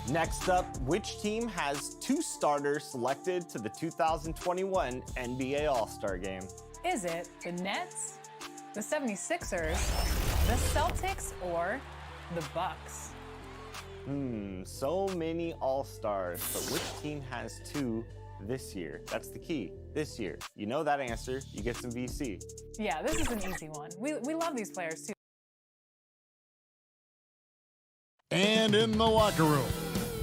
Next up, which team has 2 starters selected to the 2021 NBA All-Star Game? Is it the Nets, the 76ers, the Celtics, or the Bucks? So many All-Stars, but which team has 2 this year? That's the key. This year. You know that answer, you get some VC. Yeah, this is an easy one. We love these players too. And in the locker room,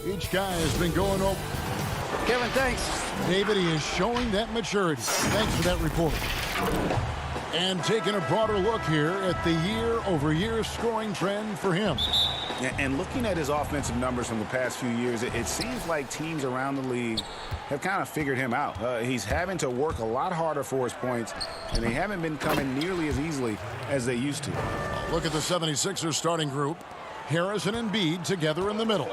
each guy has been going over. Kevin, thanks. David, he is showing that maturity. Thanks for that report. And taking a broader look here at the year-over-year scoring trend for him. And looking at his offensive numbers from the past few years, it seems like teams around the league have kind of figured him out. He's having to work a lot harder for his points, and they haven't been coming nearly as easily as they used to. Look at the 76ers starting group. Harris and Embiid together in the middle.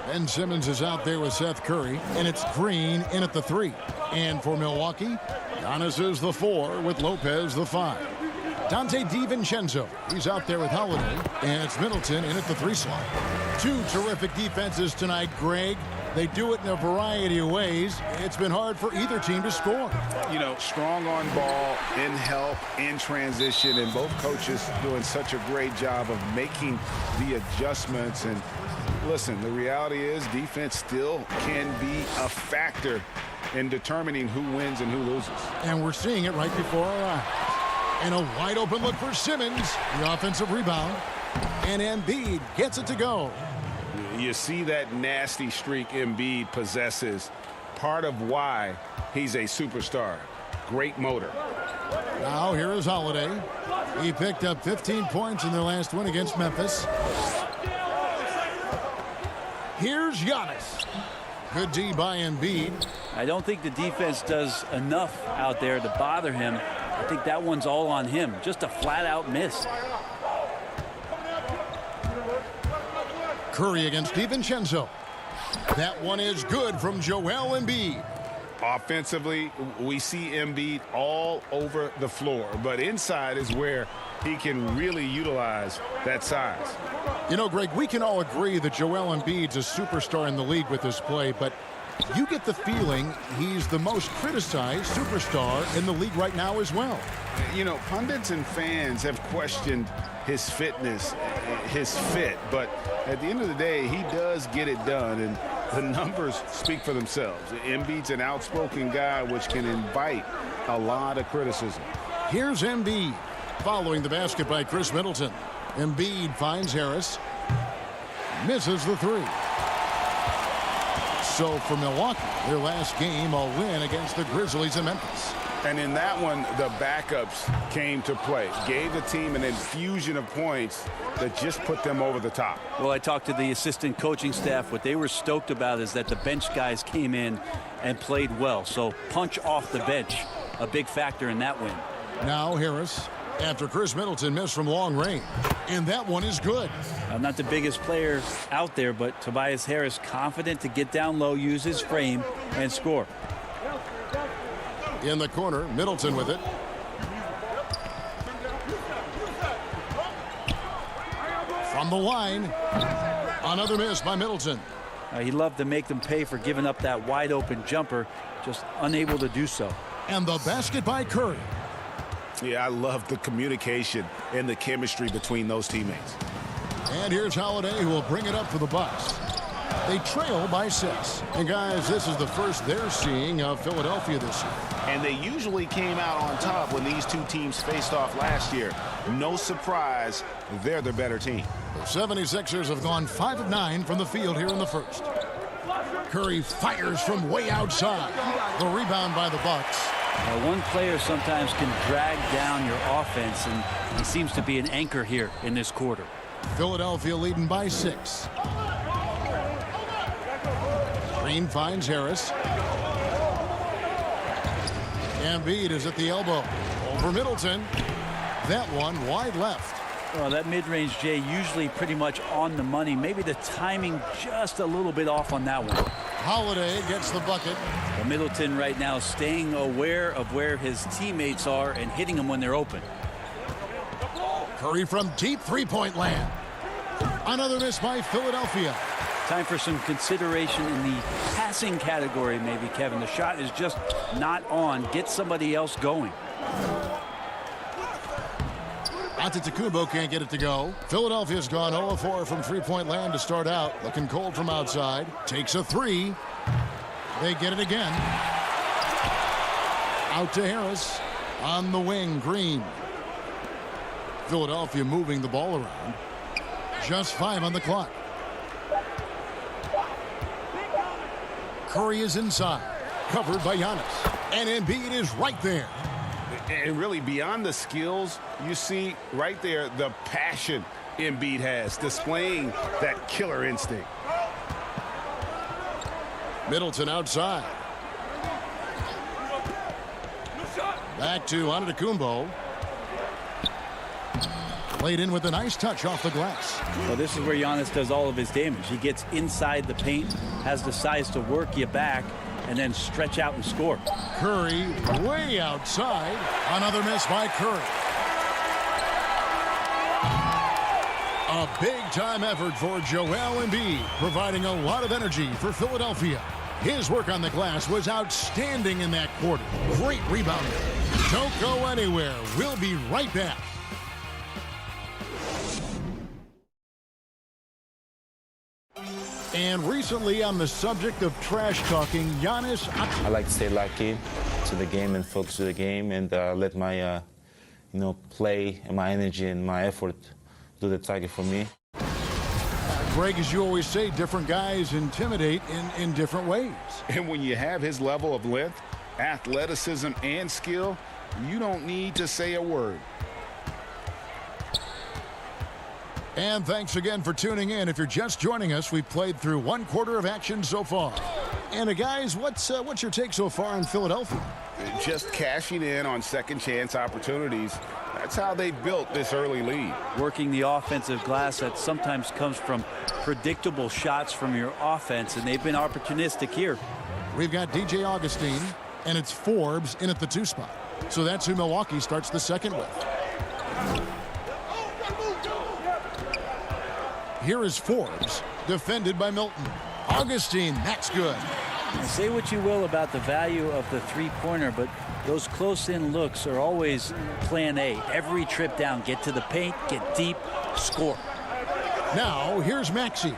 Ben Simmons is out there with Seth Curry, and it's Green in at the 3. And for Milwaukee, Giannis is the 4 with Lopez the 5. Dante DiVincenzo, he's out there with Holiday, and it's Middleton in at the 3 slot. 2 terrific defenses tonight, Greg. They do it in a variety of ways. It's been hard for either team to score. You know, strong on ball, in help, in transition, and both coaches doing such a great job of making the adjustments. And listen, the reality is defense still can be a factor in determining who wins and who loses. And we're seeing it right before our eyes. And a wide open look for Simmons, the offensive rebound. And Embiid gets it to go. You see that nasty streak Embiid possesses. Part of why he's a superstar. Great motor. Now here is Holiday. He picked up 15 points in their last win against Memphis. Here's Giannis. Good D by Embiid. I don't think the defense does enough out there to bother him. I think that one's all on him. Just a flat-out miss. Curry against DiVincenzo. That one is good from Joel Embiid. Offensively, we see Embiid all over the floor, but inside is where he can really utilize that size. You know, Greg, we can all agree that Joel Embiid's a superstar in the league with his play, but you get the feeling he's the most criticized superstar in the league right now as well. You know, pundits and fans have questioned his fitness, his fit, but at the end of the day, he does get it done, and the numbers speak for themselves. Embiid's an outspoken guy, which can invite a lot of criticism. Here's Embiid, following the basket by Chris Middleton. Embiid finds Harris, misses the 3. So for Milwaukee, their last game, a win against the Grizzlies in Memphis. And in that one, the backups came to play. Gave the team an infusion of points that just put them over the top. Well, I talked to the assistant coaching staff. What they were stoked about is that the bench guys came in and played well. So punch off the bench, a big factor in that win. Now Harris, after Chris Middleton missed from long range. And that one is good. I'm not the biggest player out there, but Tobias Harris confident to get down low, use his frame, and score. In the corner, Middleton with it. From the line, another miss by Middleton. He loved to make them pay for giving up that wide open jumper, just unable to do so. And the basket by Curry. Yeah, I love the communication and the chemistry between those teammates. And here's Holiday, who will bring it up for the Bucks. They trail by 6. And guys, this is the first they're seeing of Philadelphia this year. And they usually came out on top when these two teams faced off last year. No surprise, they're the better team. The 76ers have gone 5 of 9 from the field here in the first. Curry fires from way outside. The rebound by the Bucks. One player sometimes can drag down your offense, and he seems to be an anchor here in this quarter. Philadelphia leading by 6. Green finds Harris. Embiid is at the elbow. Over Middleton. That one wide left. Well, that mid-range, Jay, usually pretty much on the money. Maybe the timing just a little bit off on that one. Holiday gets the bucket. Middleton right now staying aware of where his teammates are and hitting them when they're open. Curry from deep three-point land. Another miss by Philadelphia. Time for some consideration in the passing category, maybe, Kevin. The shot is just not on. Get somebody else going. Antetokounmpo can't get it to go. Philadelphia's gone 0-4 from three-point land to start out. Looking cold from outside. Takes a three. They get it again. Out to Harris. On the wing, Green. Philadelphia moving the ball around. Just 5 on the clock. Curry is inside. Covered by Giannis. And Embiid is right there. And really, beyond the skills, you see right there the passion Embiid has, displaying that killer instinct. Middleton outside. Back to Antetokounmpo. Played in with a nice touch off the glass. Well, this is where Giannis does all of his damage. He gets inside the paint, has the size to work you back, and then stretch out and score. Curry way outside. Another miss by Curry. A big-time effort for Joel Embiid, providing a lot of energy for Philadelphia. His work on the glass was outstanding in that quarter. Great rebounding. Don't go anywhere. We'll be right back. And recently, on the subject of trash talking, Giannis. I like to stay locked in to the game and focus to the game and let my, play and my energy and my effort do the target for me. Greg, as you always say, different guys intimidate in different ways. And when you have his level of length, athleticism, and skill, you don't need to say a word. And thanks again for tuning in. If you're just joining us, we've played through one quarter of action so far. And guys, what's your take so far on Philadelphia? Just cashing in on second chance opportunities. That's how they built this early lead. Working the offensive glass that sometimes comes from predictable shots from your offense, and they've been opportunistic here. We've got DJ Augustine, and it's Forbes in at the 2 spot. So that's who Milwaukee starts the second with. Here is Forbes, defended by Milton. Augustine, that's good. Now, say what you will about the value of the three-pointer, but those close-in looks are always plan A. Every trip down, get to the paint, get deep, score. Now, here's Maxey.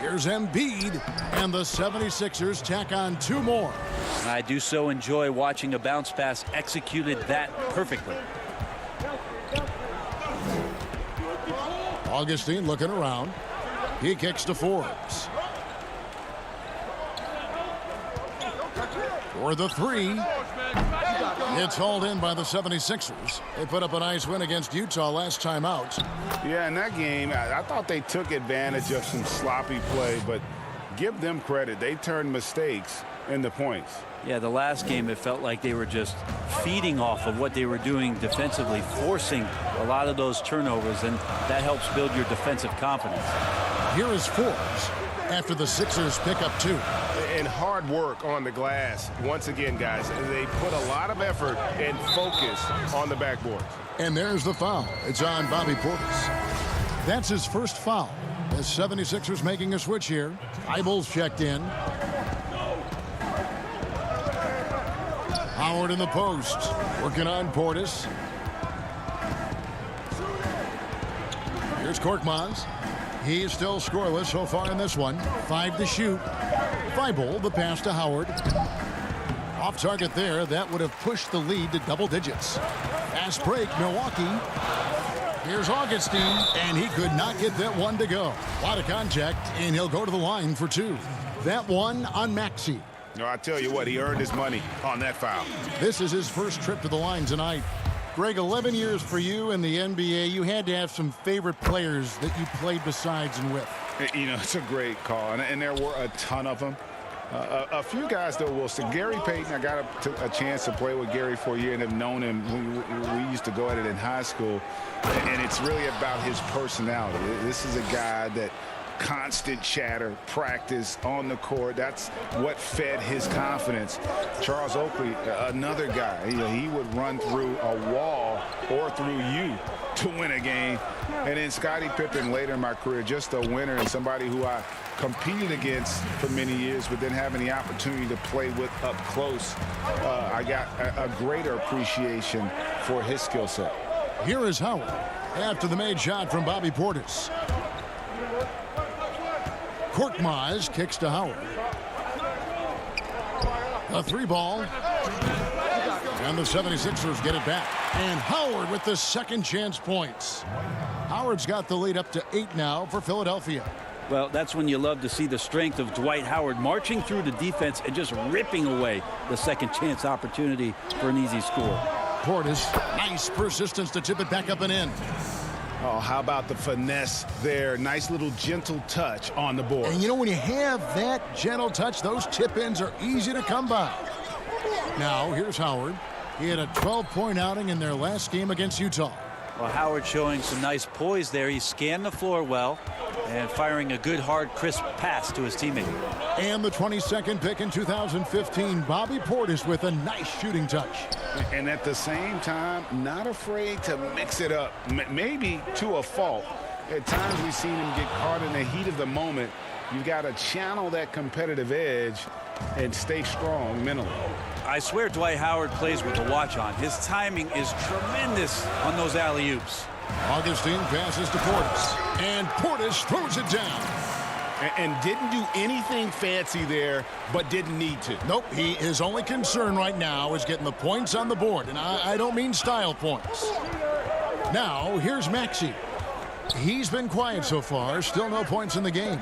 Here's Embiid, and the 76ers tack on 2 more. I do so enjoy watching a bounce pass executed that perfectly. Augustine looking around. He kicks to Forbes. For the 3. It's hauled in by the 76ers. They put up a nice win against Utah last time out. Yeah, in that game, I thought they took advantage of some sloppy play, but give them credit. They turned mistakes into points. Yeah, the last game, it felt like they were just feeding off of what they were doing defensively, forcing a lot of those turnovers, and that helps build your defensive confidence. Here is Forbes after the Sixers pick up 2. And hard work on the glass. Once again, guys, they put a lot of effort and focus on the backboard. And there's the foul. It's on Bobby Portis. That's his first foul. The 76ers making a switch here. Eibel's checked in. Howard in the post. Working on Portis. Here's Korkmaz. He's still scoreless so far in this one. 5 to shoot. Eibel, the pass to Howard. Off target there. That would have pushed the lead to double digits. Fast break, Milwaukee. Here's Augustine, and he could not get that one to go. A lot of contact, and he'll go to the line for 2. That one on Maxey. No, I tell you what, he earned his money on that foul. This is his first trip to the line tonight. Greg, 11 years for you in the NBA. You had to have some favorite players that you played besides and with. You know, it's a great call, and there were a ton of them. A few guys, though, will say. Gary Payton, I got a chance to play with Gary for a year and have known him. We used to go at it in high school, and it's really about his personality. This is a guy that constant chatter, practice on the court. That's what fed his confidence. Charles Oakley, another guy, he would run through a wall or through you to win a game. And then Scottie Pippen later in my career, just a winner and somebody who I competed against for many years, but then having the opportunity to play with up close, I got a greater appreciation for his skill set. Here is Howard after the made shot from Bobby Portis. Korkmaz kicks to Howard. A 3-ball. And the 76ers get it back. And Howard with the second chance points. Howard's got the lead up to 8 now for Philadelphia. Well, that's when you love to see the strength of Dwight Howard marching through the defense and just ripping away the second chance opportunity for an easy score. Portis, nice persistence to tip it back up and in. Oh, how about the finesse there? Nice little gentle touch on the board. And you know, when you have that gentle touch, those tip-ins are easy to come by. Now, here's Howard. He had a 12-point outing in their last game against Utah. Well, Howard showing some nice poise there. He scanned the floor well and firing a good, hard, crisp pass to his teammate. And the 22nd pick in 2015, Bobby Portis with a nice shooting touch. And at the same time, not afraid to mix it up, maybe to a fault. At times we've seen him get caught in the heat of the moment. You've got to channel that competitive edge and stay strong mentally. I swear Dwight Howard plays with a watch on. His timing is tremendous on those alley-oops. Augustine passes to Portis. And Portis throws it down. And didn't do anything fancy there, but didn't need to. Nope, his only concern right now is getting the points on the board. And I don't mean style points. Now, here's Maxey. He's been quiet so far. Still no points in the game.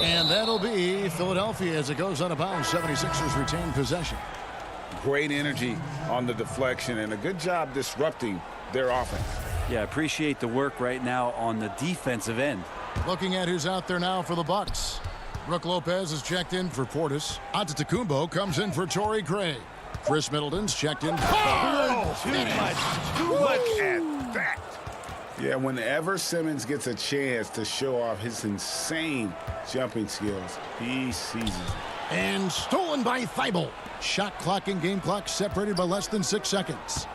And that'll be Philadelphia as it goes out of bounds. 76ers retain possession. Great energy on the deflection and a good job disrupting their offense. Yeah, appreciate the work right now on the defensive end. Looking at who's out there now for the Bucks. Brook Lopez is checked in for Portis. Antetokounmpo comes in for Torrey Craig. Chris Middleton's checked in. Oh, too much at that. Yeah, whenever Simmons gets a chance to show off his insane jumping skills, he seizes it. And stolen by Thibault. Shot clock and game clock separated by less than 6 seconds.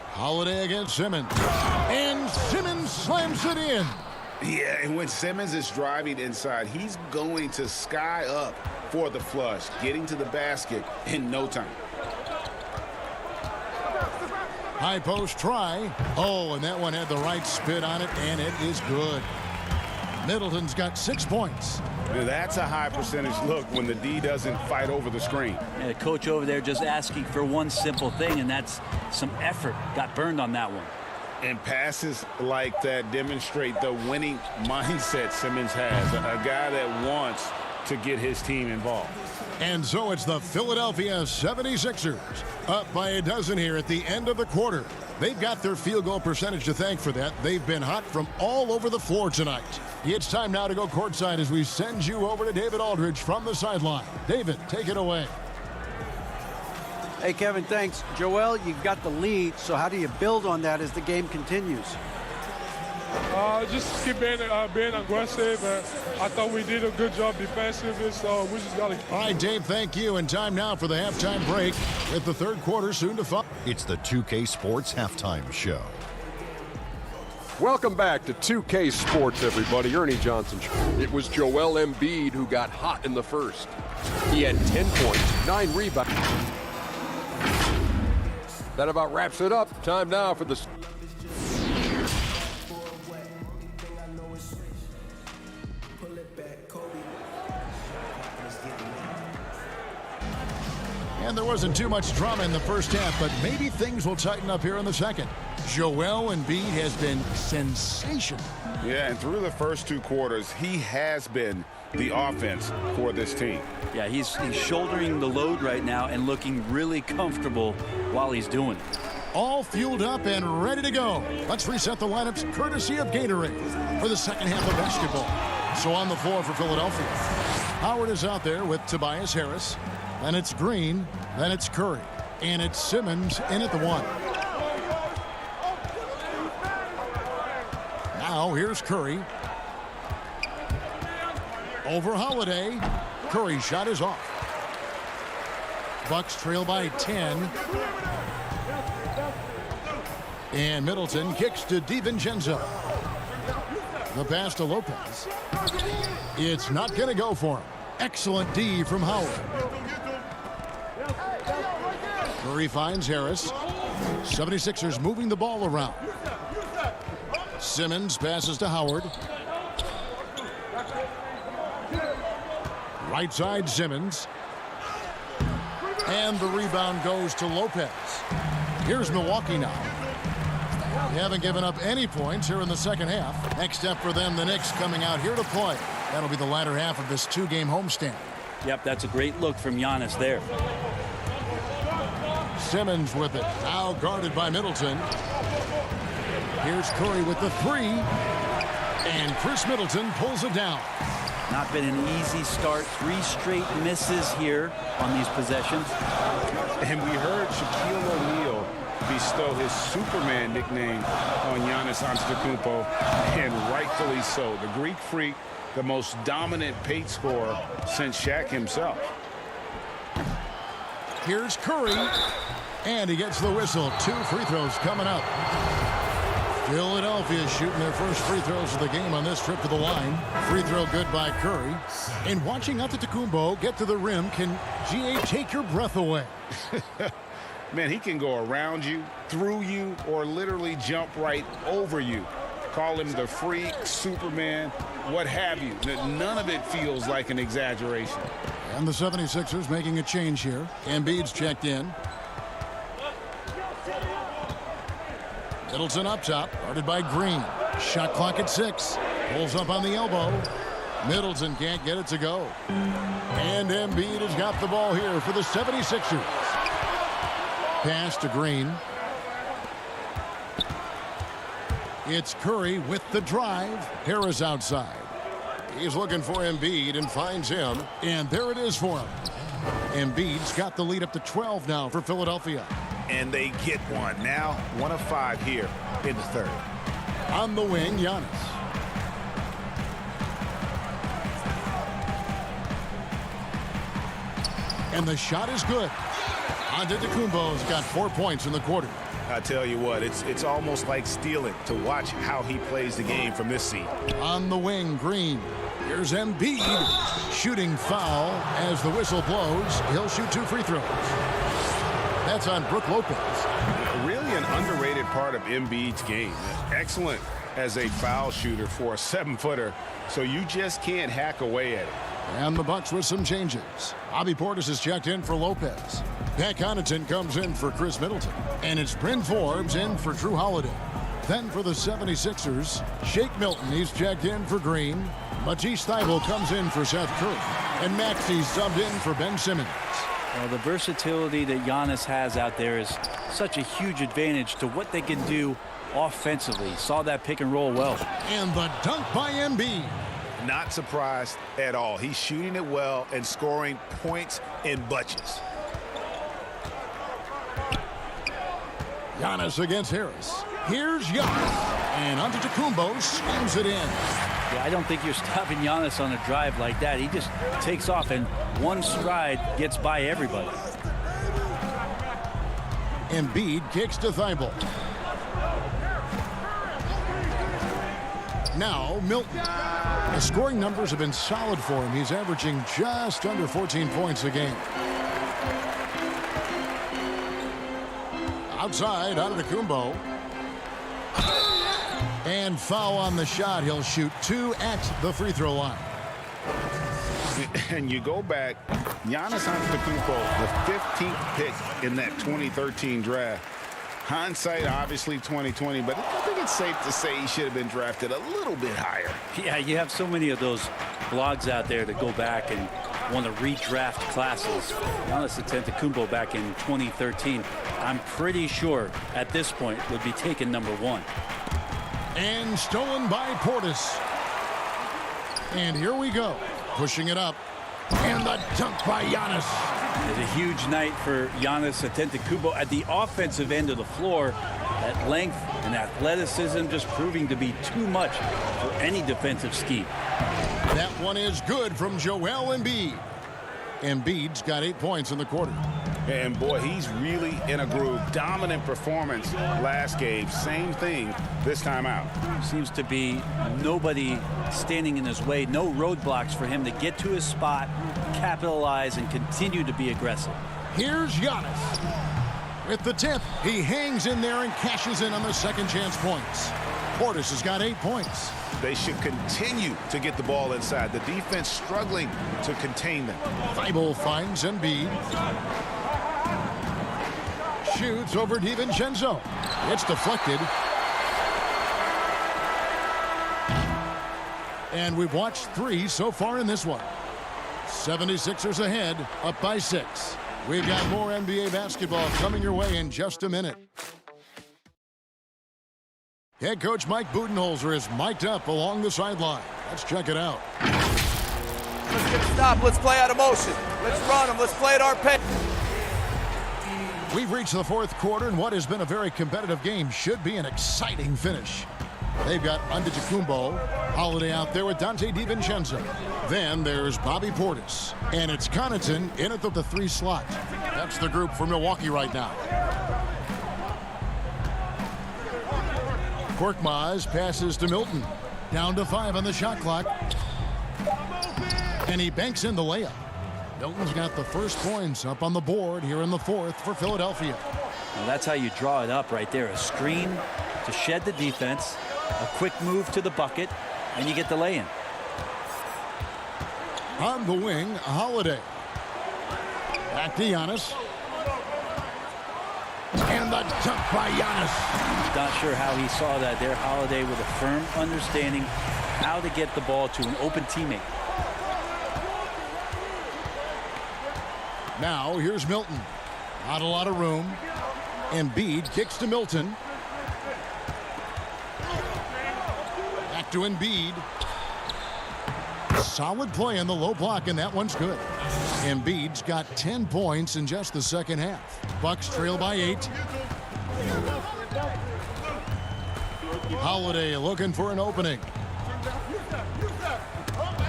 Holiday against Simmons. And Simmons slams it in. Yeah, and when Simmons is driving inside, he's going to sky up for the flush, getting to the basket in no time. High post try. Oh, and that one had the right spin on it, and it is good. Middleton's got 6 points. That's a high percentage look when the D doesn't fight over the screen. And the coach over there just asking for one simple thing, and that's some effort. Got burned on that one. And passes like that demonstrate the winning mindset Simmons has. A guy that wants to get his team involved. And so it's the Philadelphia 76ers up by a dozen here at the end of the quarter. They've got their field goal percentage to thank for that. They've been hot from all over the floor tonight. It's time now to go courtside as we send you over to David Aldridge from the sideline. David, take it away. Hey, Kevin, thanks. Joel, you've got the lead, so how do you build on that as the game continues? Just keep being aggressive. I thought we did a good job defensively, so we just got to. All right, Dave, thank you. And time now for the halftime break with the third quarter soon to follow. It's the 2K Sports Halftime Show. Welcome back to 2K Sports, everybody. Ernie Johnson. It was Joel Embiid who got hot in the first. He had 10 points, 9 rebounds. That about wraps it up. Time now for the... And there wasn't too much drama in the first half, but maybe things will tighten up here in the second. Joel Embiid has been sensational. Yeah, and through the first 2 quarters, he has been the offense for this team. Yeah, he's shouldering the load right now and looking really comfortable while he's doing it. All fueled up and ready to go. Let's reset the lineups courtesy of Gatorade for the second half of basketball. So on the floor for Philadelphia, Howard is out there with Tobias Harris. Then it's Green, then it's Curry, and it's Simmons in at the 1. Now here's Curry. Over Holiday. Curry's shot is off. Bucks trail by 10. And Middleton kicks to DiVincenzo. The pass to Lopez. It's not going to go for him. Excellent D from Howard. Curry finds Harris. 76ers moving the ball around. Simmons passes to Howard. Right side Simmons. And the rebound goes to Lopez. Here's Milwaukee now. They haven't given up any points here in the second half. Next step for them, the Knicks coming out here to play. That'll be the latter half of this two-game homestand. Yep, that's a great look from Giannis there. Simmons with it. Now guarded by Middleton. Here's Curry with the three. And Chris Middleton pulls it down. Not been an easy start. 3 straight misses here on these possessions. And we heard Shaquille O'Neal bestow his Superman nickname on Giannis Antetokounmpo, and rightfully so. The Greek Freak, the most dominant paint scorer since Shaq himself. Here's Curry, and he gets the whistle. 2 free throws coming up. Philadelphia shooting their first free throws of the game on this trip to the line. Free throw good by Curry. And watching Antetokounmpo get to the rim can, GA, take your breath away. Man, he can go around you, through you, or literally jump right over you. Call him the freak, Superman, what have you. None of it feels like an exaggeration. And the 76ers making a change here. Embiid's checked in. Middleton up top, guarded by Green. Shot clock at 6. Pulls up on the elbow. Middleton can't get it to go. And Embiid has got the ball here for the 76ers. Pass to Green. It's Curry with the drive. Harris outside. He's looking for Embiid and finds him. And there it is for him. Embiid's got the lead up to 12 now for Philadelphia. And they get one. Now 1 of 5 here in the third. On the wing, Giannis. And the shot is good. Antetokounmpo's got 4 points in the quarter. I tell you what, it's almost like stealing to watch how he plays the game from this seat. On the wing, Green. Here's Embiid. Shooting foul as the whistle blows. He'll shoot 2 free throws. That's on Brook Lopez. Really an underrated part of Embiid's game. Excellent as a foul shooter for a 7-footer, so you just can't hack away at it. And the Bucks with some changes. Bobby Portis is checked in for Lopez. Pat Connaughton comes in for Chris Middleton. And it's Bryn Forbes in for Drew Holiday. Then for the 76ers, Shake Milton, he's checked in for Green. Matisse Thybulle comes in for Seth Curry. And Maxi's subbed in for Ben Simmons. Well, the versatility that Giannis has out there is such a huge advantage to what they can do offensively. Saw that pick and roll well. And the dunk by Embiid. Not surprised at all. He's shooting it well and scoring points in bunches. Giannis against Harris. Here's Giannis. And Antetokounmpo slams it in. Yeah, I don't think you're stopping Giannis on a drive like that. He just takes off and one stride gets by everybody. Embiid kicks to Thybulle. Now Milton. The scoring numbers have been solid for him. He's averaging just under 14 points a game. Outside, Antetokounmpo. And foul on the shot. He'll shoot 2 at the free throw line. And you go back, Giannis Antetokounmpo, the 15th pick in that 2013 draft. Hindsight, obviously 2020, but I think it's safe to say he should have been drafted a little bit higher. Yeah, you have so many of those blogs out there to go back and want to redraft classes. Giannis Antetokounmpo back in 2013, I'm pretty sure at this point would be taken #1. And stolen by Portis. And here we go. Pushing it up. And the dunk by Giannis. It's a huge night for Giannis Antetokounmpo at the offensive end of the floor. That length and athleticism just proving to be too much for any defensive scheme. That one is good from Joel Embiid. Embiid's got 8 points in the quarter. And boy, he's really in a groove. Dominant performance last game. Same thing this time out. Seems to be nobody standing in his way. No roadblocks for him to get to his spot, capitalize, and continue to be aggressive. Here's Giannis. With the 10th, he hangs in there and cashes in on the second chance points. Portis has got 8 points. They should continue to get the ball inside. The defense struggling to contain them. Thibault finds Embiid. Shoots over DiVincenzo. It's deflected. And we've watched 3 so far in this one. 76ers ahead, up by 6. We've got more NBA basketball coming your way in just a minute. Head coach Mike Budenholzer is mic'd up along the sideline. Let's check it out. Let's get a stop. Let's play out of motion. Let's run them. Let's play at our pace. We've reached the fourth quarter, and what has been a very competitive game should be an exciting finish. They've got Antetokounmpo, Holiday out there with Dante DiVincenzo. Then there's Bobby Portis, and it's Connaughton in at the 3 slot. That's the group for Milwaukee right now. Korkmaz passes to Milton. Down to 5 on the shot clock. And he banks in the layup. Milton's got the first points up on the board here in the fourth for Philadelphia. Well, that's how you draw it up right there. A screen to shed the defense, a quick move to the bucket, and you get the lay-in. On the wing, Holiday. Back to Giannis. And the dunk by Giannis. Not sure how he saw that there. Holiday with a firm understanding how to get the ball to an open teammate. Now here's Milton. Not a lot of room. Embiid kicks to Milton. Back to Embiid. Solid play in the low block, and that one's good. Embiid's got 10 points in just the second half. Bucks trail by 8. Holiday looking for an opening.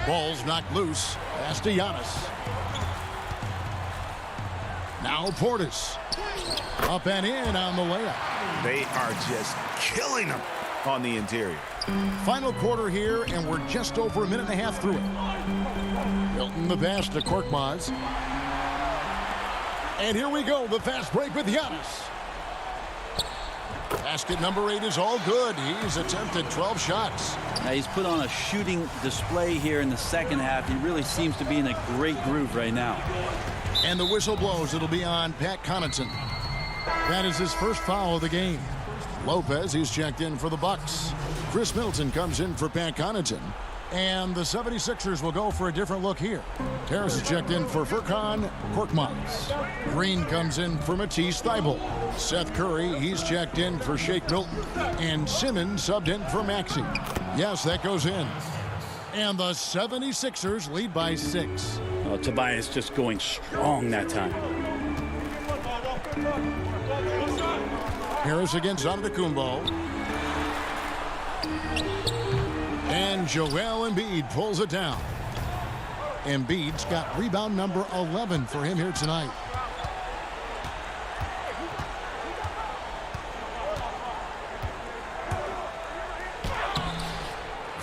Ball's knocked loose. Pass to Giannis. Now Portis. Up and in on the layup. They are just killing them on the interior. Final quarter here, and we're just over a minute and a half through it. Milton the pass to Korkmaz. And here we go, the fast break with Giannis. Basket number 8 is all good. He's attempted 12 shots. Now he's put on a shooting display here in the second half. He really seems to be in a great groove right now. And the whistle blows. It'll be on Pat Connaughton. That is his first foul of the game. Lopez, he's checked in for the Bucks. Chris Middleton comes in for Pat Connaughton. And the 76ers will go for a different look here. Harris is checked in for Furkan Korkmaz. Green comes in for Matisse Thybulle. Seth Curry, he's checked in for Shake Milton. And Simmons subbed in for Maxey. Yes, that goes in. And the 76ers lead by 6. Oh, Tobias just going strong that time. Harris against Antetokounmpo. And Joel Embiid pulls it down. Embiid's got rebound number 11 for him here tonight.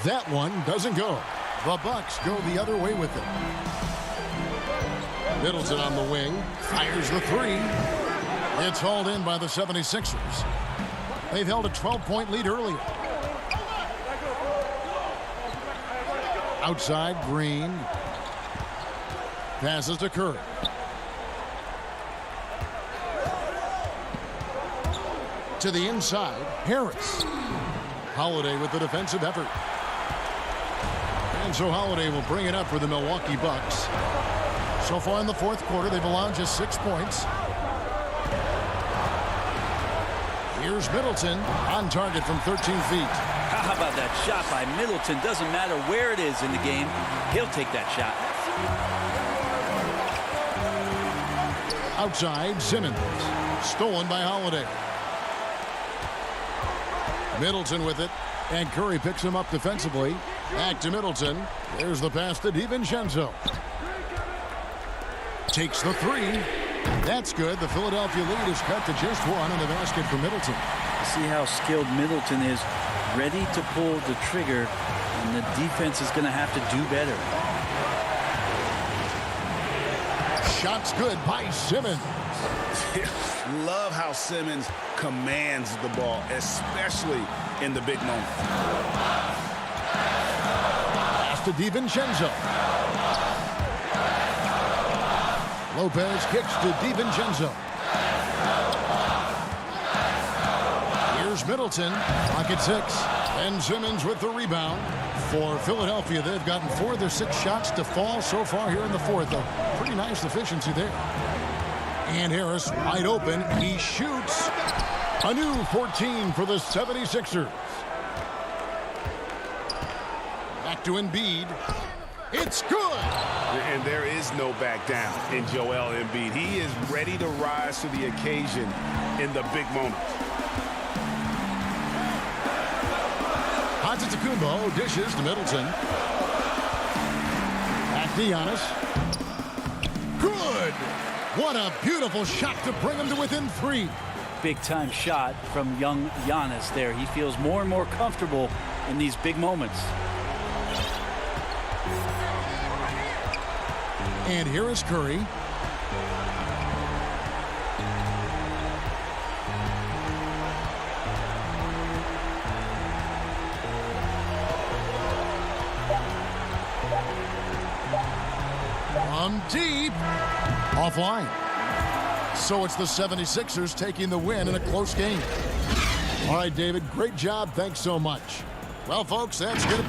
That one doesn't go. The Bucks go the other way with it. Middleton on the wing. Fires the 3. It's hauled in by the 76ers. They've held a 12-point lead earlier. Outside, Green. Passes to Curry. To the inside, Harris. Holiday with the defensive effort. And so Holiday will bring it up for the Milwaukee Bucks. So far in the fourth quarter, they've allowed just 6 points. Here's Middleton on target from 13 feet. How about that shot by Middleton? Doesn't matter where it is in the game. He'll take that shot. Outside, Simmons. Stolen by Holiday. Middleton with it, and Curry picks him up defensively. Back to Middleton. There's the pass to DiVincenzo. Takes the three. That's good. The Philadelphia lead is cut to just one in the basket for Middleton. See how skilled Middleton is, ready to pull the trigger, and the defense is going to have to do better. Shot's good by Simmons. Love how Simmons commands the ball, especially in the big moment. Pass to DiVincenzo. Lopez kicks to DiVincenzo. Here's Middleton. Pocket 6. Ben Simmons with the rebound. For Philadelphia, they've gotten 4 of their 6 shots to fall so far here in the fourth. A pretty nice efficiency there. And Harris wide open. He shoots. A new 14 for the 76ers. Back to Embiid. It's good. And there is no back down in Joel Embiid. He is ready to rise to the occasion in the big moments. Antetokounmpo dishes to Middleton. Back to Giannis. Good. What a beautiful shot to bring him to within 3. Big-time shot from young Giannis there. He feels more and more comfortable in these big moments. And here is Curry. From deep. Offline. So it's the 76ers taking the win in a close game. All right, David, great job. Thanks so much. Well, folks, that's good.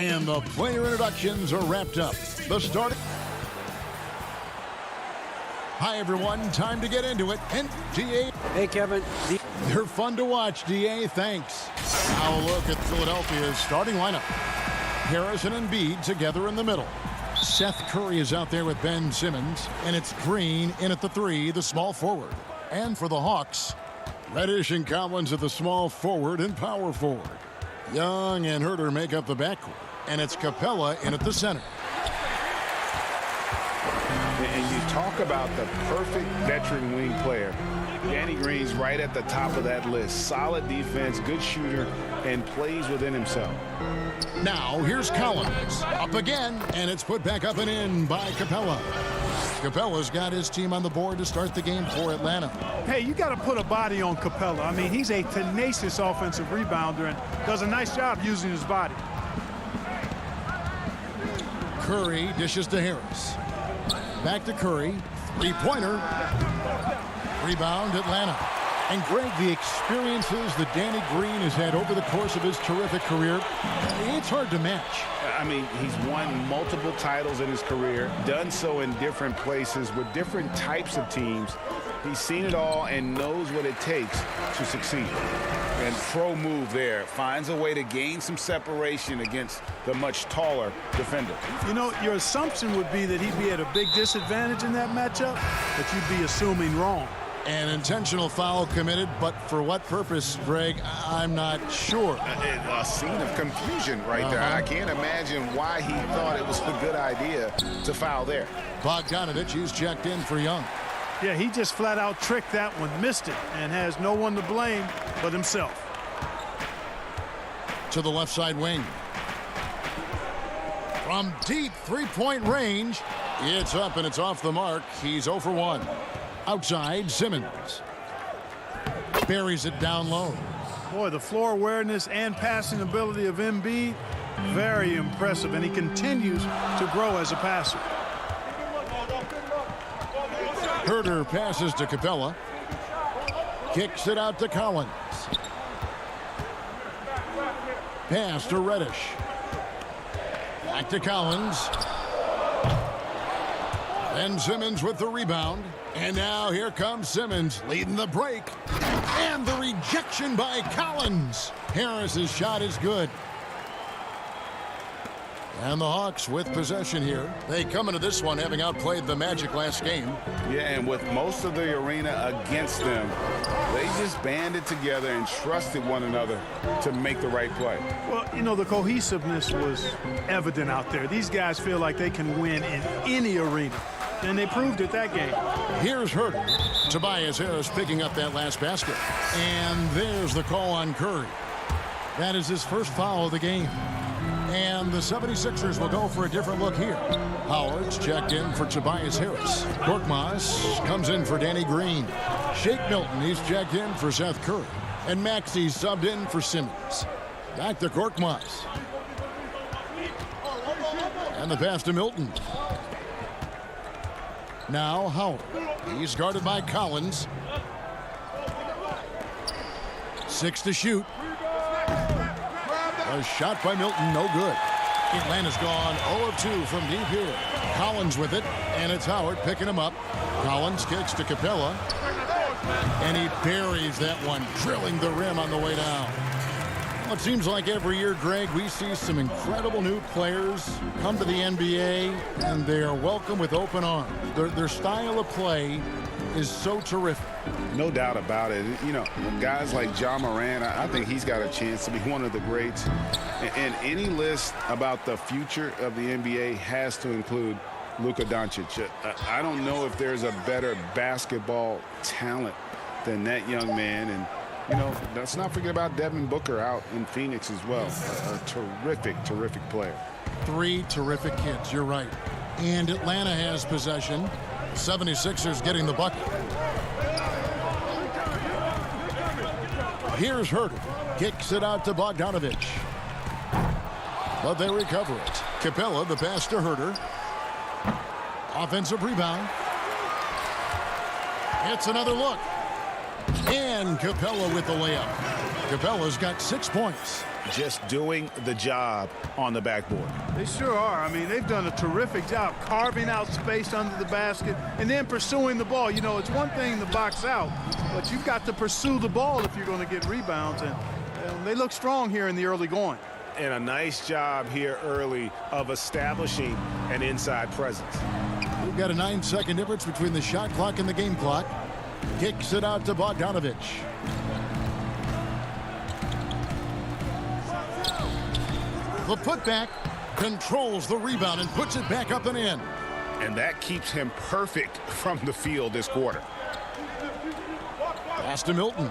And the player introductions are wrapped up. The start. Hi, everyone. Time to get into it. And DA. Hey, Kevin. They're fun to watch, DA. Thanks. Now a look at Philadelphia's starting lineup. Harris and Embiid together in the middle. Seth Curry is out there with Ben Simmons. And it's Green in at the 3, the small forward. And for the Hawks, Reddish and Collins at the small forward and power forward. Young and Herter make up the backcourt. And it's Capella in at the center. And you talk about the perfect veteran wing player. Danny Green's right at the top of that list. Solid defense, good shooter, and plays within himself. Now here's Collins. Up again, and it's put back up and in by Capella. Capella's got his team on the board to start the game for Atlanta. Hey, you got to put a body on Capella. I mean, he's a tenacious offensive rebounder and does a nice job using his body. Curry dishes to Harris. Back to Curry. Three-pointer. Rebound, Atlanta. And Greg, the experiences that Danny Green has had over the course of his terrific career, it's hard to match. I mean, he's won multiple titles in his career, done so in different places with different types of teams. He's seen it all and knows what it takes to succeed. And pro move there, finds a way to gain some separation against the much taller defender. You know, your assumption would be that he'd be at a big disadvantage in that matchup, but you'd be assuming wrong. An intentional foul committed, but for what purpose, Greg, I'm not sure. A scene of confusion right there. I can't imagine why he thought it was a good idea to foul there. Bogdanovich, he's checked in for Young. Yeah, he just flat out tricked that one, missed it, and has no one to blame but himself. To the left side wing. From deep three-point range, it's up and it's off the mark. He's 0 for 1. Outside, Simmons. Buries it down low. Boy, the floor awareness and passing ability of Embiid, very impressive, and he continues to grow as a passer. Herter passes to Capella. Kicks it out to Collins. Pass to Reddish. Back to Collins. Ben Simmons with the rebound. And now here comes Simmons leading the break. And the rejection by Collins. Harris's shot is good. And the Hawks with possession here. They come into this one having outplayed the Magic last game. Yeah, and with most of the arena against them, they just banded together and trusted one another to make the right play. Well, you know, the cohesiveness was evident out there. These guys feel like they can win in any arena, and they proved it that game. Here's Herter. Tobias Harris picking up that last basket. And there's the call on Curry. That is his first foul of the game. And the 76ers will go for a different look here. Howard's checked in for Tobias Harris. Korkmaz comes in for Danny Green. Shake Milton, he's checked in for Seth Curry. And Maxey's subbed in for Simmons. Back to Korkmaz. And the pass to Milton. Now Howard. He's guarded by Collins. 6 to shoot. A shot by Milton, no good. Atlanta's gone 0 of 2 from deep here. Collins with it, and it's Howard picking him up. Collins kicks to Capella, and he buries that one, drilling the rim on the way down. Well, it seems like every year, Greg, we see some incredible new players come to the NBA, and they are welcome with open arms. Their style of play is so terrific. No doubt about it. You know, guys like Ja Morant, I think he's got a chance to be one of the greats. And any list about the future of the NBA has to include Luka Doncic. I don't know if there's a better basketball talent than that young man. And, you know, let's not forget about Devin Booker out in Phoenix as well. A terrific, terrific player. 3 terrific kids, you're right. And Atlanta has possession. 76ers getting the bucket. Here's Herter. Kicks it out to Bogdanovich. But they recover it. Capella, the pass to Herter. Offensive rebound. It's another look. And Capella with the layup. Capella's got 6 points. Just doing the job on the backboard. They sure are. I mean, they've done a terrific job carving out space under the basket and then pursuing the ball. You know, it's one thing to box out, but you've got to pursue the ball if you're going to get rebounds. And they look strong here in the early going. And a nice job here early of establishing an inside presence. We've got a 9-second difference between the shot clock and the game clock. Kicks it out to Bogdanovich. The putback, controls the rebound and puts it back up and in. And that keeps him perfect from the field this quarter. Pass to Milton.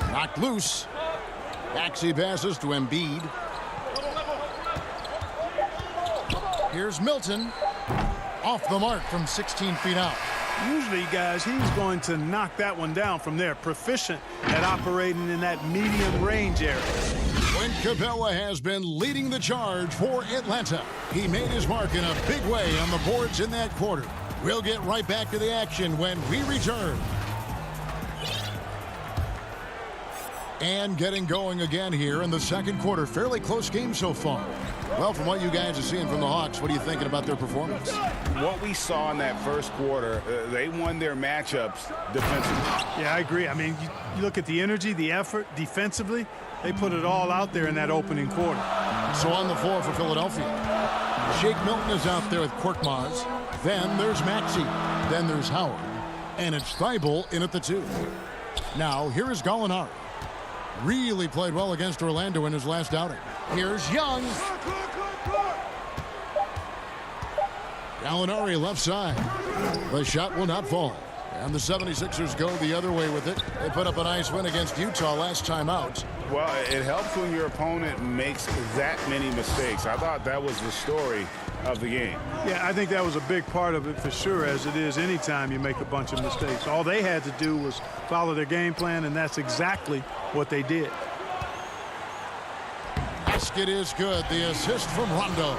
Knocked loose. Maxey passes to Embiid. Here's Milton. Off the mark from 16 feet out. Usually, guys, he's going to knock that one down from there. Proficient at operating in that medium range area. Clint Capella has been leading the charge for Atlanta. He made his mark in a big way on the boards in that quarter. We'll get right back to the action when we return. And getting going again here in the second quarter. Fairly close game so far. Well, from what you guys are seeing from the Hawks, what are you thinking about their performance? What we saw in that first quarter, they won their matchups defensively. Yeah, I agree. I mean, you look at the energy, the effort defensively, they put it all out there in that opening quarter. So on the floor for Philadelphia, Shake Milton is out there with Korkmaz. Then there's Maxey. Then there's Howard. And it's Thibault in at the 2. Now, here is Gallinari. Really played well against Orlando in his last outing. Here's Young. Gallinari left side. The shot will not fall. And the 76ers go the other way with it. They put up a nice win against Utah last time out. Well, it helps when your opponent makes that many mistakes. I thought that was the story of the game. Yeah, I think that was a big part of it for sure, as it is anytime you make a bunch of mistakes. All they had to do was follow their game plan, and that's exactly what they did. Basket is good. The assist from Rondo.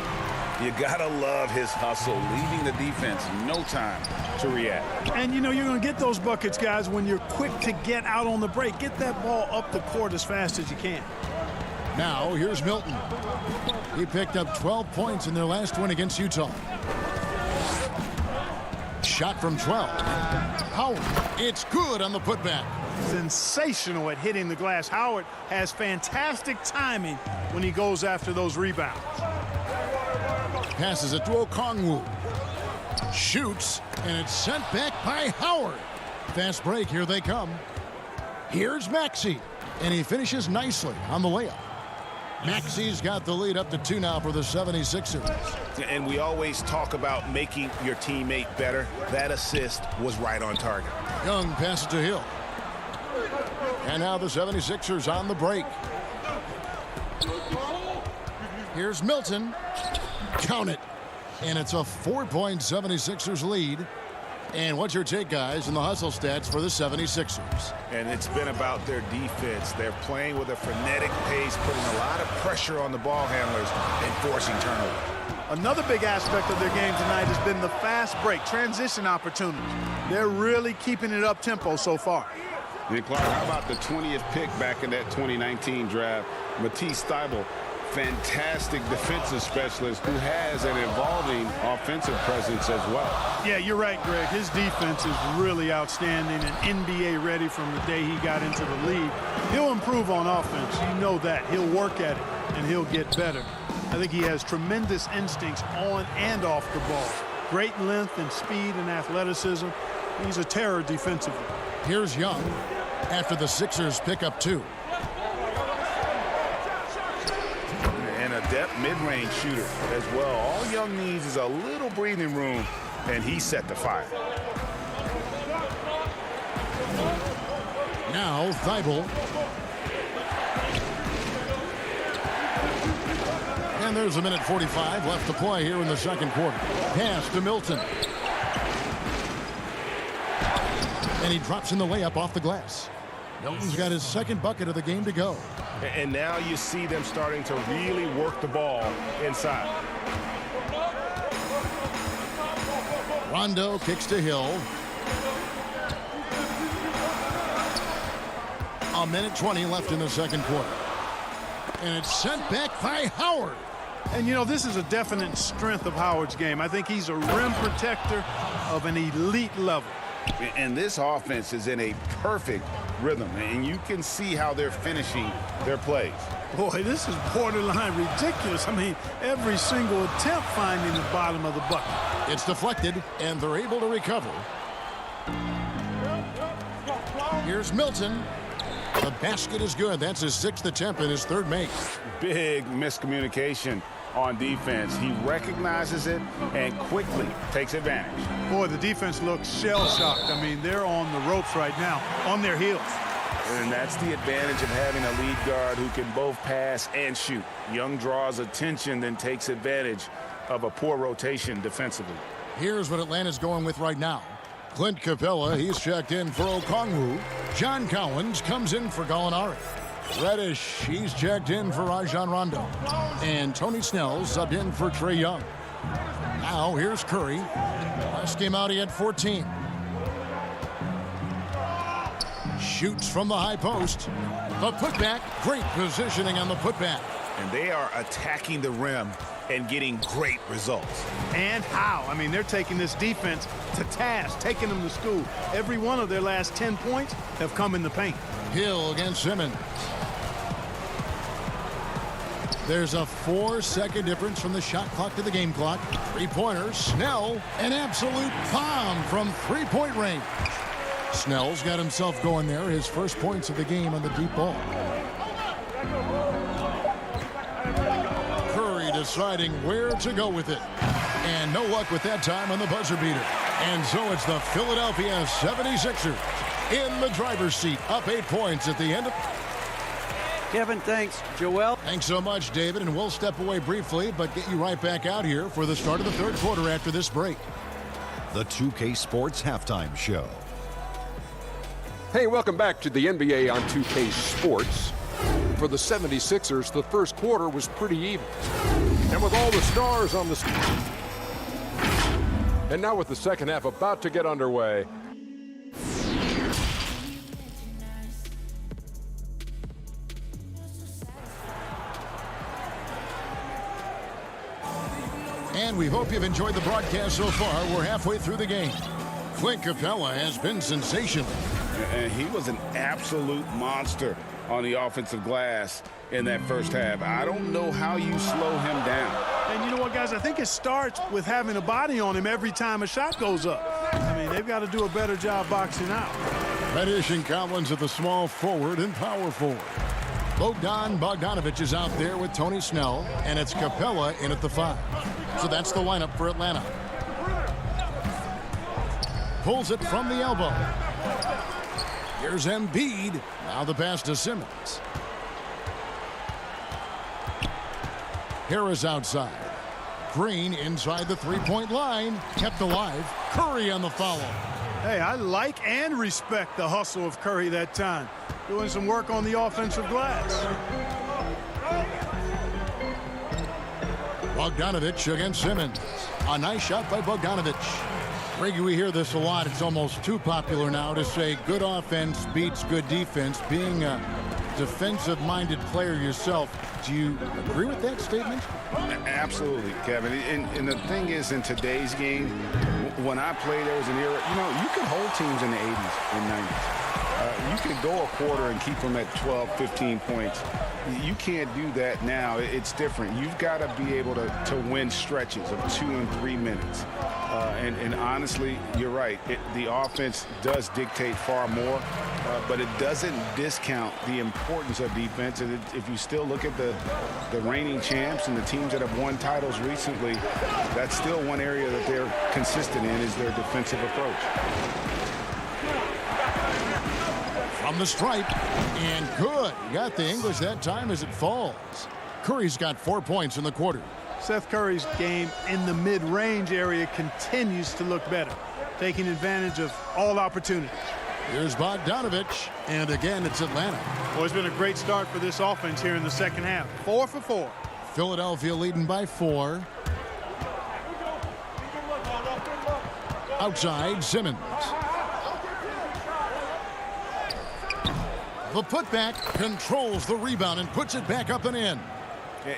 You gotta love his hustle, leaving the defense no time to react. And you know you're going to get those buckets, guys, when you're quick to get out on the break. Get that ball up the court as fast as you can. Now here's Milton. He picked up 12 points in their last win against Utah. Shot from 12. Howard, it's good on the putback. Sensational at hitting the glass. Howard has fantastic timing when he goes after those rebounds. Passes it to Okongwu. Shoots, and it's sent back by Howard. Fast break, here they come. Here's Maxey, and he finishes nicely on the layup. Maxey's got the lead up to 2 now for the 76ers. And we always talk about making your teammate better. That assist was right on target. Young passes to Hill. And now the 76ers on the break. Here's Milton. Count it. And it's a 4-point 76ers lead. And what's your take, guys, in the hustle stats for the 76ers? And it's been about their defense. They're playing with a frenetic pace, putting a lot of pressure on the ball handlers and forcing turnovers. Another big aspect of their game tonight has been the fast break, transition opportunities. They're really keeping it up tempo so far. And Clark, how about the 20th pick back in that 2019 draft? Matisse Thybulle, fantastic defensive specialist who has an evolving offensive presence as well. Yeah, you're right, Greg. His defense is really outstanding and NBA ready from the day he got into the league. He'll improve on offense. You know that. He'll work at it, and he'll get better. I think he has tremendous instincts on and off the ball. Great length and speed and athleticism. He's a terror defensively. Here's Young after the Sixers pick up 2. And a depth mid-range shooter as well. All Young needs is a little breathing room, and he's set to fire. Now Thybulle. And there's a minute 45 left to play here in the second quarter. Pass to Milton. And he drops in the layup off the glass. Milton's got his second bucket of the game to go. And now you see them starting to really work the ball inside. Rondo kicks to Hill. 1:20 left in the second quarter. And it's sent back by Howard. And, you know, this is a definite strength of Howard's game. I think he's a rim protector of an elite level. And this offense is in a perfect rhythm, and you can see how they're finishing their plays. Boy, this is borderline ridiculous. I mean, every single attempt finding the bottom of the bucket. It's deflected, and they're able to recover. Here's Milton. The basket is good. That's his 6th attempt and his 3rd make. Big miscommunication on defense. He recognizes it and quickly takes advantage. Boy, the defense looks shell-shocked. I mean, they're on the ropes right now, on their heels. And that's the advantage of having a lead guard who can both pass and shoot. Young draws attention, then takes advantage of a poor rotation defensively. Here's what Atlanta's going with right now. Clint Capella, he's checked in for Okongwu. John Cowens comes in for Gallinari. Reddish, he's checked in for Rajon Rondo. And Tony Snell's subbed in for Trae Young. Now here's Curry. Last game out he had 14. Shoots from the high post. The putback, great positioning on the putback. And they are attacking the rim and getting great results. And how? I mean, they're taking this defense to task, taking them to school. Every one of their last 10 points have come in the paint. Hill against Simmons. There's a 4-second difference from the shot clock to the game clock. 3-pointer, Snell, an absolute bomb from 3-point range. Snell's got himself going there, his first points of the game on the deep ball. Curry deciding where to go with it. And no luck with that time on the buzzer beater. And so it's the Philadelphia 76ers in the driver's seat, up 8 points at the end of... Kevin, thanks. Joel? Thanks so much, David, and we'll step away briefly, but get you right back out here for the start of the third quarter after this break. The 2K Sports Halftime Show. Hey, welcome back to the NBA on 2K Sports. For the 76ers, the first quarter was pretty even. And with all the stars on the... And now with the second half about to get underway. And we hope you've enjoyed the broadcast so far. We're halfway through the game. Clint Capella has been sensational. And he was an absolute monster on the offensive glass in that first half. I don't know how you slow him down. And you know what, guys? I think it starts with having a body on him every time a shot goes up. I mean, they've got to do a better job boxing out. Reddish and Collins at the small forward and power forward. Bogdanovich is out there with Tony Snell, and it's Capella in at the 5. So that's the lineup for Atlanta. Pulls it from the elbow. Here's Embiid. Now the pass to Simmons. Harris outside. Green inside the 3-point line. Kept alive. Curry on the follow. Hey, I like and respect the hustle of Curry that time. Doing some work on the offensive glass. Bogdanovich against Simmons. A nice shot by Bogdanovich. Greg, we hear this a lot. It's almost too popular now to say good offense beats good defense. Being a defensive-minded player yourself, do you agree with that statement? Absolutely, Kevin. And the thing is, in today's game, when I played, there was an era, you know, you could hold teams in the 80s and 90s. You could go a quarter and keep them at 12, 15 points. You can't do that now. It's different. You've got to be able to win stretches of 2 and 3 minutes. And honestly, you're right. The offense does dictate far more, but it doesn't discount the importance of defense. And if you still look at the reigning champs and the teams that have won titles recently, that's still one area that they're consistent in is their defensive approach. From the stripe, and good. Got the English that time as it falls. Curry's got 4 points in the quarter. Seth Curry's game in the mid-range area continues to look better, taking advantage of all opportunities. Here's Bogdanovich, and again, it's Atlanta. Well, it's been a great start for this offense here in the second half. 4 for 4. Philadelphia leading by 4. Outside, Simmons. The putback controls the rebound and puts it back up and in.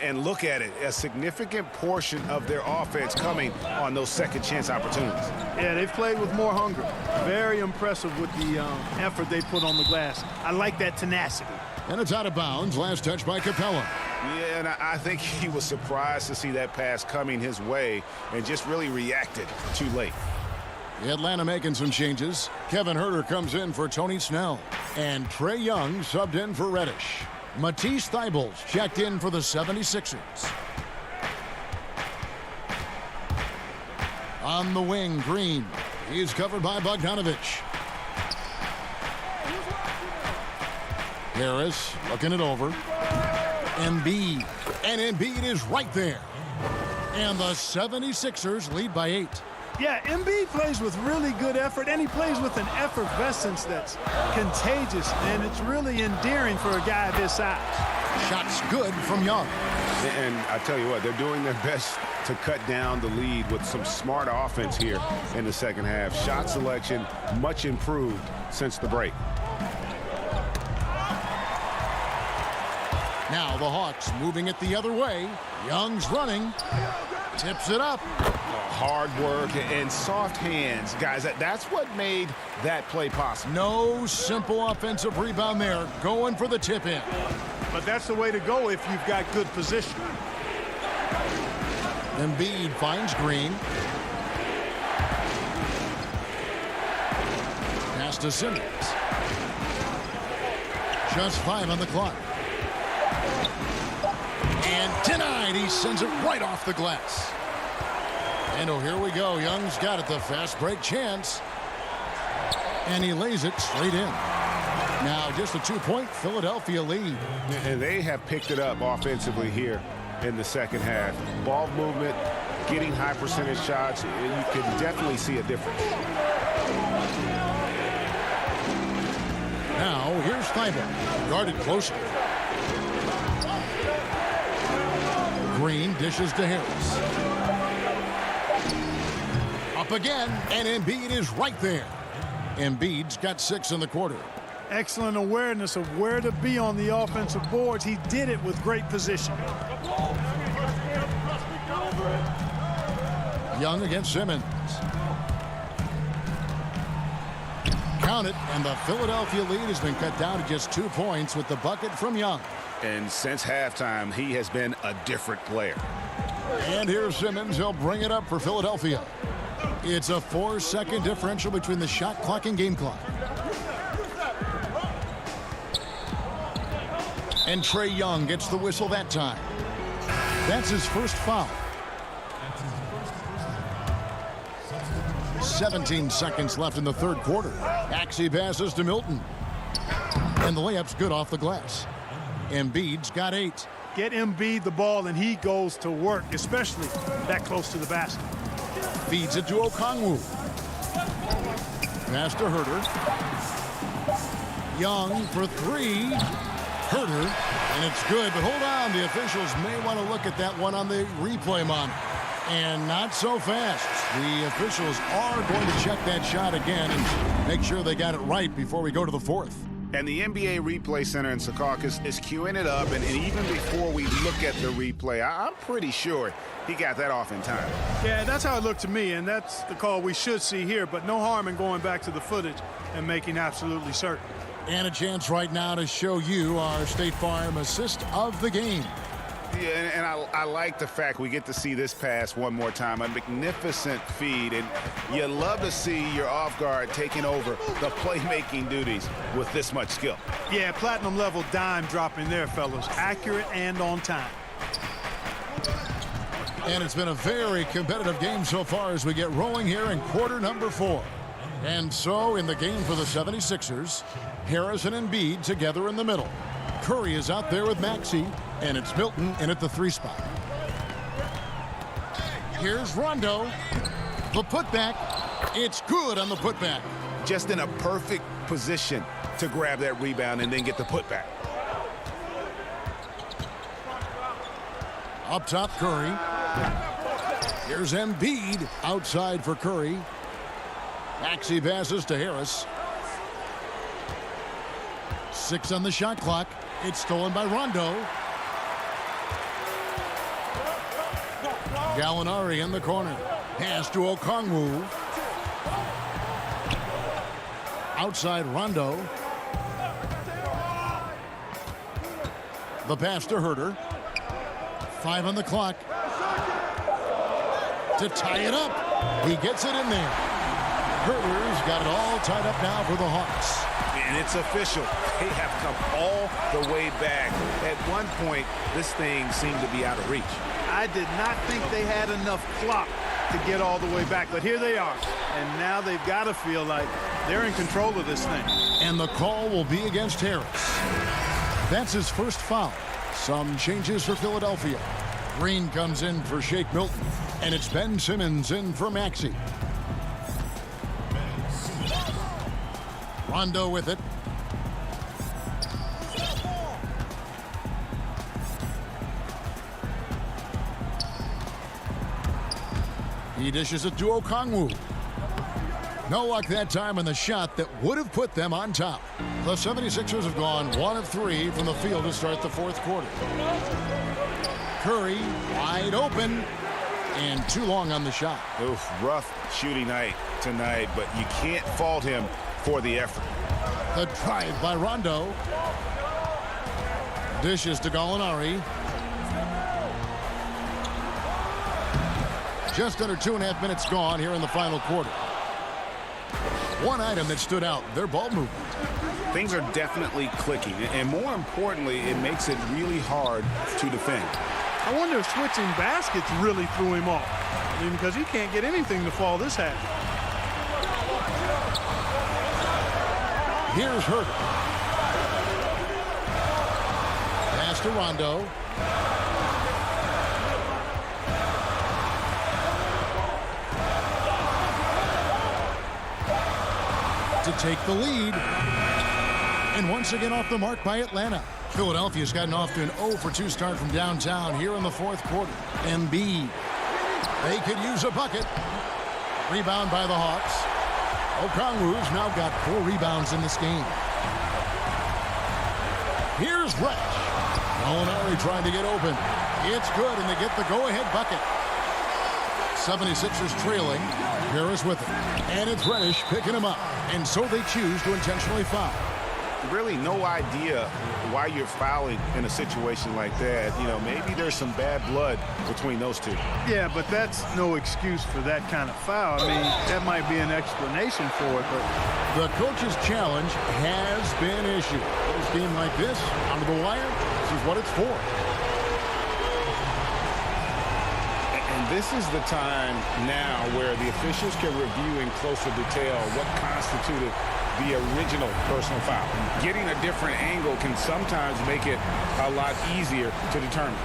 And look at it, a significant portion of their offense coming on those second chance opportunities. Yeah, they've played with more hunger. Very impressive with the effort they put on the glass. I like that tenacity. And it's out of bounds. Last touch by Capella. Yeah, and I think he was surprised to see that pass coming his way and just really reacted too late. Atlanta making some changes. Kevin Huerter comes in for Tony Snell. And Trae Young subbed in for Reddish. Matisse Thybulle checked in for the 76ers. On the wing, Green. He's covered by Bogdanovich. Harris looking it over. Embiid. And Embiid is right there. And the 76ers lead by 8. Yeah, Embiid plays with really good effort, and he plays with an effervescence that's contagious, and it's really endearing for a guy of his size. Shots good from Young. And I tell you what, they're doing their best to cut down the lead with some smart offense here in the second half. Shot selection much improved since the break. Now the Hawks moving it the other way. Young's running. Tips it up. Hard work and soft hands, guys. That's what made that play possible. No simple offensive rebound there. Going for the tip in. But that's the way to go if you've got good position. Embiid finds Green. Pass to Simmons. Just 5 on the clock. And denied. He sends it right off the glass. And oh, here we go. Young's got it, the fast break chance. And he lays it straight in. Now just a 2-point Philadelphia lead. And they have picked it up offensively here in the second half. Ball movement, getting high percentage shots. You can definitely see a difference. Now here's Thybulle, guarded closer. Green dishes to Harris. Up again, and Embiid is right there. Embiid's got 6 in the quarter. Excellent awareness of where to be on the offensive boards. He did it with great position. Young against Simmons. Count it, and the Philadelphia lead has been cut down to just 2 points with the bucket from Young. And since halftime, he has been a different player. And here's Simmons. He'll bring it up for Philadelphia. It's a 4-second differential between the shot clock and game clock. And Trae Young gets the whistle that time. That's his first foul. 17 seconds left in the third quarter. Maxey passes to Milton. And the layup's good off the glass. Embiid's got 8. Get Embiid the ball and he goes to work, especially that close to the basket. Feeds it to Okongwu. Pass to Huerter. Young for 3. Huerter, and it's good, but hold on. The officials may want to look at that one on the replay monitor. And not so fast. The officials are going to check that shot again and make sure they got it right before we go to the fourth. And the NBA Replay Center in Secaucus is queuing it up, and even before we look at the replay, I'm pretty sure he got that off in time. Yeah, that's how it looked to me, and that's the call we should see here, but no harm in going back to the footage and making absolutely certain. And a chance right now to show you our State Farm assist of the game. Yeah, and I like the fact we get to see this pass one more time. A magnificent feed, and you love to see your off guard taking over the playmaking duties with this much skill. Yeah, platinum level dime dropping there, fellas. Accurate and on time. And it's been a very competitive game so far as we get rolling here in quarter number 4. And so in the game for the 76ers, Harris and Embiid together in the middle. Curry is out there with Maxey, and it's Milton in at the 3 spot. Here's Rondo. The putback. It's good on the putback. Just in a perfect position to grab that rebound and then get the putback. Up top, Curry. Here's Embiid outside for Curry. Maxey passes to Harris. 6 on the shot clock. It's stolen by Rondo. Gallinari in the corner. Pass to Okongwu. Outside Rondo. The pass to Herter. 5 on the clock. To tie it up. He gets it in there. Herter's got it all tied up now for the Hawks. And it's official. They have come all the way back. At one point, this thing seemed to be out of reach. I did not think they had enough clock to get all the way back, but here they are. And now they've got to feel like they're in control of this thing. And the call will be against Harris. That's his first foul. Some changes for Philadelphia. Green comes in for Shake Milton. And it's Ben Simmons in for Maxey. Rondo with it. He dishes it to Okongwu. No luck that time on the shot that would have put them on top. The 76ers have gone 1 of 3 from the field to start the fourth quarter. Curry wide open and too long on the shot. Oof, rough shooting night tonight, but you can't fault him for the effort. The drive by Rondo. Dishes to Gallinari. Just under 2.5 minutes gone here in the final quarter. One item that stood out, their ball movement. Things are definitely clicking, and more importantly, it makes it really hard to defend. I wonder if switching baskets really threw him off. I mean, because he can't get anything to fall this half. Here's Herter. Pass to Rondo. To take the lead. And once again off the mark by Atlanta. Philadelphia's gotten off to an 0 for 2 start from downtown here in the fourth quarter. Embiid. They could use a bucket. Rebound by the Hawks. Okongwu's now got 4 rebounds in this game. Here's Resch. Gallinari trying to get open. It's good, and they get the go-ahead bucket. 76ers trailing. Harris with it. And it's Reddish picking him up. And so they choose to intentionally foul. Really no idea why you're fouling in a situation like that. You know, maybe there's some bad blood between those two. Yeah, but that's no excuse for that kind of foul. I mean, that might be an explanation for it, but the coach's challenge has been issued. A game like this, under the wire, this is what it's for. And this is the time now where the officials can review in closer detail what constituted the original personal foul. Getting a different angle can sometimes make it a lot easier to determine.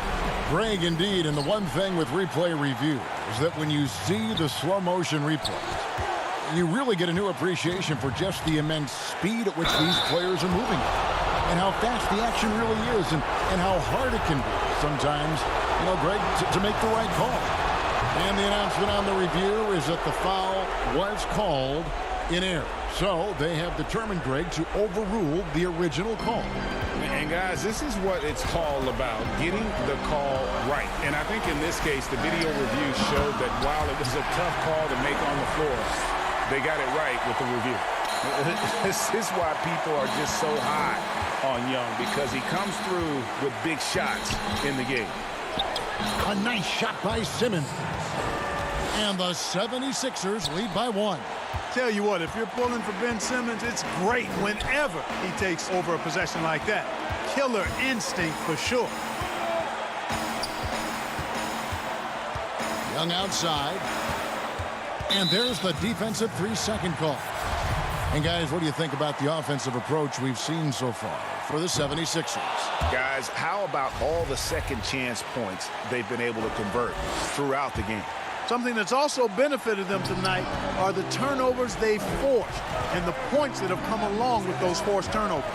Greg, indeed, and the one thing with replay review is that when you see the slow motion replays, you really get a new appreciation for just the immense speed at which these players are moving and how fast the action really is and how hard it can be sometimes, you know, Greg, to make the right call. And the announcement on the review is that the foul was called in error. So they have determined, Greg, to overrule the original call. And guys, this is what it's all about, getting the call right. And I think in this case, the video review showed that while it was a tough call to make on the floor, they got it right with the review. This is why people are just so high on Young, because he comes through with big shots in the game. A nice shot by Simmons. And the 76ers lead by 1. Tell you what, if you're pulling for Ben Simmons, it's great whenever he takes over a possession like that. Killer instinct for sure. Young outside. And there's the defensive 3-second call. And guys, what do you think about the offensive approach we've seen so far for the 76ers? Guys, how about all the second chance points they've been able to convert throughout the game? Something that's also benefited them tonight are the turnovers they've forced and the points that have come along with those forced turnovers.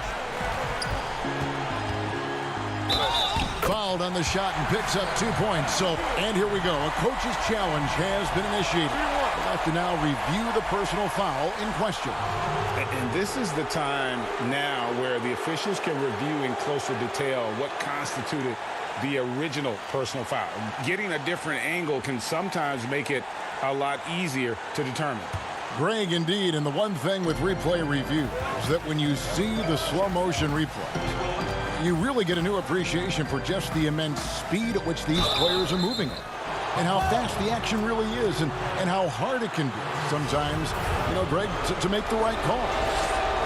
Fouled on the shot and picks up 2 points. So, and here we go. A coach's challenge has been initiated. have to now review the personal foul in question. And this is the time now where the officials can review in closer detail what constituted the original personal foul. Getting a different angle can sometimes make it a lot easier to determine. Greg, indeed, and the one thing with replay review is that when you see the slow motion replay, you really get a new appreciation for just the immense speed at which these players are moving and how fast the action really is and how hard it can be sometimes, Greg, to make the right call.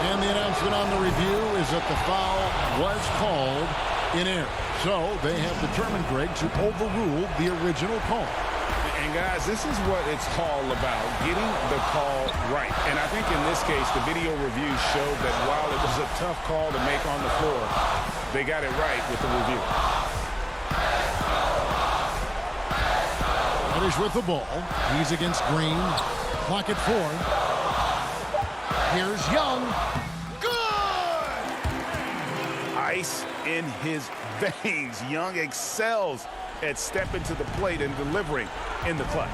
And the announcement on the review is that the foul was called in error. So they have determined, Greg, to overrule the original call. And guys, this is what it's all about, getting the call right. And I think in this case, the video review showed that while it was a tough call to make on the floor, they got it right with the review. Reddish with the ball. He's against Green. Clock at 4. Here's Young. Good! Ice in his veins. Young excels at stepping to the plate and delivering in the clutch.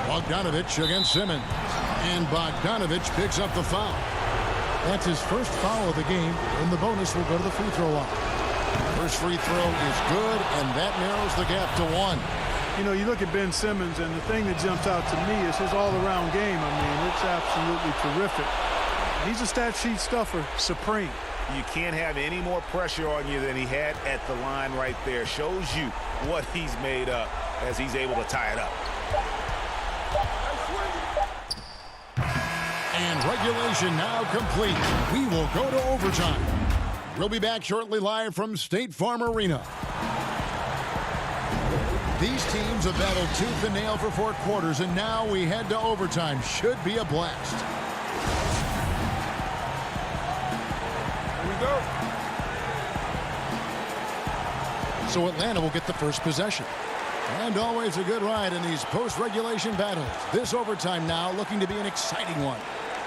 Bogdanovich against Simmons. And Bogdanovich picks up the foul. That's his first foul of the game, and the bonus will go to the free throw line. First free throw is good, and that narrows the gap to 1. You look at Ben Simmons, and the thing that jumps out to me is his all-around game. I mean, it's absolutely terrific. He's a stat sheet stuffer, supreme. You can't have any more pressure on you than he had at the line right there. Shows you what he's made up as he's able to tie it up. And regulation now complete. We will go to overtime. We'll be back shortly live from State Farm Arena. These teams have battled tooth and nail for 4 quarters, and now we head to overtime. Should be a blast. Go. So Atlanta will get the first possession. And always a good ride in these post-regulation battles. This overtime now looking to be an exciting one.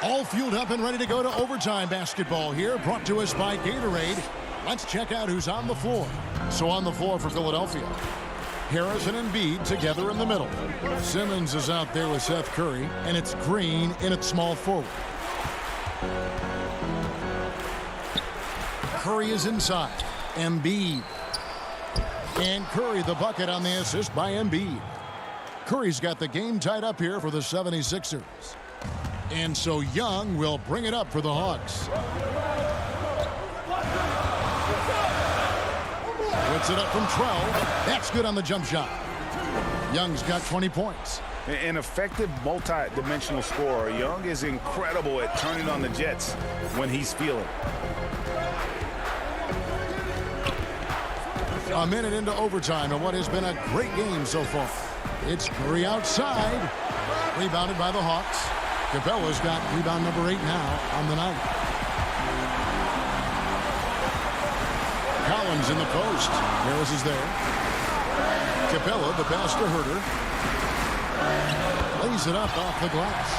All fueled up and ready to go to overtime basketball here, brought to us by Gatorade. Let's check out who's on the floor. So on the floor for Philadelphia, Harris and Embiid together in the middle. Simmons is out there with Seth Curry, and it's Green in at small forward. Curry is inside. Embiid. And Curry the bucket on the assist by Embiid. Curry's got the game tied up here for the 76ers. And so Young will bring it up for the Hawks. Puts it up from 12. That's good on the jump shot. Young's got 20 points. An effective multi-dimensional scorer. Young is incredible at turning on the Jets when he's feeling. A minute into overtime and what has been a great game so far. It's Curry outside. Rebounded by the Hawks. Capella's got rebound number 8 now on the night. Collins in the post. Harris is there. Capella, the pass to Herter. Lays it up off the glass.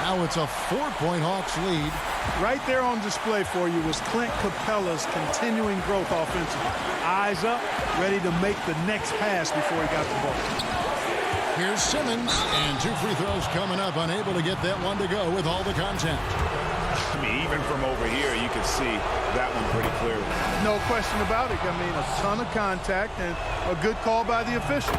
Now it's a 4-point Hawks lead. Right there on display for you was Clint Capella's continuing growth offensively. Eyes up, ready to make the next pass before he got the ball. Here's Simmons, and 2 free throws coming up, unable to get that one to go with all the contact. I mean, even from over here, you can see that one pretty clearly. No question about it. I mean, a ton of contact and a good call by the official.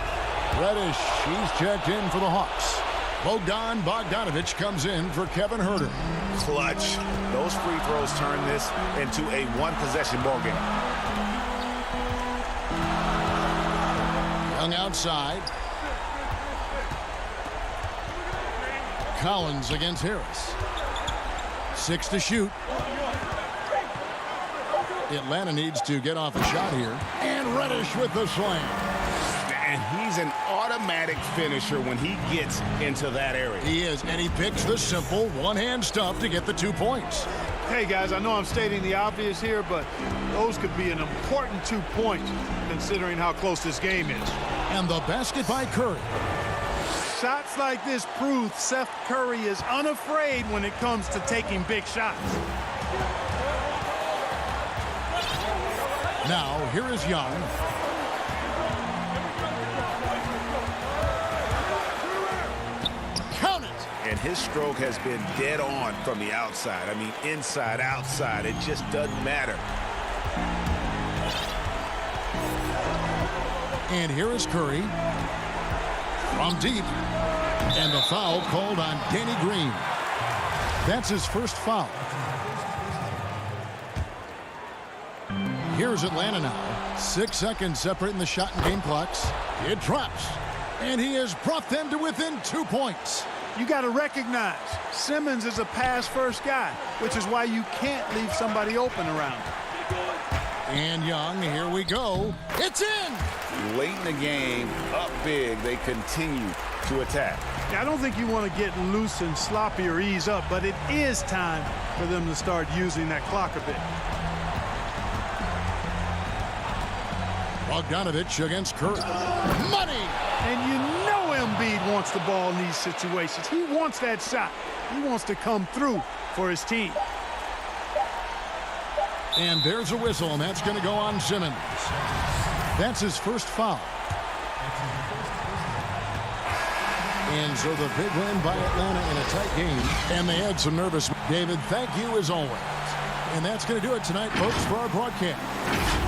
Reddish, he's checked in for the Hawks. Bogdanovich comes in for Kevin Herter. Clutch. Those free throws turn this into a one-possession ball game. Young outside. Collins against Harris. 6 to shoot. Atlanta needs to get off a shot here. And Reddish with the slam. And he's an automatic finisher when he gets into that area. He is, and he picks the simple one-hand stuff to get the 2 points. Hey, guys, I know I'm stating the obvious here, but those could be an important 2 points considering how close this game is. And the basket by Curry. Shots like this prove Seth Curry is unafraid when it comes to taking big shots. Now, here is Young. and his stroke has been dead on from the outside. I mean, inside, outside, it just doesn't matter. And here is Curry from deep. And the foul called on Danny Green. That's his first foul. Here's Atlanta now. 6 seconds separating the shot and game clocks. It drops. And he has brought them to within 2 points. You got to recognize Simmons is a pass-first guy, which is why you can't leave somebody open around him. And Young, here we go. It's in! Late in the game, up big, they continue to attack. I don't think you want to get loose and sloppy or ease up, but it is time for them to start using that clock a bit. Bogdanovich against Curry. Money! And you know Embiid wants the ball in these situations. He wants that shot. He wants to come through for his team. And there's a whistle, and that's going to go on Simmons. That's his first foul. And so the big win by Atlanta in a tight game. And they had some nervous. David, thank you as always. And that's going to do it tonight, folks, for our broadcast.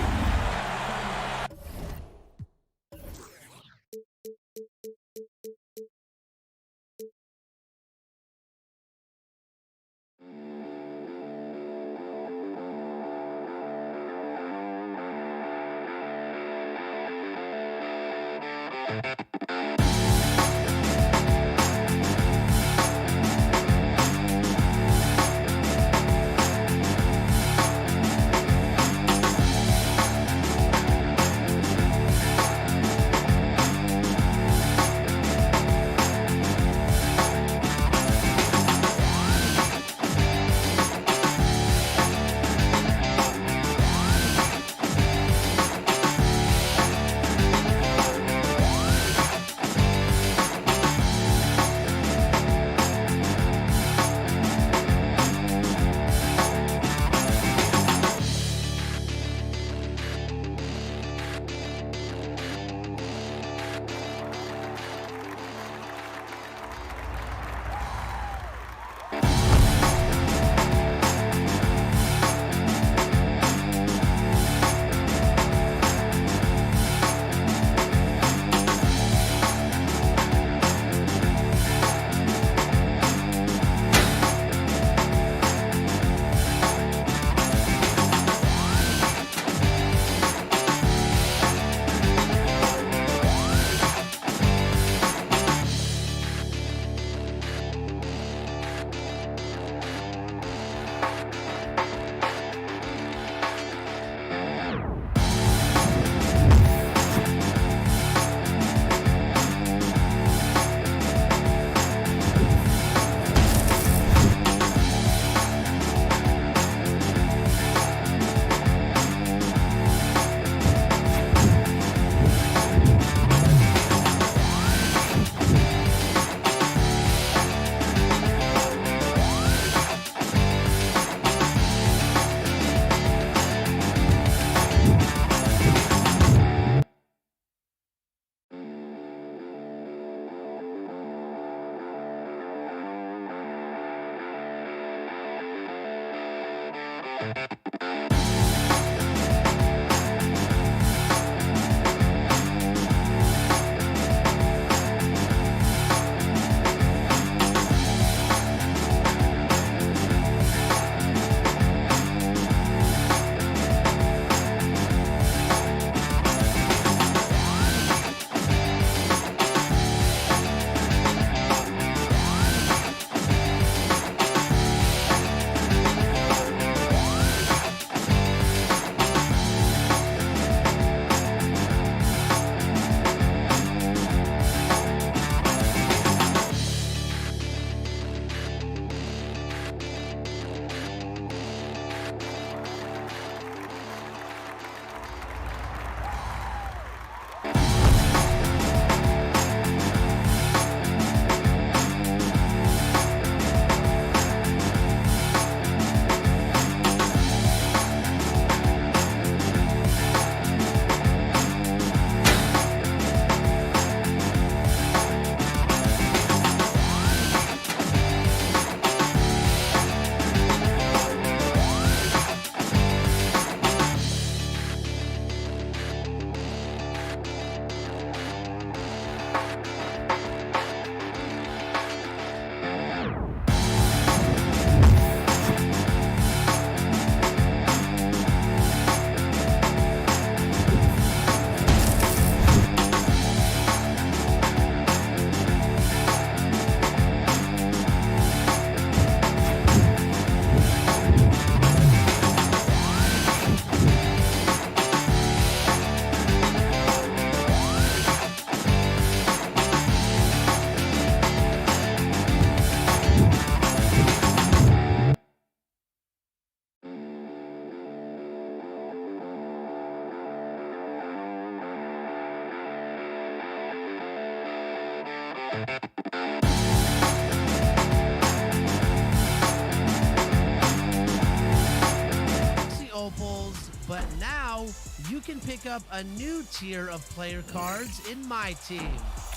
now, you can pick up a new tier of player cards in my team.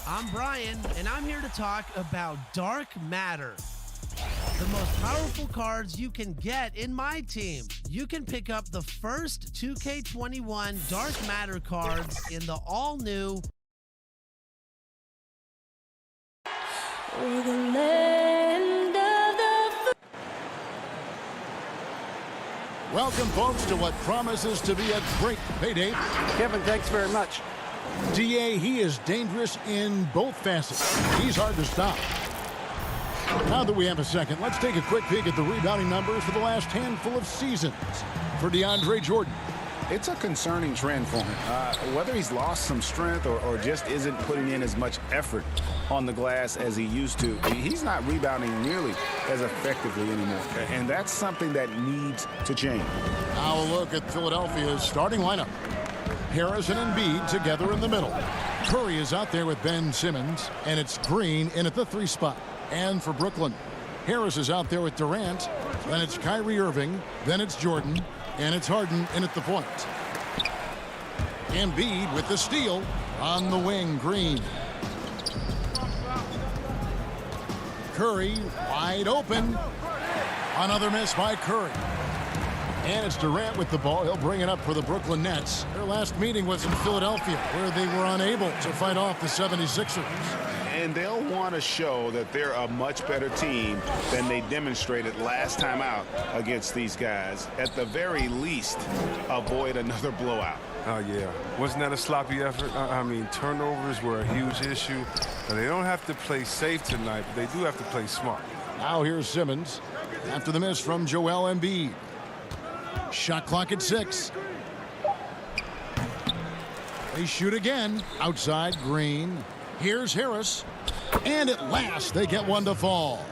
I'm Brian, and I'm here to talk about Dark Matter. The most powerful cards you can get in my team. You can pick up the first 2K21 Dark Matter cards in the all-new Welcome, folks, to what promises to be a great payday. Kevin, thanks very much. DA, he is dangerous in both facets. He's hard to stop. Now that we have a second, let's take a quick peek at the rebounding numbers for the last handful of seasons for DeAndre Jordan. It's a concerning trend for him. Whether he's lost some strength or just isn't putting in as much effort on the glass as he used to, he's not rebounding nearly as effectively anymore. And that's something that needs to change. Now a look at Philadelphia's starting lineup. Harris and Embiid together in the middle. Curry is out there with Ben Simmons, and it's Green in at the 3 spot. And for Brooklyn, Harris is out there with Durant, then it's Kyrie Irving, then it's Jordan, and it's Harden in at the point. Embiid with the steal on the wing, Green. Curry wide open. Another miss by Curry. And it's Durant with the ball. He'll bring it up for the Brooklyn Nets. Their last meeting was in Philadelphia, where they were unable to fight off the 76ers. And they'll want to show that they're a much better team than they demonstrated last time out against these guys. At the very least, avoid another blowout. Oh, yeah. Wasn't that a sloppy effort? I mean, turnovers were a huge issue. And they don't have to play safe tonight, but they do have to play smart. Now here's Simmons after the miss from Joel Embiid. Shot clock at 6. They shoot again. Outside, Green. Here's Harris. And at last, they get one to fall.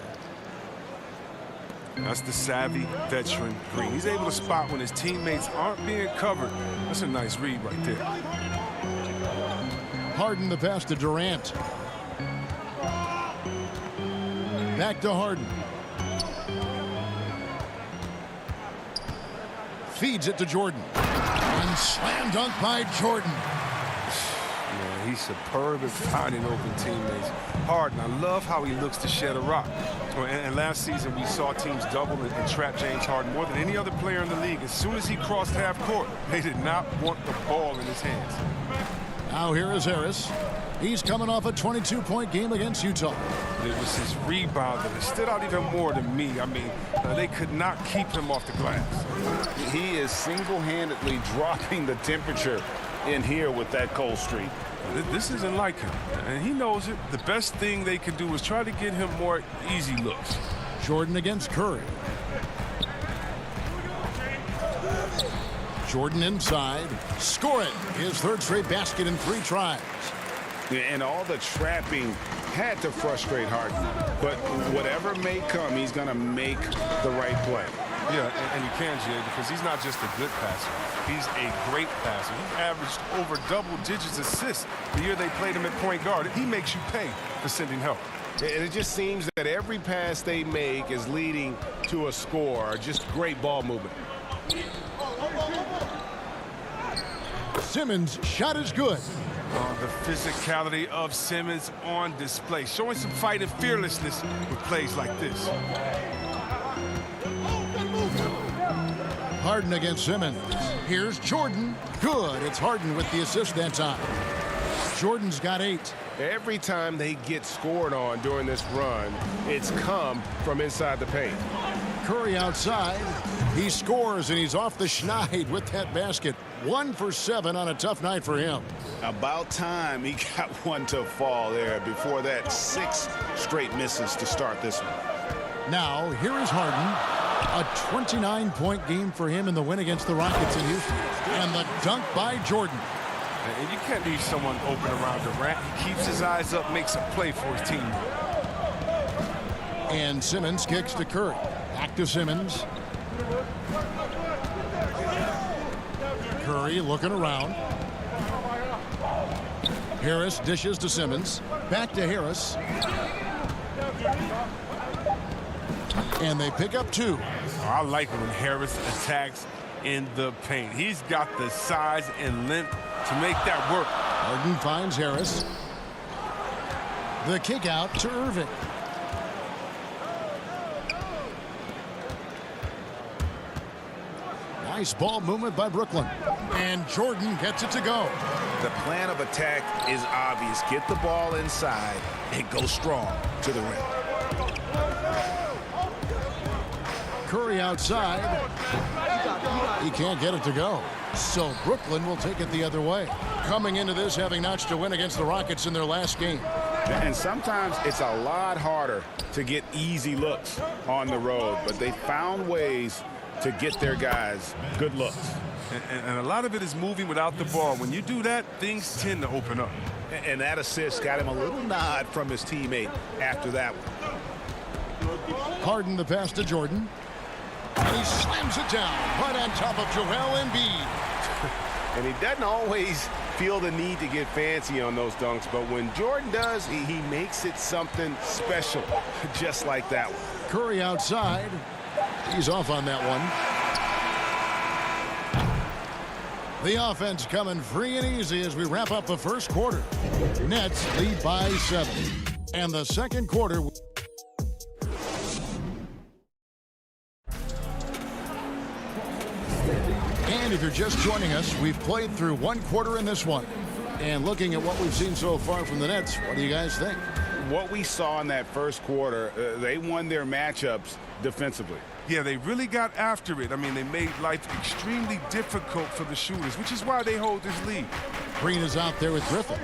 That's the savvy veteran Green. He's able to spot when his teammates aren't being covered. That's a nice read right there. Harden the pass to Durant. Back to Harden. Feeds it to Jordan. And slam dunk by Jordan. Man, he's superb at finding open teammates. Harden, I love how he looks to shed a rock. And last season, we saw teams double and trap James Harden more than any other player in the league. As soon as he crossed half court, they did not want the ball in his hands. Now here is Harris. He's coming off a 22-point game against Utah. It was his rebound that stood out even more to me. I mean, they could not keep him off the glass. He is single-handedly dropping the temperature in here with that cold streak. This isn't like him, and he knows it. The best thing they can do is try to get him more easy looks. Jordan against Curry. Jordan inside. Score it. His third straight basket in 3 tries. And all the trapping had to frustrate Harden. But whatever may come, he's going to make the right play. Yeah, and he can, Jay, because he's not just a good passer. He's a great passer. He averaged over double-digits assists the year they played him at point guard. He makes you pay for sending help. And it just seems that every pass they make is leading to a score. Just great ball movement. Simmons' shot is good. The physicality of Simmons on display, showing some fight and fearlessness with plays like this. Harden against Simmons. Here's Jordan. Good. It's Harden with the assist that time. Jordan's got 8. Every time they get scored on during this run, it's come from inside the paint. Curry outside. He scores, and he's off the schneid with that basket. 1 for 7 on a tough night for him. About time he got one to fall there. Before that, 6 straight misses to start this one. Now, here is Harden. A 29-point game for him in the win against the Rockets in Houston. And the dunk by Jordan. And you can't leave someone open around Durant. He keeps his eyes up, makes a play for his team. And Simmons kicks to Curry. Back to Simmons. Curry looking around. Harris dishes to Simmons. Back to Harris. And they pick up 2. I like when Harris attacks in the paint. He's got the size and length to make that work. Harden finds Harris. The kick out to Irving. Nice ball movement by Brooklyn. And Jordan gets it to go. The plan of attack is obvious. Get the ball inside and go strong to the rim. Curry outside. He can't get it to go. So Brooklyn will take it the other way. Coming into this having notched a win against the Rockets in their last game. And sometimes it's a lot harder to get easy looks on the road, but they found ways to get their guys good looks. And a lot of it is moving without the ball. When you do that, things tend to open up. And that assist got him a little nod from his teammate after that one. Harden the pass to Jordan. And he slams it down right on top of Joel Embiid. And he doesn't always feel the need to get fancy on those dunks, but when Jordan does, he makes it something special, just like that one. Curry outside. He's off on that one. The offense coming free and easy as we wrap up the first quarter. Nets lead by 7. And the second quarter. And if you're just joining us, we've played through one quarter in this one. And looking at what we've seen so far from the Nets, what do you guys think? What we saw in that first quarter, they won their matchups defensively. Yeah, they really got after it. I mean, they made life extremely difficult for the shooters, which is why they hold this lead. Green is out there with Griffin.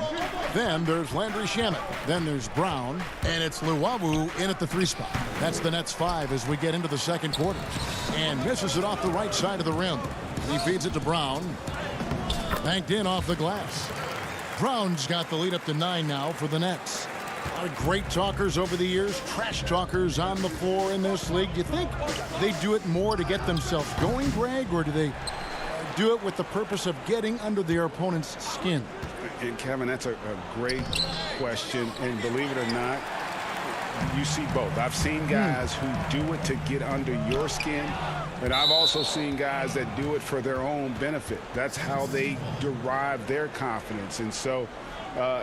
Then there's Landry Shamet. Then there's Brown. And it's Luwawu in at the 3 spot. That's the Nets 5 as we get into the second quarter. And misses it off the right side of the rim. He feeds it to Brown. Banked in off the glass. Brown's got the lead up to 9 now for the Nets. A lot of great talkers over the years, trash talkers on the floor in this league. Do you think they do it more to get themselves going, Greg, or do they do it with the purpose of getting under their opponent's skin? And Kevin, that's a great question, and believe it or not, you see both. I've seen guys who do it to get under your skin, but I've also seen guys that do it for their own benefit. That's how they derive their confidence. And so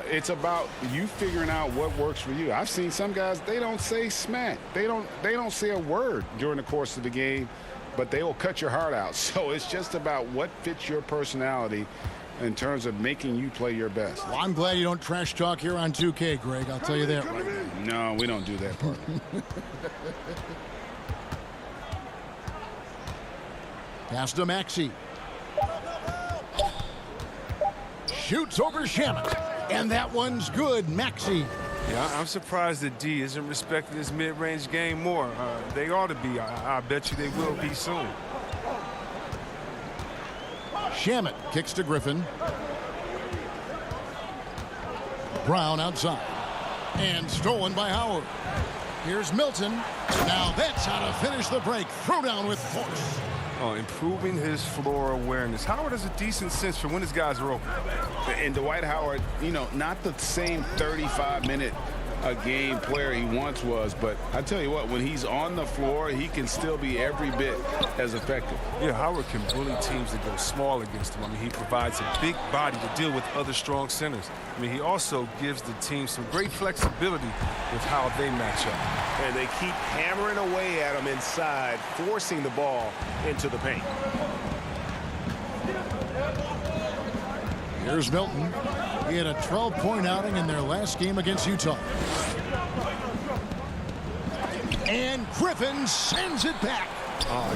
it's about you figuring out what works for you. I've seen some guys, they don't say smack. They don't say a word during the course of the game, but they will cut your heart out. So it's just about what fits your personality in terms of making you play your best. Well, I'm glad you don't trash talk here on 2K, Greg. I'll tell you that right now. No, we don't do that part. Pass to Maxey. Shoots over Shamet. And that one's good. Maxey. Yeah, I'm surprised that D isn't respecting his mid-range game more. They ought to be. I bet you they will be soon. Shamet kicks to Griffin. Brown outside. And stolen by Howard. Here's Milton. Now that's how to finish the break. Throw down with force. Improving his floor awareness. Howard has a decent sense for when his guys are open. And Dwight Howard, you know, not the same 35-minute a game player he once was, but I tell you what, when he's on the floor, he can still be every bit as effective. Yeah, Howard can bully teams that go small against him. I mean, he provides a big body to deal with other strong centers. I mean, he also gives the team some great flexibility with how they match up. And they keep hammering away at him inside, forcing the ball into the paint. Here's Milton. He had a 12-point outing in their last game against Utah. And Griffin sends it back.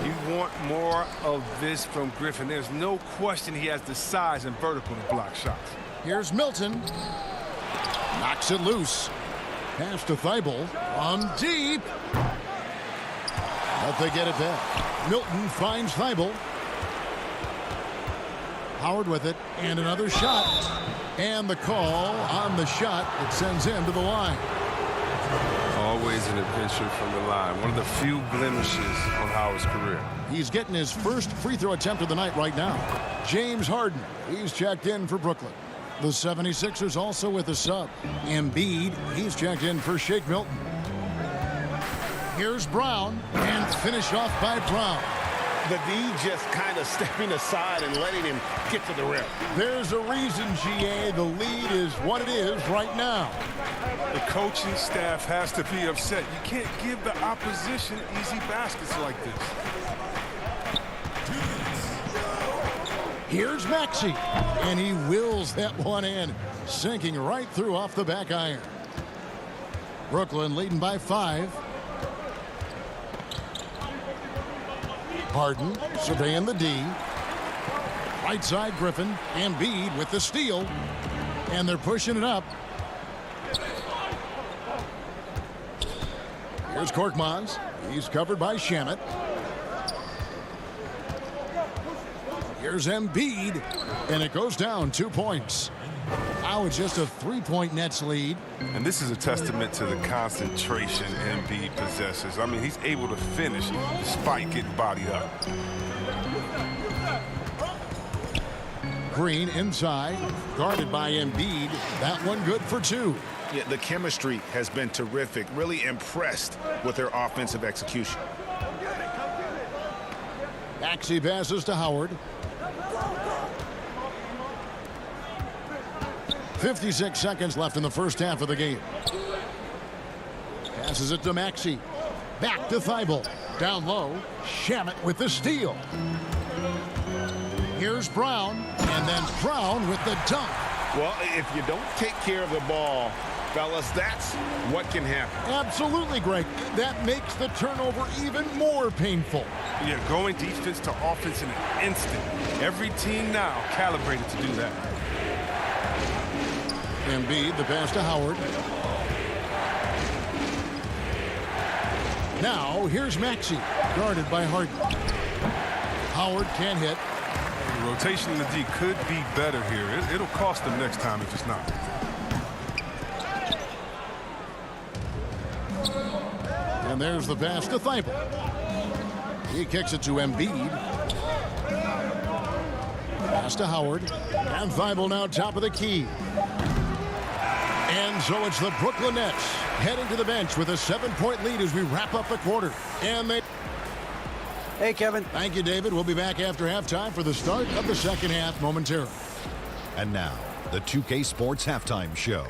You want more of this from Griffin. There's no question he has the size and vertical to block shots. Here's Milton. Knocks it loose. Pass to Thibault. On deep. But they get it back. Milton finds Thibault. Howard with it, and another shot. And the call on the shot that sends him to the line. Always an adventure from the line. One of the few blemishes on Howard's career. He's getting his first free throw attempt of the night right now. James Harden, he's checked in for Brooklyn. The 76ers also with a sub. Embiid, he's checked in for Shake Milton. Here's Brown, and finished off by Brown. The D just kind of stepping aside and letting him get to the rim. There's a reason, GA, the lead is what it is right now. The coaching staff has to be upset. You can't give the opposition easy baskets like this. Here's Maxey, and he wills that one in, sinking right through off the back iron. Brooklyn leading by 5. Harden surveying the D. Right side Griffin. Embiid with the steal. And they're pushing it up. Here's Korkmaz. He's covered by Shamet. Here's Embiid. And it goes down 2 points. Now it's just a 3-point Nets lead. And this is a testament to the concentration Embiid possesses. I mean, he's able to finish despite getting bodied up. Green inside, guarded by Embiid. That one good for 2. Yeah, the chemistry has been terrific. Really impressed with their offensive execution. Maxey passes to Howard. 56 seconds left in the first half of the game. Passes it to Maxey. Back to Thibault. Down low. Shamet with the steal. Here's Brown. And then Brown with the dunk. Well, if you don't take care of the ball, fellas, that's what can happen. Absolutely, Greg. That makes the turnover even more painful. Yeah, going defense to offense in an instant. Every team now calibrated to do that. Embiid, the pass to Howard. Now, here's Maxey, guarded by Harden. Howard can't hit. The rotation in the D could be better here. It'll cost them next time if it's not. And there's the pass to Thibault. He kicks it to Embiid. Pass to Howard. And Thibault now top of the key. And so it's the Brooklyn Nets heading to the bench with a 7-point lead as we wrap up the quarter. And they... Hey, Kevin. Thank you, David. We'll be back after halftime for the start of the second half momentarily. And now, the 2K Sports Halftime Show.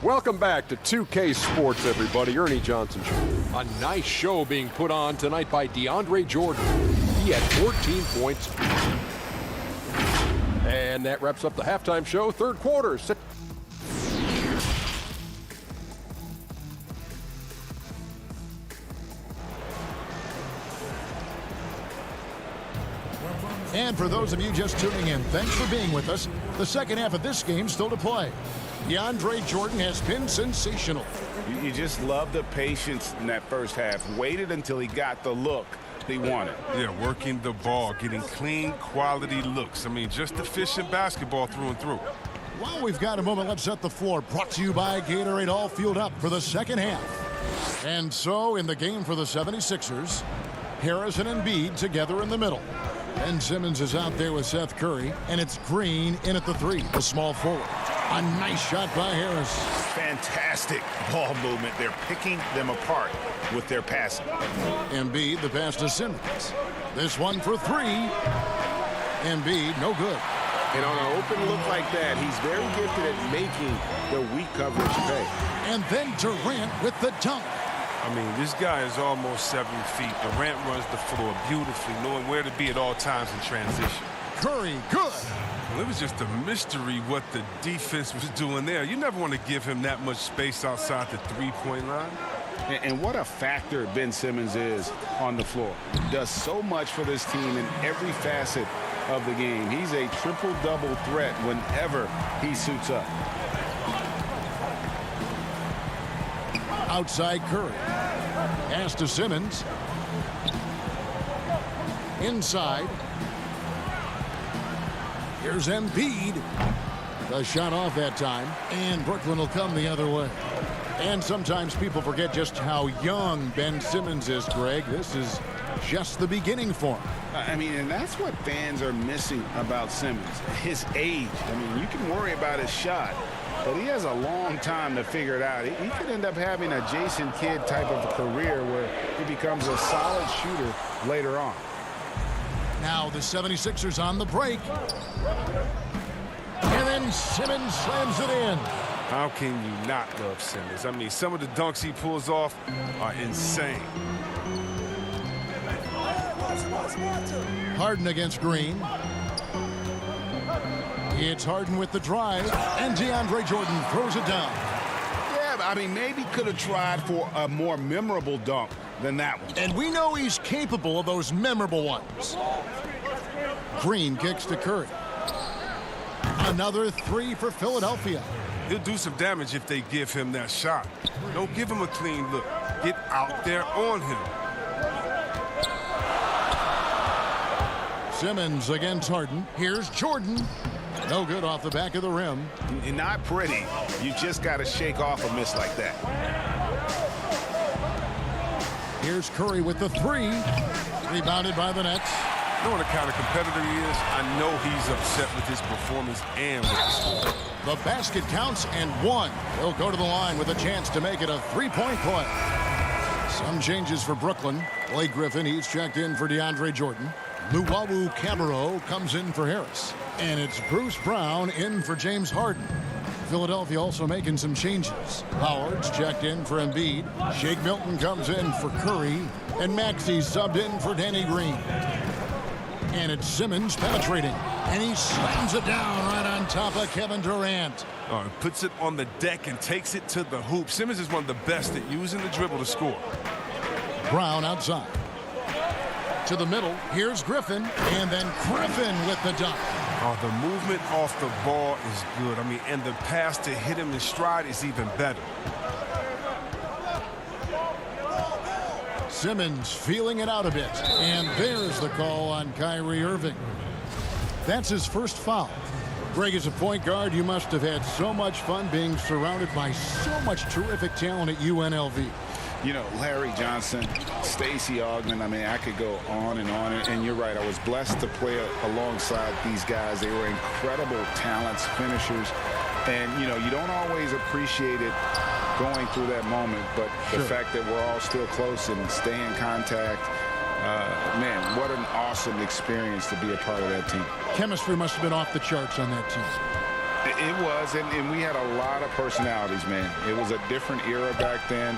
Welcome back to 2K Sports, everybody. Ernie Johnson. A nice show being put on tonight by DeAndre Jordan. He had 14 points. And that wraps up the halftime show. Third quarter. And for those of you just tuning in, thanks for being with us. The second half of this game still to play. DeAndre Jordan has been sensational. You just love the patience in that first half. Waited until he got the look he wanted. Yeah, working the ball, getting clean, quality looks. I mean, just efficient basketball through and through. While we've got a moment, let's set the floor. Brought to you by Gatorade, all fueled up for the second half. And so, in the game for the 76ers, Harris and Embiid together in the middle. Ben Simmons is out there with Seth Curry, and it's Green in at the 3, the small forward. A nice shot by Harris. Fantastic ball movement. They're picking them apart with their passing. Embiid, the pass to Simmons. This one for 3. Embiid, no good. And on an open look like that, he's very gifted at making the weak coverage pay. And then Durant with the dunk. I mean, this guy is almost 7 feet. Durant runs the floor beautifully, knowing where to be at all times in transition. Curry, good. Well, it was just a mystery what the defense was doing there. You never want to give him that much space outside the three-point line. And what a factor Ben Simmons is on the floor. Does so much for this team in every facet of the game. He's a triple-double threat whenever he suits up. Outside Curry. Pass to Simmons. Inside. Here's Embiid. The shot off that time. And Brooklyn will come the other way. And sometimes people forget just how young Ben Simmons is, Greg. This is just the beginning for him. I mean, and that's what fans are missing about Simmons. His age. I mean, you can worry about his shot, but he has a long time to figure it out. He could end up having a Jason Kidd type of a career where he becomes a solid shooter later on. Now the 76ers on the break. And then Simmons slams it in. How can you not love Simmons? I mean, some of the dunks he pulls off are insane. Harden against Green. It's Harden with the drive, and DeAndre Jordan throws it down. Yeah, I mean, maybe could have tried for a more memorable dunk than that one. And we know he's capable of those memorable ones. Green kicks to Curry. Another three for Philadelphia. He'll do some damage if they give him that shot. Don't give him a clean look. Get out there on him. Simmons against Harden. Here's Jordan. No good off the back of the rim. Not pretty. You just got to shake off a miss like that. Here's Curry with the three. Rebounded by the Nets. Knowing the kind of competitor he is, I know he's upset with his performance and with the score. The basket counts and one. He'll go to the line with a chance to make it a three-point play. Some changes for Brooklyn. Blake Griffin, he's checked in for DeAndre Jordan. Luwawu Cabarrot comes in for Harris. And it's Bruce Brown in for James Harden. Philadelphia also making some changes. Howard's checked in for Embiid. Shake Milton comes in for Curry. And Maxey's subbed in for Danny Green. And it's Simmons penetrating. And he slams it down right on top of Kevin Durant. Puts it on the deck and takes it to the hoop. Simmons is one of the best at using the dribble to score. Brown outside. To the middle. Here's Griffin. And then Griffin with the dunk. The movement off the ball is good. I mean, and the pass to hit him in stride is even better. Simmons feeling it out a bit. And there's the call on Kyrie Irving. That's his first foul. Greg, as a point guard, you must have had so much fun being surrounded by so much terrific talent at UNLV. You know, Larry Johnson, Stacey Augmon, I mean, I could go on. And you're right, I was blessed to play alongside these guys. They were incredible talents, finishers. And, you know, you don't always appreciate it going through that moment, but the fact that we're all still close and stay in contact, man, what an awesome experience to be a part of that team. Chemistry must have been off the charts on that team. It was, and we had a lot of personalities, man. It was a different era back then,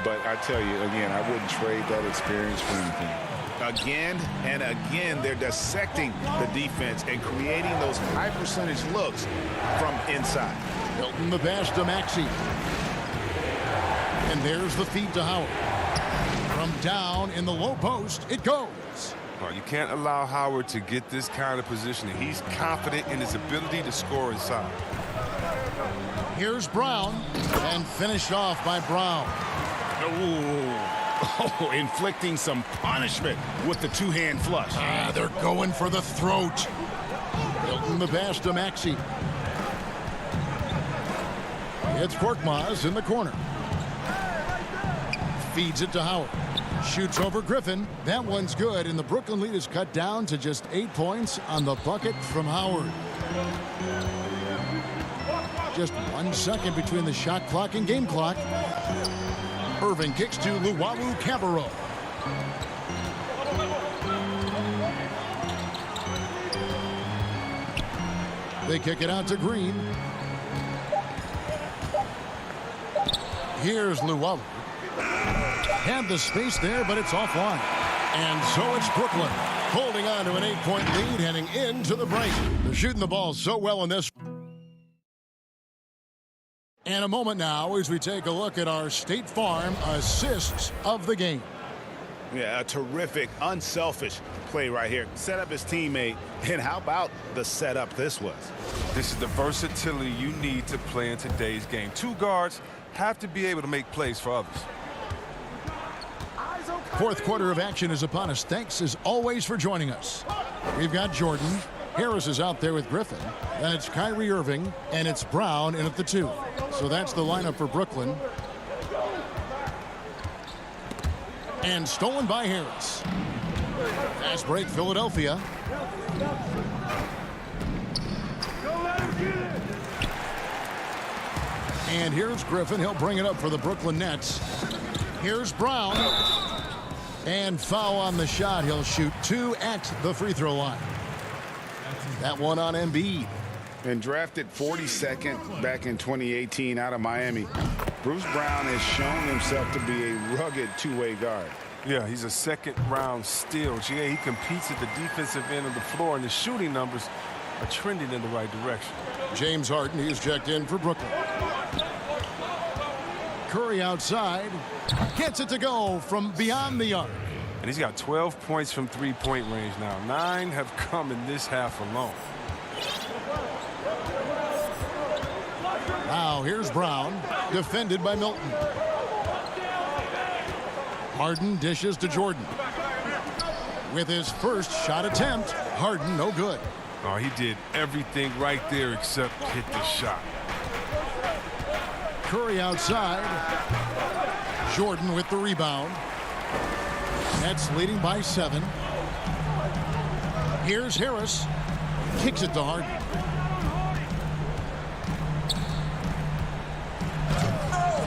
but I tell you, again, I wouldn't trade that experience for anything. Again and again, they're dissecting the defense and creating those high percentage looks from inside. Hilton the pass to Maxey. And there's the feed to Howard. From down in the low post, it goes. You can't allow Howard to get this kind of positioning. He's confident in his ability to score inside. Here's Brown, and finished off by Brown. Oh, inflicting some punishment with the two-hand flush. They're going for the throat. Hilton the pass to Maxey. It's Korkmaz in the corner. Feeds it to Howard. Shoots over Griffin. That one's good, and the Brooklyn lead is cut down to just 8 points on the bucket from Howard. Just 1 second between the shot clock and game clock. Irving kicks to Luwawu Cabarrot. They kick it out to Green. Here's Luwawu. Had the space there, but it's offline. And so it's Brooklyn holding on to an 8-point lead heading into the break. They're shooting the ball so well in this. And a moment now as we take a look at our State Farm assists of the game. Yeah, a terrific, unselfish play right here. Set up his teammate, and how about the setup this was? This is the versatility you need to play in today's game. Two guards have to be able to make plays for others. Fourth quarter of action is upon us. Thanks as always for joining us. We've got Jordan. Harris is out there with Griffin. Then it's Kyrie Irving, and it's Brown in at the 2. So that's the lineup for Brooklyn. And stolen by Harris. Fast break, Philadelphia. And here's Griffin. He'll bring it up for the Brooklyn Nets. Here's Brown. And foul on the shot. He'll shoot 2 at the free throw line. That one on Embiid. And drafted 42nd back in 2018 out of Miami, Bruce Brown has shown himself to be a rugged two-way guard. Yeah, he's a second-round steal. He competes at the defensive end of the floor, and the shooting numbers are trending in the right direction. James Harden, he is checked in for Brooklyn. Curry outside, gets it to go from beyond the arc. And he's got 12 points from three-point range now. 9 have come in this half alone. Now here's Brown, defended by Milton. Harden dishes to Jordan. With his first shot attempt, Harden no good. Oh, he did everything right there except hit the shot. Curry outside. Jordan with the rebound. Nets leading by 7. Here's Harris. Kicks it to Harden.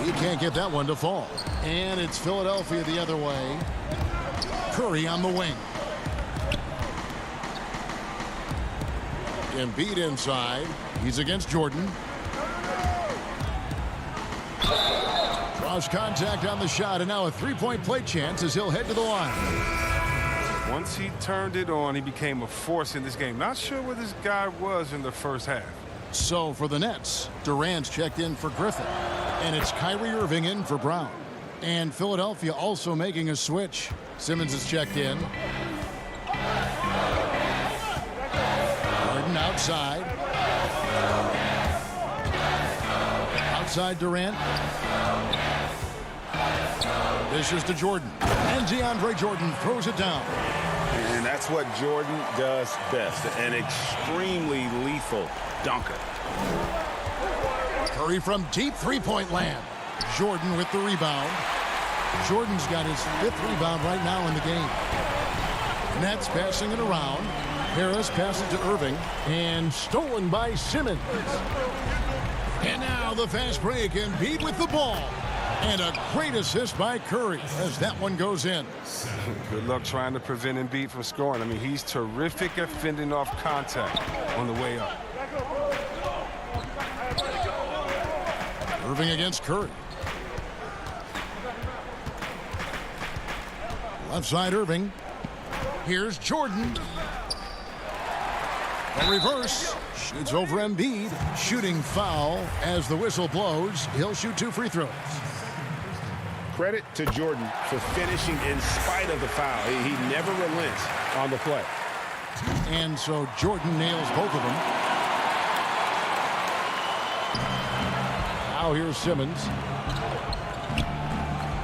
He can't get that one to fall. And it's Philadelphia the other way. Curry on the wing. Embiid inside. He's against Jordan. Draws contact on the shot, and now a three-point play chance as he'll head to the line. Once he turned it on, he became a force in this game. Not sure where this guy was in the first half. So for the Nets, Durant's checked in for Griffin. And it's Kyrie Irving in for Brown. And Philadelphia also making a switch. Simmons is checked in. Harden outside. Outside Durant. Dishes to Jordan. And DeAndre Jordan throws it down. And that's what Jordan does best. An extremely lethal dunker. Curry from deep three-point land. Jordan with the rebound. Jordan's got his 5th rebound right now in the game. Nets passing it around. Harris passes to Irving. And stolen by Simmons. And now the fast break. Embiid with the ball. And a great assist by Curry as that one goes in. Good luck trying to prevent Embiid from scoring. I mean, he's terrific at fending off contact on the way up. Irving against Curry. Left side Irving. Here's Jordan. A reverse. Shoots over Embiid. Shooting foul as the whistle blows. He'll shoot 2 free throws. Credit to Jordan for finishing in spite of the foul. He never relents on the play. And so Jordan nails both of them. Now here's Simmons.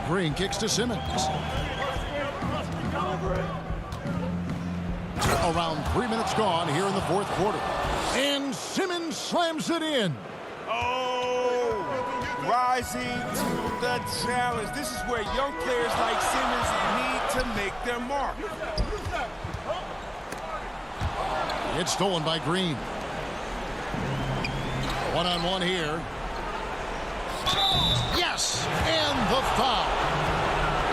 Green kicks to Simmons. Around 3 minutes gone here in the 4th quarter. And Simmons slams it in. Oh, rising to the challenge. This is where young players like Simmons need to make their mark. It's stolen by Green. One-on-one here. Yes, and the foul.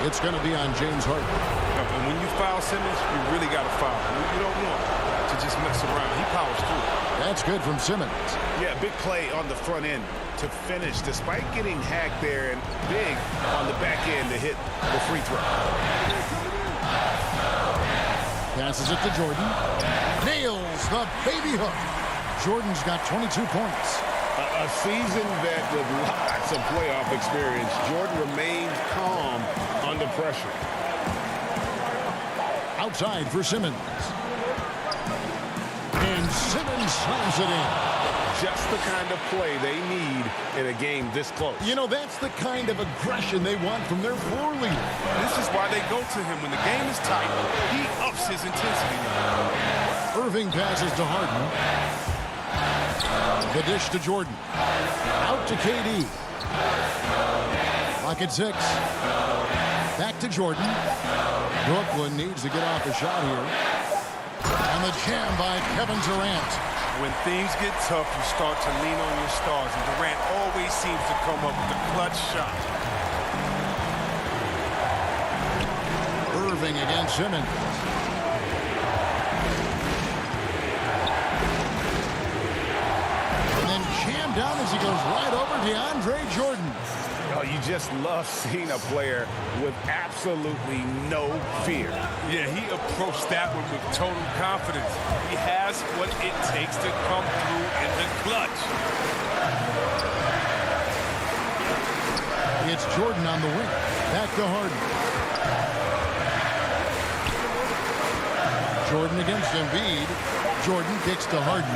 It's going to be on James Harden. And when you foul Simmons, you really got to foul. You don't want to just mess around. He powers through. That's good from Simmons. Yeah, big play on the front end to finish, despite getting hacked there, and big on the back end to hit the free throw. Passes it to Jordan. Nails the baby hook. Jordan's got 22 points. A seasoned vet with lots of playoff experience. Jordan remains calm under pressure. Outside for Simmons. And Simmons slams it in. Just the kind of play they need in a game this close. You know, that's the kind of aggression they want from their floor leader. This is why they go to him. When the game is tight, he ups his intensity. Irving passes to Harden. The dish to Jordan. Out to KD. Clock at 6. Back to Jordan. Brooklyn needs to get off the shot here. And the jam by Kevin Durant. When things get tough, you start to lean on your stars, and Durant always seems to come up with a clutch shot. Irving against Simmons. And then jammed down as he goes right over DeAndre Jordan. Oh, you just love seeing a player with absolutely no fear. Yeah, he approached that one with total confidence. He has what it takes to come through in the clutch. It's Jordan on the wing. Back to Harden. Jordan against Embiid. Jordan kicks to Harden.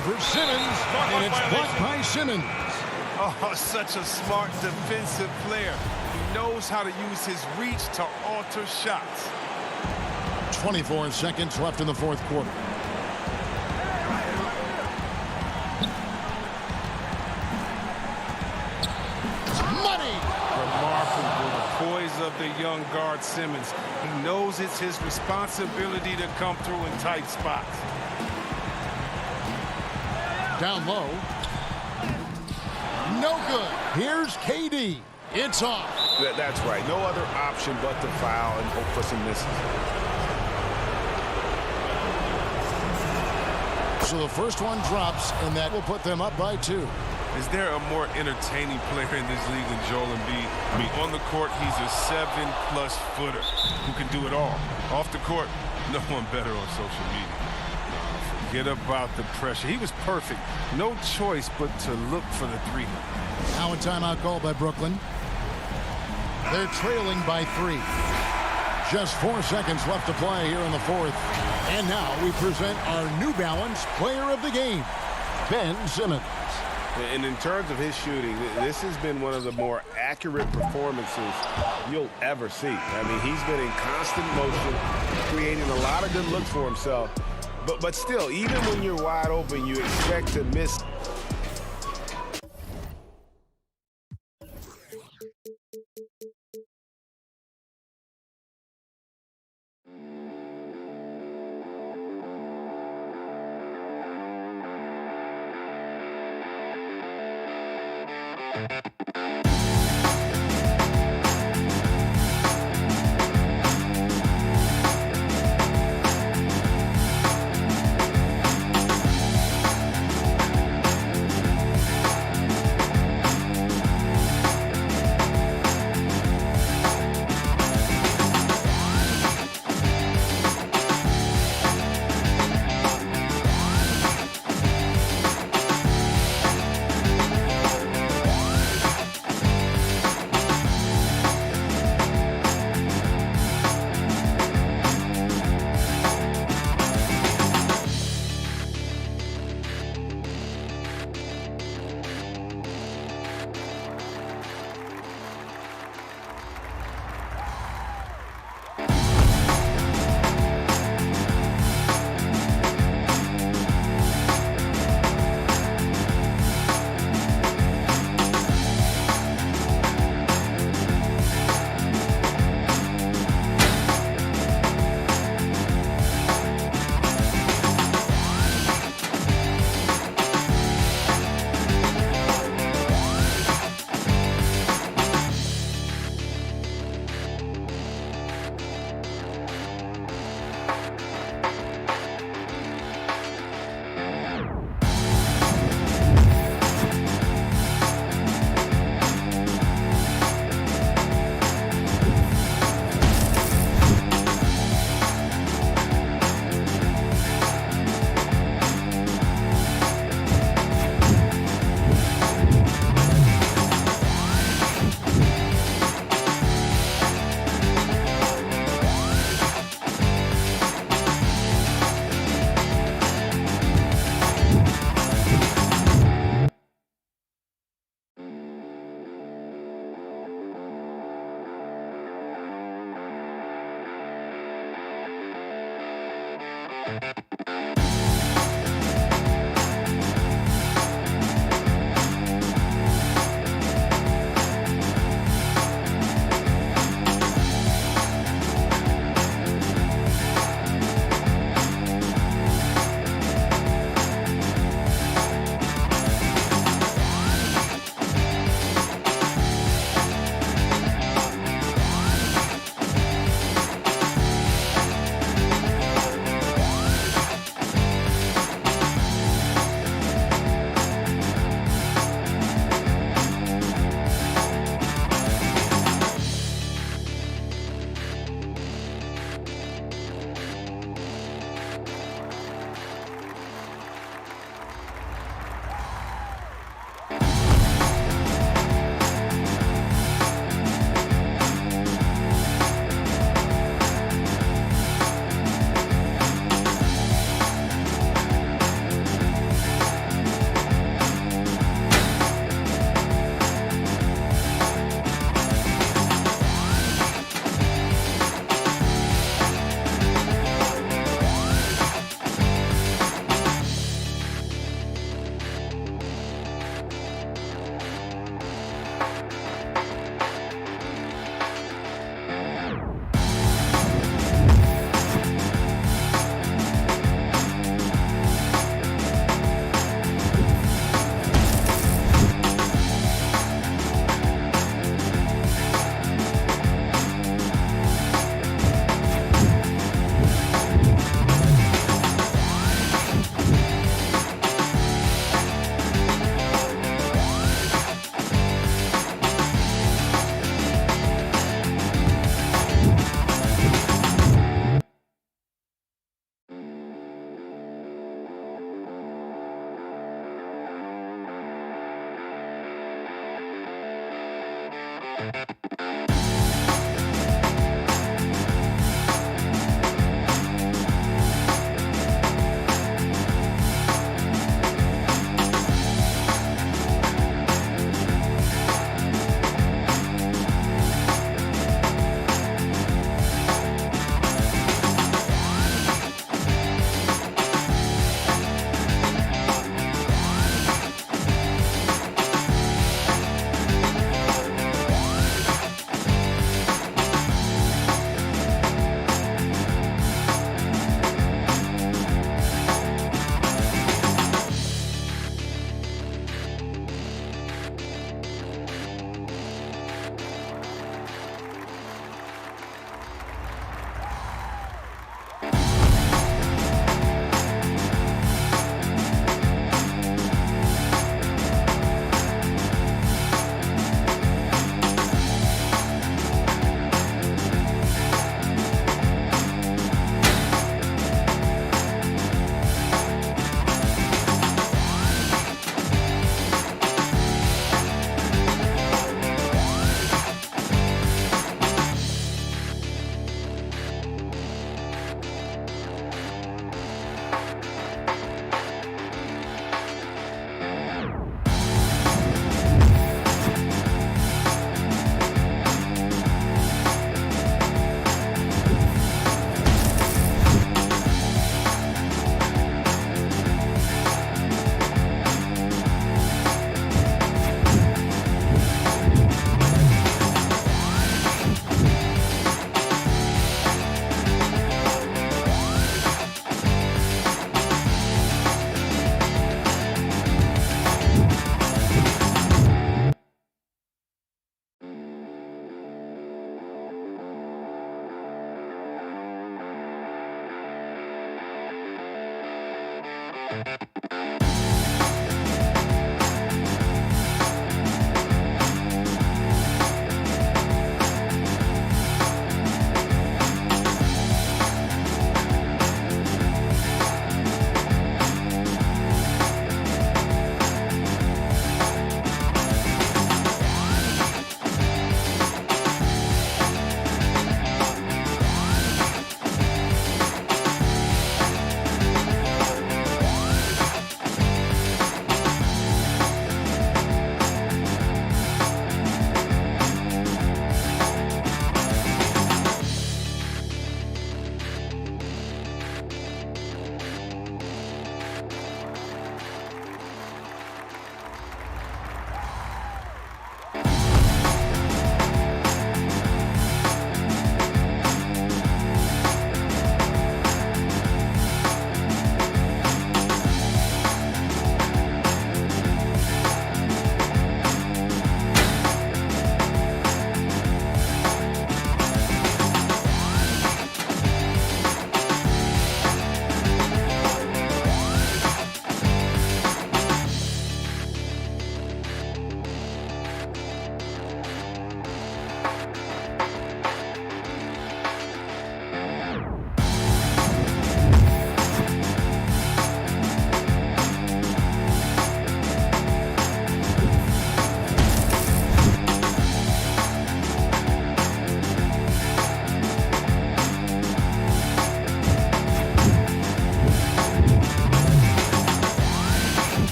Over Simmons, and it's blocked by Simmons. Oh, such a smart defensive player. He knows how to use his reach to alter shots. 24 seconds left in the fourth quarter. Money! Remarkable, the poise of the young guard Simmons. He knows it's his responsibility to come through in tight spots. Down low. No good. Here's KD. It's off. That's right. No other option but to foul and hope for some misses. So the first one drops, and that will put them up by 2. Is there a more entertaining player in this league than Joel Embiid? I mean, on the court, he's a 7+ footer who can do it all. Off the court, no one better on social media. Forget about the pressure. He was perfect. No choice but to look for the three. Now a timeout called by Brooklyn. They're trailing by 3. Just 4 seconds left to play here in the fourth. And now we present our New Balance Player of the Game, Ben Simmons. And in terms of his shooting, this has been one of the more accurate performances you'll ever see. I mean, he's been in constant motion, creating a lot of good looks for himself. But still, even when you're wide open, you expect to miss.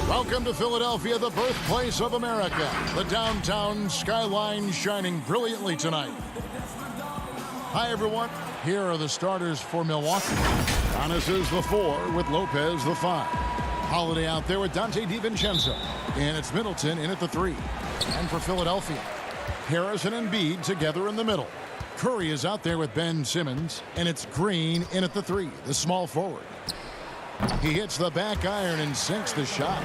Welcome to Philadelphia, the birthplace of America. The downtown skyline shining brilliantly tonight. Hi, everyone. Here are the starters for Milwaukee. Giannis is the 4 with Lopez the 5. Holiday out there with Dante DiVincenzo. And it's Middleton in at the 3. And for Philadelphia, Harris and Embiid together in the middle. Curry is out there with Ben Simmons. And it's Green in at the 3, the small forward. He hits the back iron and sinks the shot.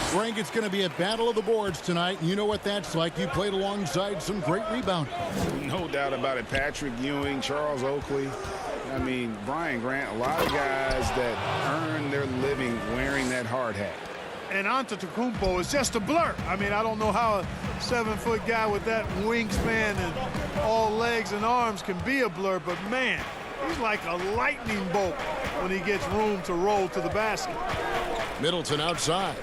Frank, it's going to be a battle of the boards tonight. You know what that's like. You played alongside some great rebounding. No doubt about it. Patrick Ewing, Charles Oakley. I mean, Brian Grant, a lot of guys that earn their living wearing that hard hat. And Antetokounmpo is just a blur. I mean, I don't know how a 7-foot guy with that wingspan and all legs and arms can be a blur, but man, he's like a lightning bolt when he gets room to roll to the basket. Middleton outside.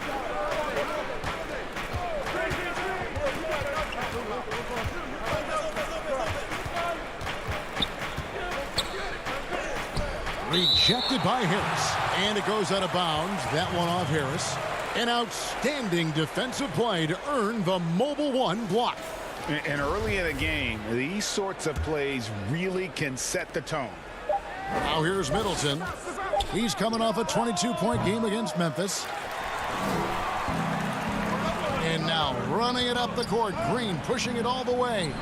Rejected by Harris. And it goes out of bounds. That one off Harris. An outstanding defensive play to earn the mobile 1 block. And early in a game, these sorts of plays really can set the tone. Now here's Middleton. He's coming off a 22-point game against Memphis. And now running it up the court. Green pushing it all the way.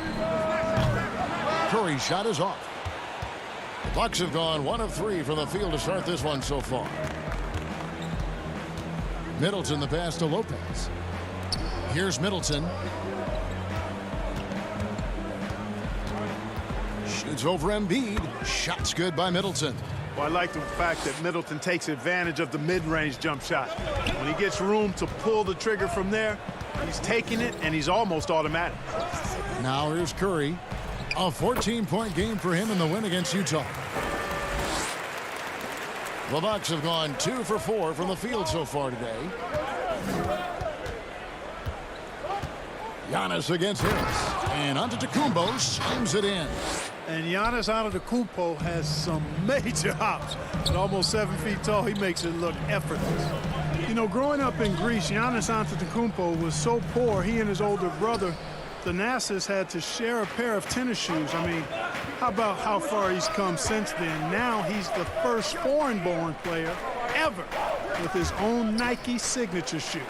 Curry's shot is off. The Bucks have gone 1 of 3 from the field to start this one so far. Middleton the pass to Lopez. Here's Middleton. Shoots over Embiid. Shot's good by Middleton. Well, I like the fact that Middleton takes advantage of the mid-range jump shot. When he gets room to pull the trigger from there, he's taking it, and he's almost automatic. Now here's Curry. A 14-point game for him in the win against Utah. The Bucks have gone 2 for 4 from the field so far today. Giannis against Harris. And Antetokounmpo slams it in. And Giannis Antetokounmpo has some major hops. At almost 7 feet tall, he makes it look effortless. You know, growing up in Greece, Giannis Antetokounmpo was so poor, he and his older brother, Thanasis, had to share a pair of tennis shoes. I mean, how about how far he's come since then? Now he's the first foreign-born player ever with his own Nike signature shoe.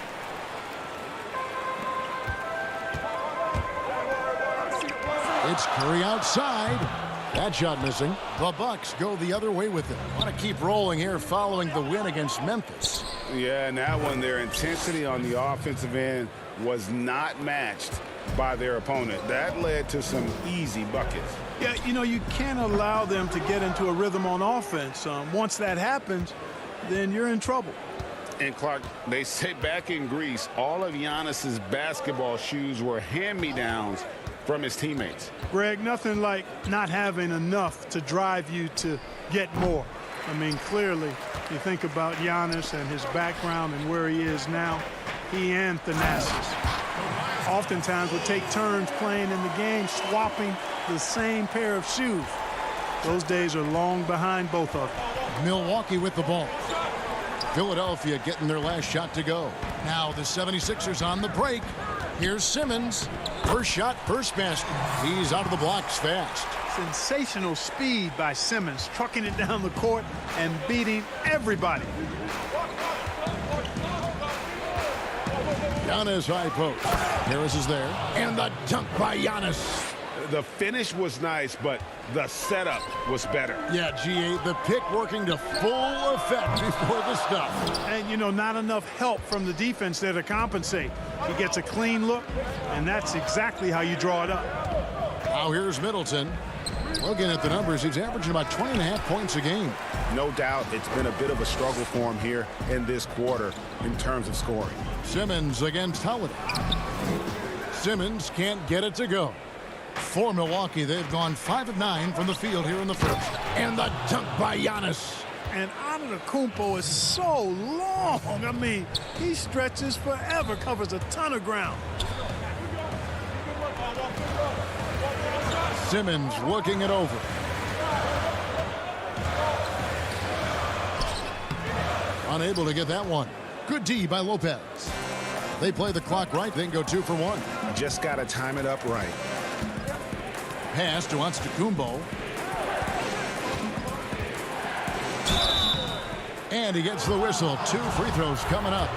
It's Curry outside. That shot missing. The Bucks go the other way with it. Want to keep rolling here following the win against Memphis. Yeah, and that one, their intensity on the offensive end was not matched by their opponent. That led to some easy buckets. Yeah, you know, you can't allow them to get into a rhythm on offense. Once that happens, then you're in trouble. And Clark, they say back in Greece, all of Giannis's basketball shoes were hand-me-downs from his teammates. Greg, nothing like not having enough to drive you to get more. I mean, clearly, you think about Giannis and his background and where he is now, he and Thanasis oftentimes would take turns playing in the game, swapping the same pair of shoes. Those days are long behind both of them. Milwaukee with the ball. Philadelphia getting their last shot to go. Now the 76ers on the break. Here's Simmons. First shot, first basket. He's out of the blocks fast. Sensational speed by Simmons, trucking it down the court and beating everybody. Giannis high post. Harris is there. And the dunk by Giannis. The finish was nice, but the setup was better. Yeah, G8, the pick working to full effect before the stop. And, you know, not enough help from the defense there to compensate. He gets a clean look, and that's exactly how you draw it up. Now here's Middleton. Looking at the numbers, he's averaging about 20.5 points a game. No doubt it's been a bit of a struggle for him here in this quarter in terms of scoring. Simmons against Holiday. Simmons can't get it to go. For Milwaukee, they've gone 5 of 9 from the field here in the first. And the dunk by Giannis. And Antetokounmpo is so long. I mean, he stretches forever, covers a ton of ground. Simmons looking it over. Unable to get that one. Good D by Lopez. They play the clock right, then go 2 for 1. Just got to time it up right. Pass to Antetokounmpo. And he gets the whistle. 2 free throws coming up.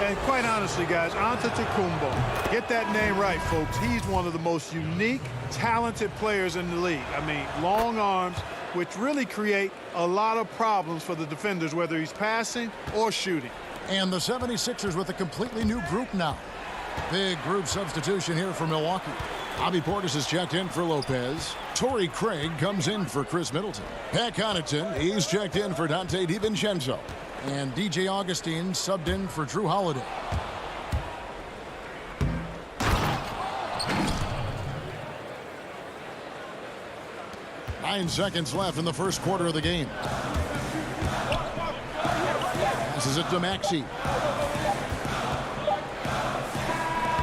And quite honestly, guys, Antetokounmpo, get that name right, folks. He's one of the most unique, talented players in the league. I mean, long arms, which really create a lot of problems for the defenders, whether he's passing or shooting. And the 76ers with a completely new group now. Big group substitution here for Milwaukee. Bobby Portis has checked in for Lopez. Torrey Craig comes in for Chris Middleton. Pat Connaughton, he's checked in for Dante DiVincenzo. And DJ Augustine subbed in for Drew Holiday. Nine seconds left in the first quarter of the game. This is it to Maxey.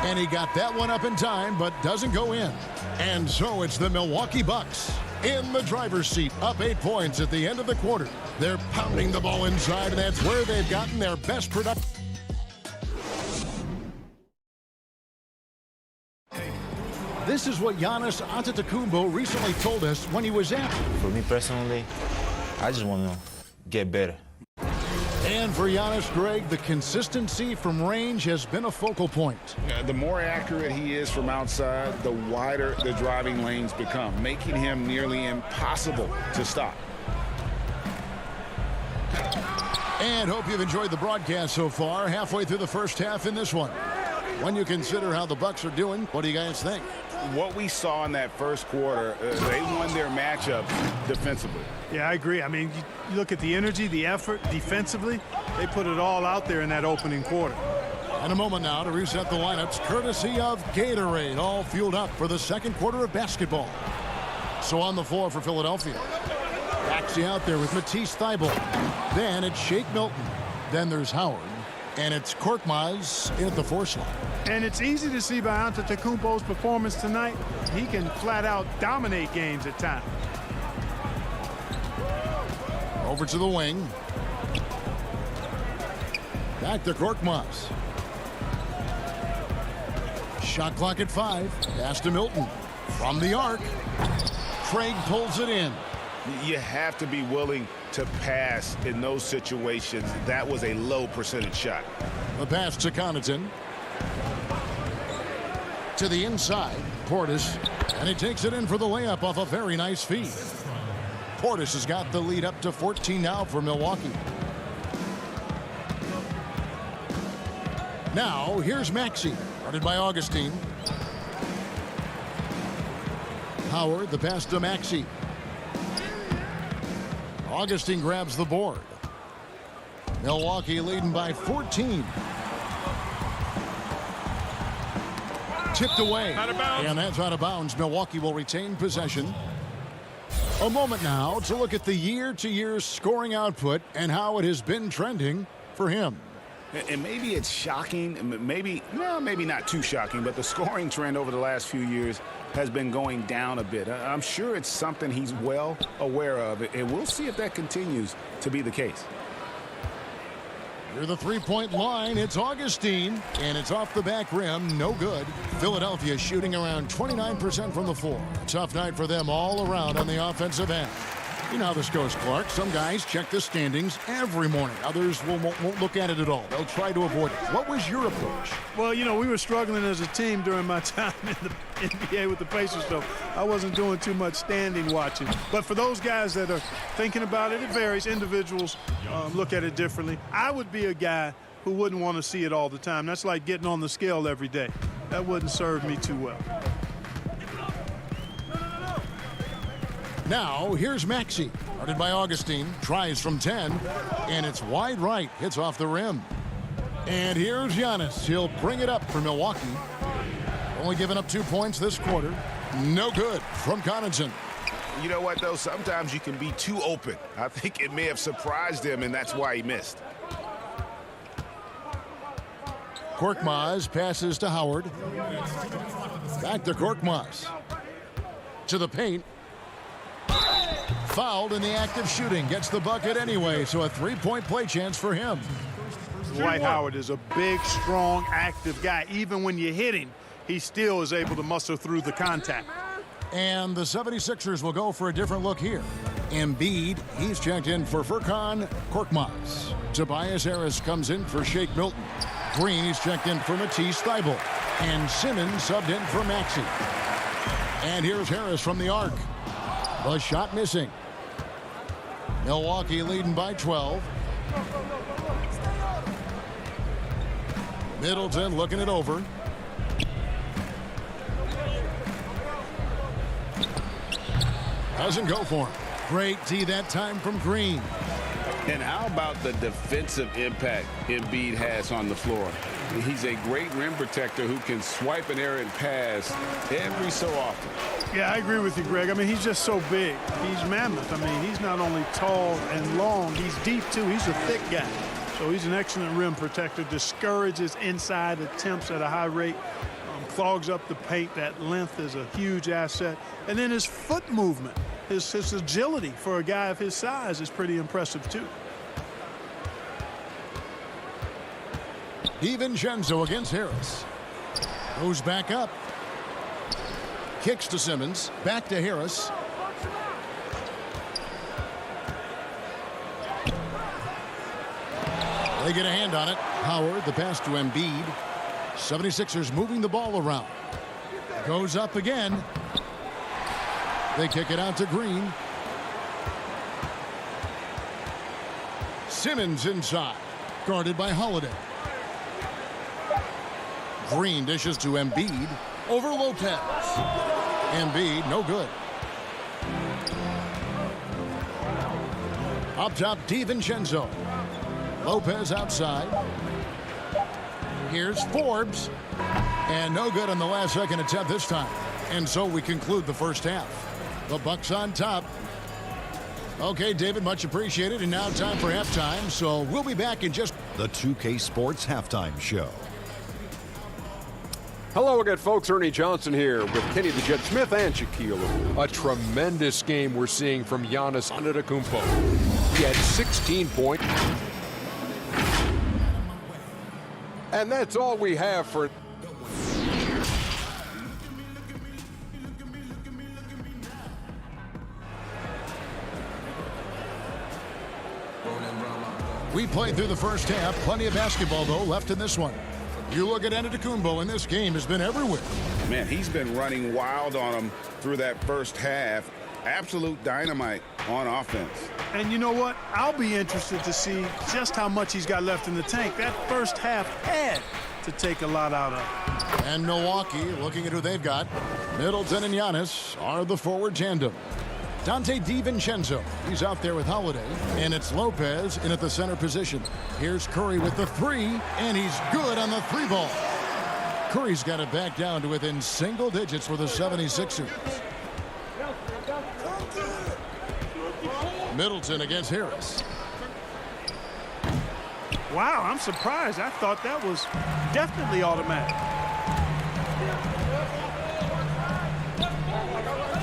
And he got that one up in time, but doesn't go in. And so it's the Milwaukee Bucks in the driver's seat, up 8 points at the end of the quarter. They're pounding the ball inside, and that's where they've gotten their best production. This is what Giannis Antetokounmpo recently told us when he was at. For me personally, I just want to get better. And for Giannis, Greg, the consistency from range has been a focal point. The more accurate he is from outside, the wider the driving lanes become, making him nearly impossible to stop. And hope you've enjoyed the broadcast so far. Halfway through the first half in this one. When you consider how the Bucks are doing, what do you guys think? What we saw in that first quarter, they won their matchup defensively. Yeah, I agree. I mean, you look at the energy, the effort defensively, they put it all out there in that opening quarter. And a moment now to reset the lineups, courtesy of Gatorade, all fueled up for the second quarter of basketball. So on the floor for Philadelphia. Maxey out there with Matisse Thybulle. Then it's Shake Milton. Then there's Howard. And it's Korkmaz in at the 4 slot. And it's easy to see by Antetokounmpo's performance tonight. He can flat out dominate games at times. Over to the wing. Back to Korkmaz. Shot clock at 5. Pass to Milton. From the arc. Craig pulls it in. You have to be willing to pass in those situations. That was a low percentage shot. The pass to Connaughton. To the inside, Portis, and he takes it in for the layup off a very nice feed. Portis has got the lead up to 14 now for Milwaukee. Now, here's Maxey, guarded by Augustine. Howard, the pass to Maxey. Augustine grabs the board. Milwaukee leading by 14. Tipped away. Out of bounds. And that's out of bounds. Milwaukee will retain possession. A moment now to look at the year-to-year scoring output and how it has been trending for him. And maybe it's shocking, maybe not too shocking, but the scoring trend over the last few years has been going down a bit. I'm sure it's something he's well aware of, and we'll see if that continues to be the case. Near the three-point line, it's Augustine, and it's off the back rim, no good. Philadelphia shooting around 29% from the floor. A tough night for them all around on the offensive end. You know how this goes, Clark. Some guys check the standings every morning. Others won't look at it at all. They'll try to avoid it. What was your approach? Well, you know, we were struggling as a team during my time in the NBA with the Pacers, so I wasn't doing too much standing watching. But for those guys that are thinking about it, it varies. Individuals look at it differently. I would be a guy who wouldn't want to see it all the time. That's like getting on the scale every day. That wouldn't serve me too well. Now, here's Maxey, guarded by Augustine, tries from 10, and it's wide right, hits off the rim. And here's Giannis. He'll bring it up for Milwaukee. Only giving up 2 points this quarter. No good from Connaughton. You know what, though? Sometimes you can be too open. I think it may have surprised him, and that's why he missed. Korkmaz passes to Howard. Back to Korkmaz. To the paint. Fouled in the act of shooting. Gets the bucket anyway, so a three-point play chance for him. Dwight Howard is a big, strong, active guy. Even when you hit him, he still is able to muscle through the contact. And the 76ers will go for a different look here. Embiid, he's checked in for Furkan Korkmaz. Tobias Harris comes in for Shake Milton. Green, he's checked in for Matisse Thybulle. And Simmons subbed in for Maxey. And here's Harris from the arc. The shot missing. Milwaukee leading by 12. Middleton looking it over. Doesn't go for him. Great D that time from Green. And how about the defensive impact Embiid has on the floor? He's a great rim protector who can swipe an errant pass every so often. Yeah, I agree with you, Greg. I mean, he's just so big. He's mammoth. I mean, he's not only tall and long, he's deep, too. He's a thick guy. So he's an excellent rim protector, discourages inside attempts at a high rate, clogs up the paint. That length is a huge asset. And then his foot movement, his agility for a guy of his size is pretty impressive, too. DiVincenzo against Harris. Goes back up. Kicks to Simmons. Back to Harris. They get a hand on it. Howard, the pass to Embiid. 76ers moving the ball around. Goes up again. They kick it out to Green. Simmons inside. Guarded by Holiday. Green dishes to Embiid. Over Lopez. Embiid, no good. Up top, DiVincenzo. Lopez outside. Here's Forbes. And no good on the last second attempt this time. And so we conclude the first half. The Bucks on top. Okay, David, much appreciated. And now time for halftime. So we'll be back in just... The 2K Sports Halftime Show. Hello again, folks. Ernie Johnson here with Kenny the Jet Smith and Shaquille. A tremendous game we're seeing from Giannis Antetokounmpo. He had 16 points. And that's all we have for... We played through the first half. Plenty of basketball, though, left in this one. You look at Antetokounmpo, and this game has been everywhere. Man, he's been running wild on him through that first half. Absolute dynamite on offense. And you know what? I'll be interested to see just how much he's got left in the tank. That first half had to take a lot out of. And Milwaukee, looking at who they've got, Middleton and Giannis are the forward tandem. Dante DiVincenzo, he's out there with Holiday, and it's Lopez in at the center position. Here's Curry with the three, and he's good on the three ball. Curry's got it back down to within single digits for the 76ers. Middleton against Harris. Wow, I'm surprised. I thought that was definitely automatic.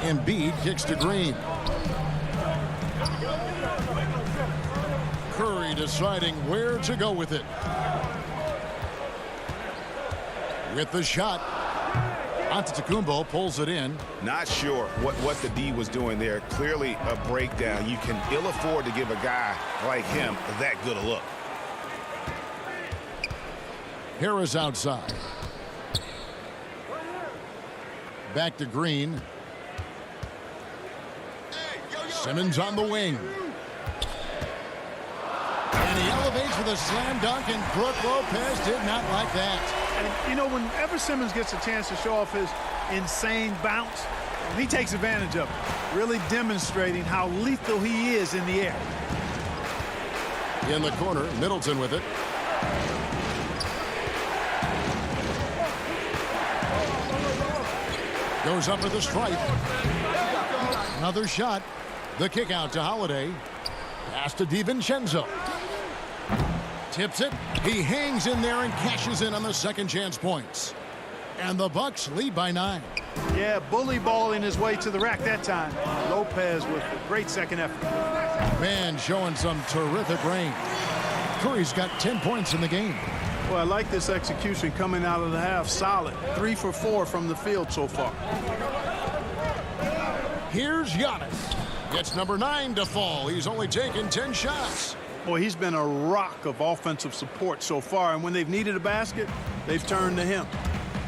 Embiid kicks to Green. Curry deciding where to go with it. With the shot. Antetokounmpo pulls it in. Not sure what the D was doing there. Clearly a breakdown. You can ill afford to give a guy like him that good a look. Harris outside. Back to Green. Simmons on the wing. And he elevates with a slam dunk, and Brook Lopez did not like that. And, you know, whenever Simmons gets a chance to show off his insane bounce, he takes advantage of it, really demonstrating how lethal he is in the air. In the corner, Middleton with it. Goes up for the strike. Another shot. The kick out to Holiday. Pass to DiVincenzo. Tips it. He hangs in there and cashes in on the second chance points. And the Bucks lead by 9. Yeah, bully balling his way to the rack that time. Lopez with a great second effort. Man showing some terrific range. Curry's got 10 points in the game. Well, I like this execution coming out of the half. Solid. 3 for 4 from the field so far. Here's Giannis. Gets number 9 to fall. He's only taken 10 shots. Boy, he's been a rock of offensive support so far, and when they've needed a basket, they've turned to him.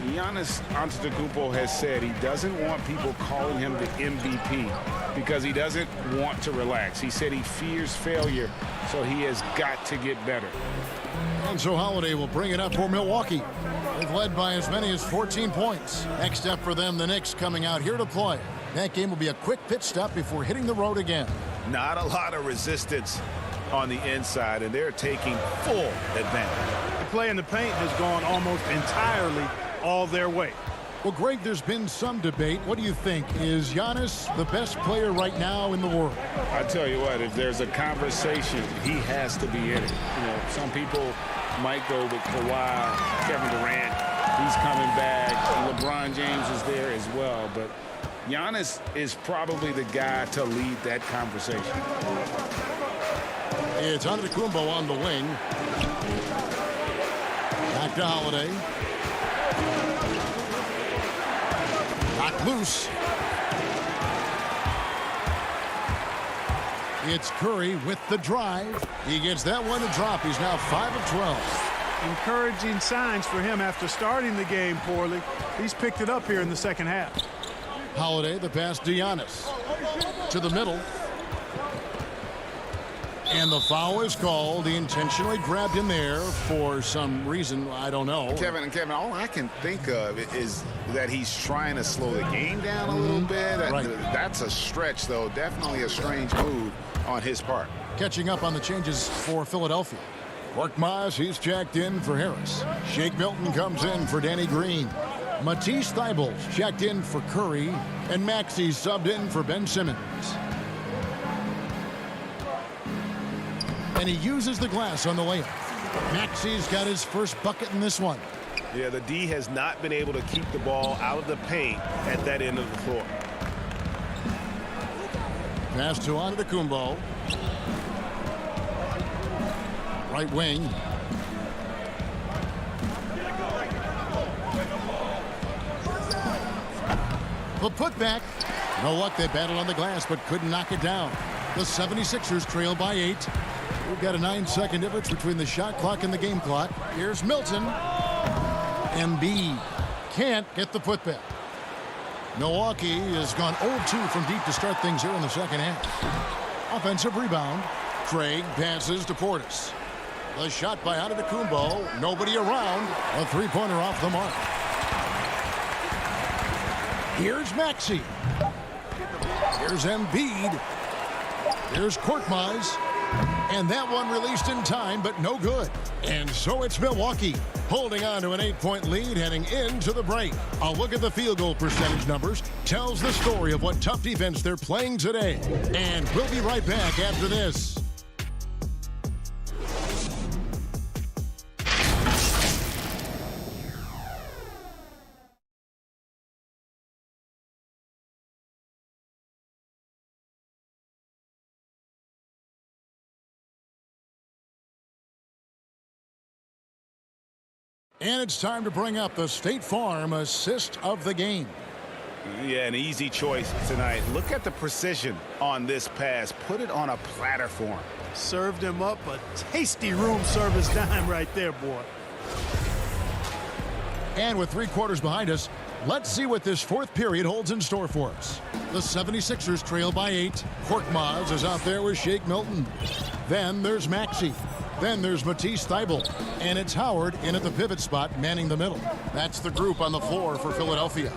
Giannis Antetokounmpo has said he doesn't want people calling him the MVP because he doesn't want to relax. He said he fears failure, so he has got to get better. And so Holiday will bring it up for Milwaukee. They've led by as many as 14 points. Next up for them, the Knicks coming out here to play. That game will be a quick pit stop before hitting the road again. Not a lot of resistance on the inside, and they're taking full advantage. The play in the paint has gone almost entirely all their way. Well, Greg, there's been some debate. What do you think? Is Giannis the best player right now in the world? I tell you what, if there's a conversation, he has to be in it. You know, some people might go with Kawhi, Kevin Durant. He's coming back. LeBron James is there as well, but Giannis is probably the guy to lead that conversation. It's Antetokounmpo on the wing. Back to Holiday. Knocked loose. It's Curry with the drive. He gets that one to drop. He's now 5 of 12. Encouraging signs for him after starting the game poorly. He's picked it up here in the second half. Holiday, the pass to Giannis. To the middle. And the foul is called. He intentionally grabbed him there for some reason. I don't know. Kevin, all I can think of is that he's trying to slow the game down a little bit. That's a stretch, though. Definitely a strange move on his part. Catching up on the changes for Philadelphia. Korkmaz, he's checked in for Harris. Shake Milton comes in for Danny Green. Matisse Thybulle checked in for Curry. And Maxey subbed in for Ben Simmons. And he uses the glass on the layup. Maxey's got his first bucket in this one. Yeah, the D has not been able to keep the ball out of the paint at that end of the floor. Pass to Antetokounmpo. Right wing. The putback. No luck. They battled on the glass but couldn't knock it down. The 76ers trail by 8. We've got a 9-second difference between the shot clock and the game clock. Here's Milton. Embiid can't get the putback. Milwaukee has gone 0-2 from deep to start things here in the second half. Offensive rebound. Craig passes to Portis. The shot by Antetokounmpo. Nobody around. A three-pointer off the mark. Here's Maxey. Here's Embiid. Here's Korkmaz. And that one released in time, but no good. And so it's Milwaukee holding on to an 8-point lead heading into the break. A look at the field goal percentage numbers tells the story of what tough defense they're playing today. And we'll be right back after this. And it's time to bring up the State Farm assist of the game. Yeah, an easy choice tonight. Look at the precision on this pass. Put it on a platter for him. Served him up a tasty room service dime right there, boy. And with 3 quarters behind us, let's see what this fourth period holds in store for us. The 76ers trail by 8. Korkmaz is out there with Shake Milton. Then there's Maxey. Then there's Matisse Thybulle. And it's Howard in at the pivot spot, manning the middle. That's the group on the floor for Philadelphia.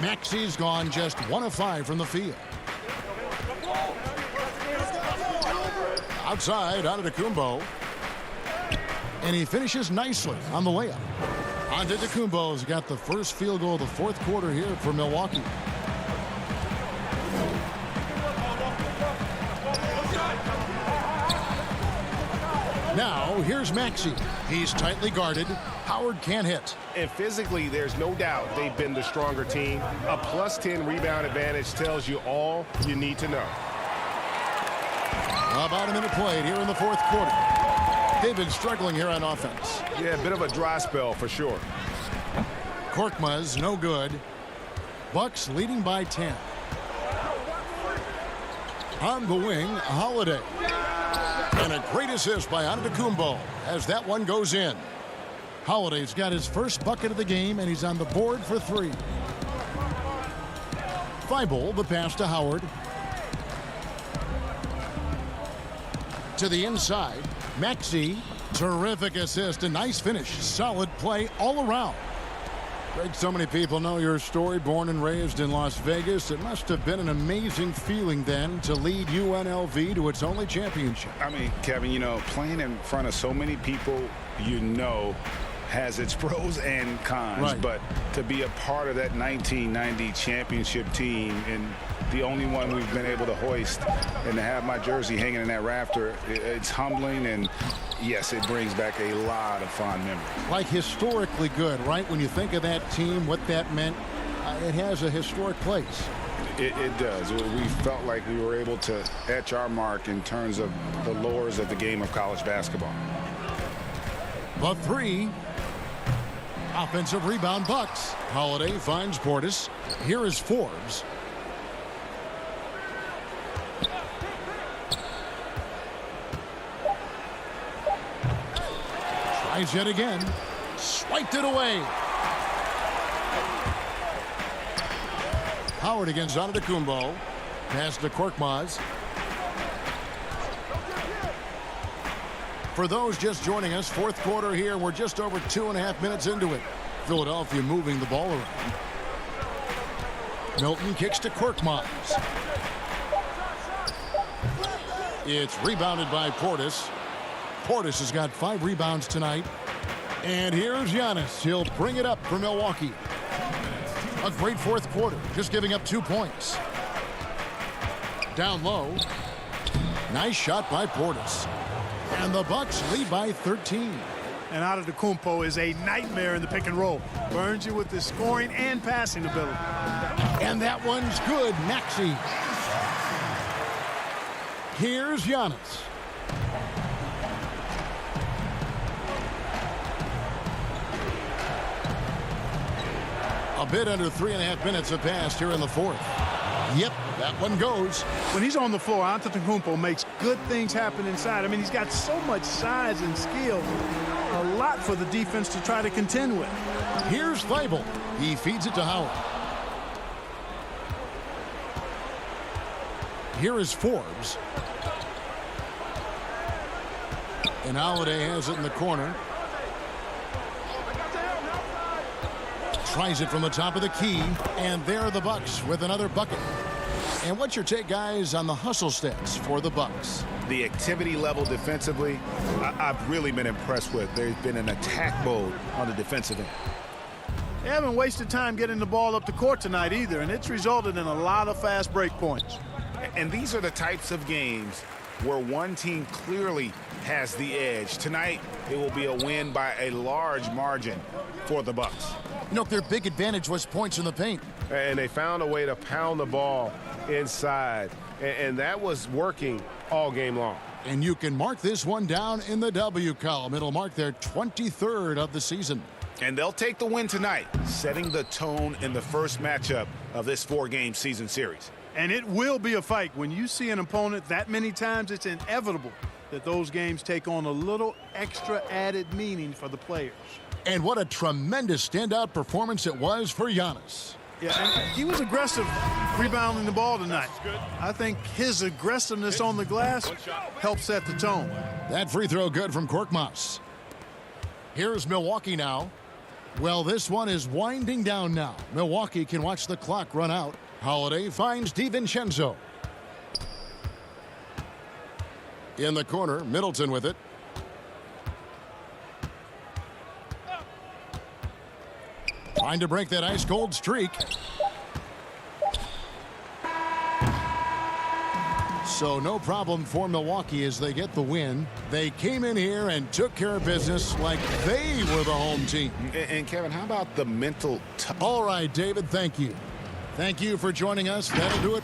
Maxey's gone just 1 of 5 from the field. Outside, Antetokounmpo. And he finishes nicely on the layup. Antetokounmpo's got the first field goal of the fourth quarter here for Milwaukee. Now, here's Maxey. He's tightly guarded. Howard can't hit. And physically, there's no doubt they've been the stronger team. A +10 rebound advantage tells you all you need to know. About a minute played here in the fourth quarter. They've been struggling here on offense. Yeah, a bit of a dry spell for sure. Korkmaz, no good. Bucks leading by 10. On the wing, Holiday. And a great assist by Antetokounmpo as that one goes in. Holiday's got his first bucket of the game, and he's on the board for 3. Thybulle, the pass to Howard. To the inside, Maxey. Terrific assist, a nice finish. Solid play all around. Greg, so many people know your story. Born and raised in Las Vegas. It must have been an amazing feeling then to lead UNLV to its only championship. I mean, Kevin, you know, playing in front of so many people, you know, has its pros and cons. Right. But to be a part of that 1990 championship team and the only one we've been able to hoist and to have my jersey hanging in that rafter, it's humbling, and yes, it brings back a lot of fond memories. Like historically good, right? When you think of that team, what that meant, it has a historic place. It does. We felt like we were able to etch our mark in terms of the lures of the game of college basketball. The 3. Offensive rebound, Bucks. Holiday finds Portis. Here is Forbes. Tries yet again. Swiped it away. Howard against Antetokounmpo. Pass to Korkmaz. For those just joining us, fourth quarter here. We're just over 2.5 minutes into it. Philadelphia moving the ball around. Milton kicks to Korkmaz. It's rebounded by Portis. Portis has got 5 rebounds tonight. And here's Giannis. He'll bring it up for Milwaukee. A great fourth quarter, just giving up 2 points. Down low. Nice shot by Portis. And the Bucks lead by 13. And Antetokounmpo is a nightmare in the pick and roll. Burns you with his scoring and passing ability. And that one's good. Maxey. Here's Giannis. A bit under 3.5 minutes have passed here in the fourth. Yep, That one goes. When he's on the floor, Antetokounmpo makes good things happen inside. I mean, he's got so much size and skill. A lot for the defense to try to contend with. Here's Thibault. He feeds it to Howard. Here is Forbes. And Holiday has it in the corner. Tries it from the top of the key. And there are the Bucks with another bucket. And what's your take, guys, on the hustle stats for the Bucks? The activity level defensively, I've really been impressed with. There's been an attack mode on the defensive end. They haven't wasted time getting the ball up the court tonight either, and it's resulted in a lot of fast break points. And these are the types of games where one team clearly has the edge. Tonight, it will be a win by a large margin for the Bucks. You know, their big advantage was points in the paint. And they found a way to pound the ball inside, and that was working all game long. And you can mark this one down in the W column. It'll mark their 23rd of the season. And they'll take the win tonight, setting the tone in the first matchup of this 4-game season series. And it will be a fight. When you see an opponent that many times, it's inevitable that those games take on a little extra added meaning for the players. And what a tremendous standout performance it was for Giannis. Yeah, and he was aggressive rebounding the ball tonight. I think his aggressiveness on the glass helped set the tone. That free throw good from Korkmaz. Here's Milwaukee now. Well, this one is winding down now. Milwaukee can watch the clock run out. Holiday finds DiVincenzo. In the corner, Middleton with it. Trying to break that ice-cold streak. So no problem for Milwaukee as they get the win. They came in here and took care of business like they were the home team. And Kevin, how about the mental All right, David, thank you. Thank you for joining us. That'll do it.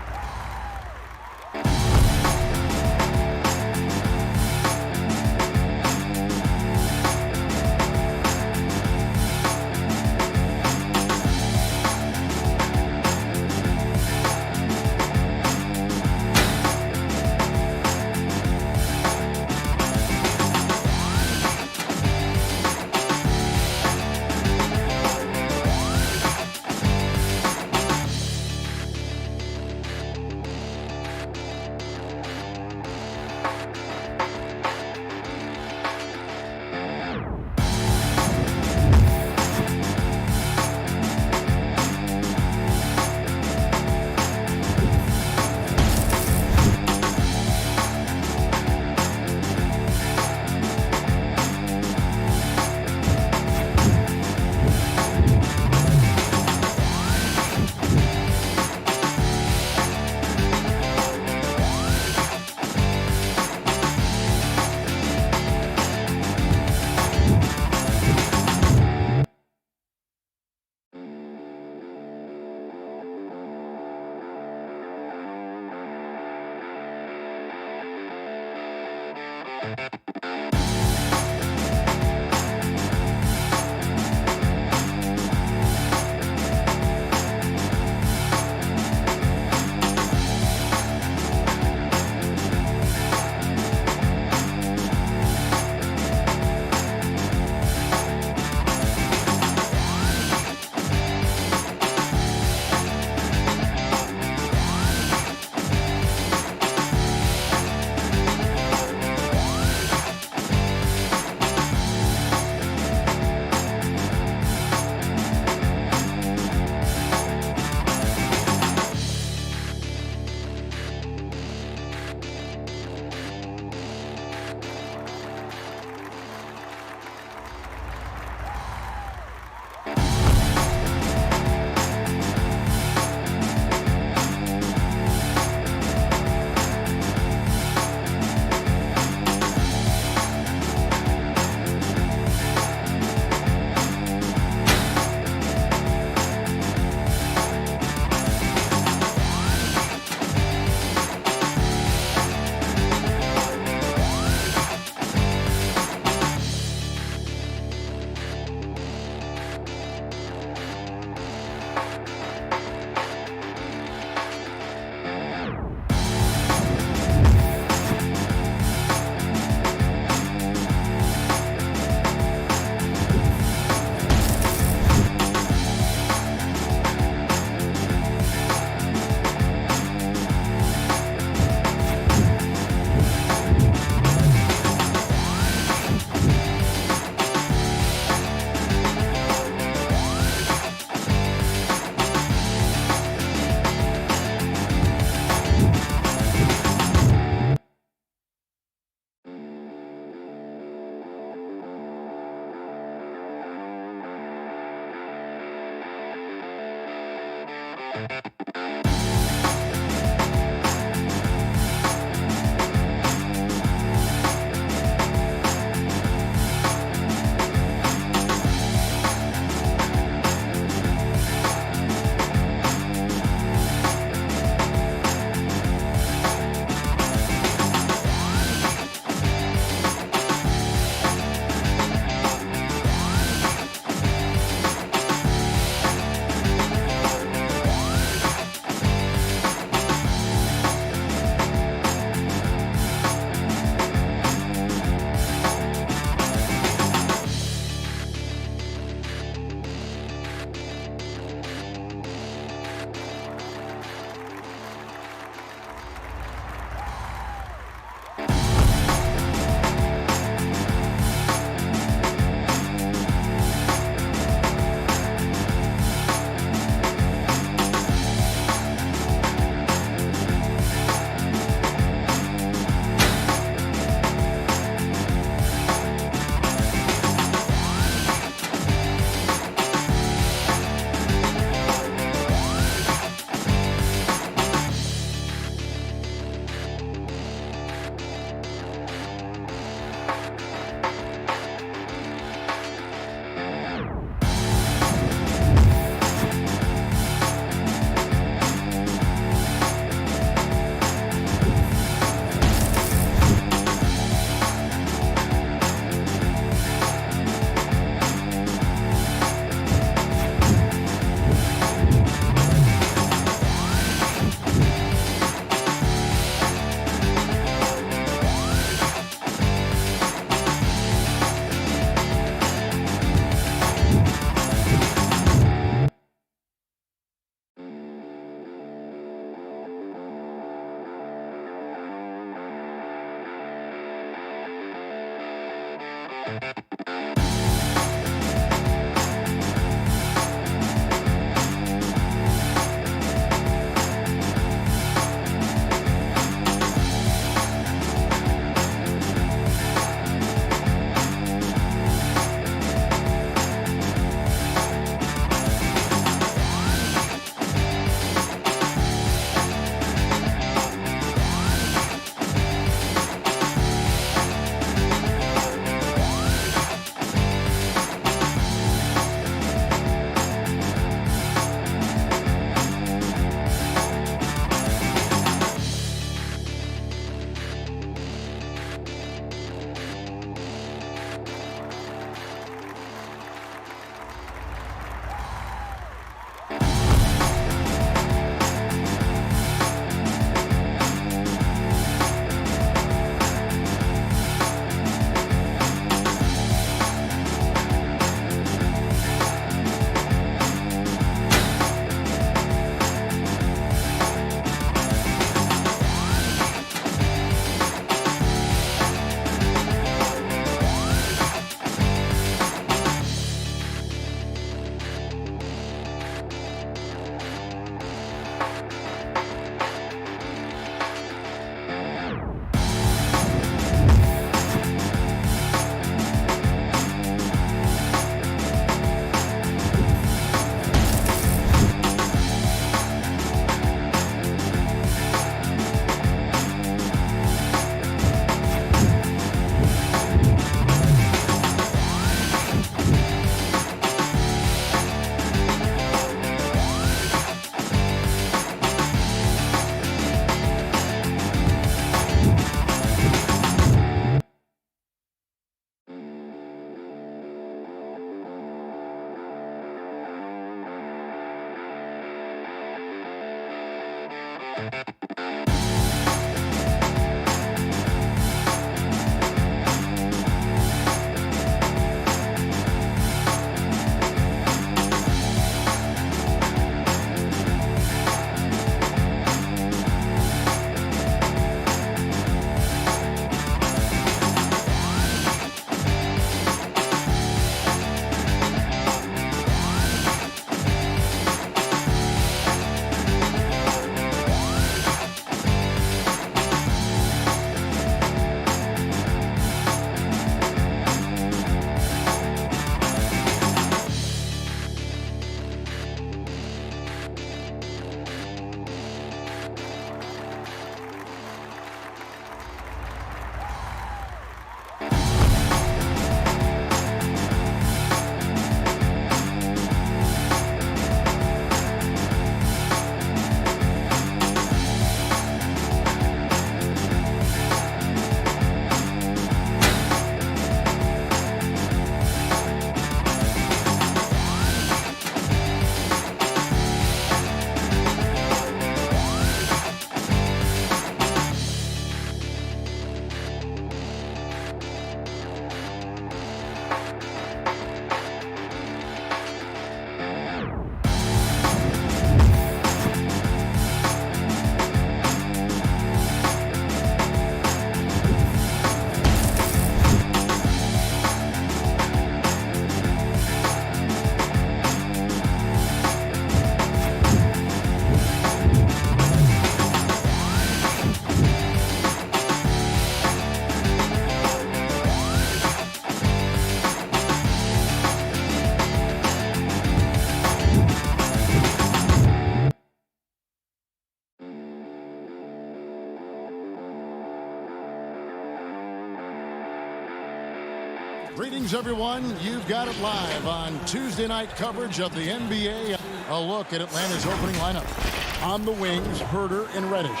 Greetings, everyone. You've got it live on Tuesday night coverage of the NBA. A look at Atlanta's opening lineup. On the wings, Herter and Reddish.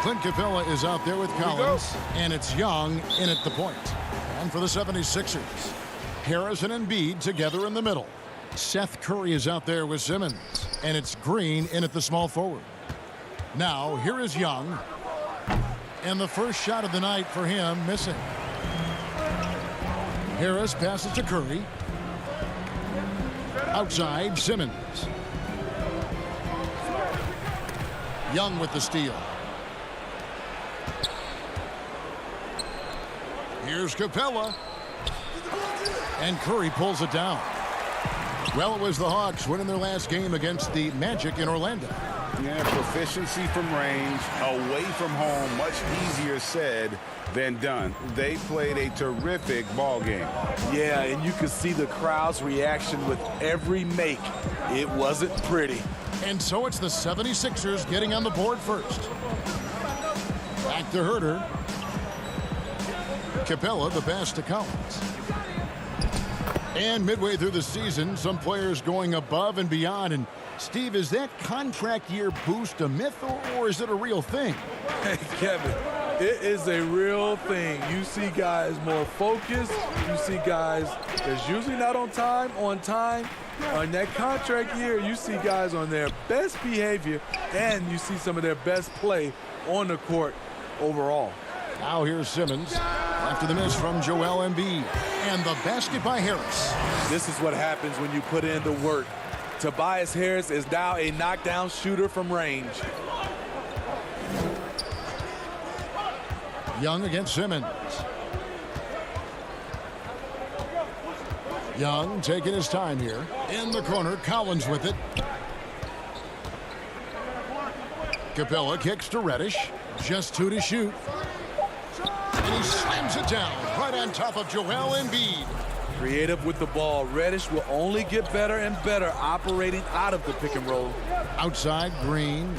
Clint Capella is out there with Collins, and it's Young in at the point. And for the 76ers, Harris and Embiid together in the middle. Seth Curry is out there with Simmons, and it's Green in at the small forward. Now, here is Young, and the first shot of the night for him missing. Harris passes to Curry. Outside, Simmons. Young with the steal. Here's Capella. And Curry pulls it down. Well, it was the Hawks winning their last game against the Magic in Orlando. Yeah, proficiency from range, away from home, much easier said than done. They played a terrific ball game. Yeah, and you could see the crowd's reaction with every make. It wasn't pretty. And so it's the 76ers getting on the board first. Back to Herter. Capella, the pass to Collins. And midway through the season, some players going above and beyond. And Steve, is that contract year boost a myth or is it a real thing? Hey, Kevin, it is a real thing. You see guys more focused. You see guys that's usually not on time. On that contract year, you see guys on their best behavior, and you see some of their best play on the court overall. Now here's Simmons after the miss from Joel Embiid. And the basket by Harris. This is what happens when you put in the work. Tobias Harris is now a knockdown shooter from range. Young against Simmons. Young taking his time here. In the corner, Collins with it. Capella kicks to Reddish. Just 2 to shoot. And he slams it down right on top of Joel Embiid. Creative with the ball. Reddish will only get better and better operating out of the pick and roll. Outside, Green.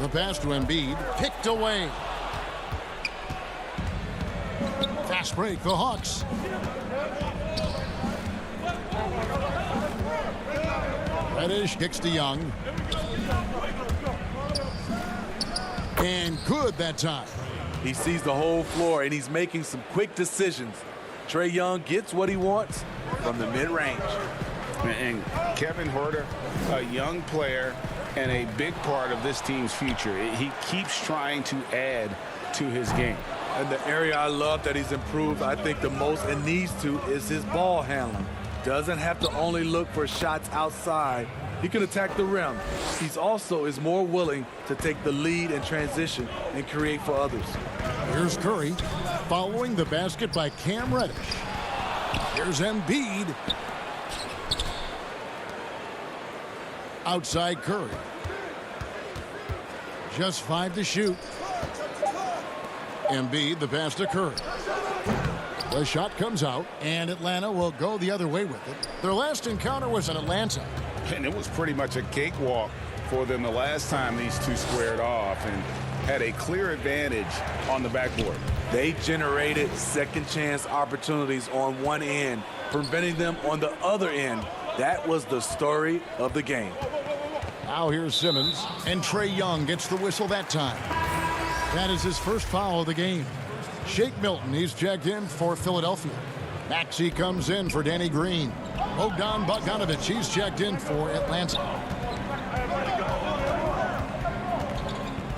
The pass to Embiid, picked away. Fast break, the Hawks. Reddish kicks to Young. And good that time. He sees the whole floor, and he's making some quick decisions. Trae Young gets what he wants from the mid-range. And Kevin Huerter, a young player and a big part of this team's future. He keeps trying to add to his game. And the area I love that he's improved, I think the most and needs to, is his ball handling. Doesn't have to only look for shots outside. He can attack the rim. He's also is more willing to take the lead in transition and create for others. Here's Curry following the basket by Cam Reddish. Here's Embiid. Outside Curry. Just 5 to shoot. Embiid, the pass to Curry. The shot comes out, and Atlanta will go the other way with it. Their last encounter was in Atlanta. And it was pretty much a cakewalk for them the last time these two squared off and had a clear advantage on the backboard. They generated second chance opportunities on one end, preventing them on the other end. That was the story of the game. Now here's Simmons, and Trae Young gets the whistle that time. That is his first foul of the game. Shake Milton, he's checked in for Philadelphia. Maxey comes in for Danny Green. Bogdan Bogdanovic, he's checked in for Atlanta.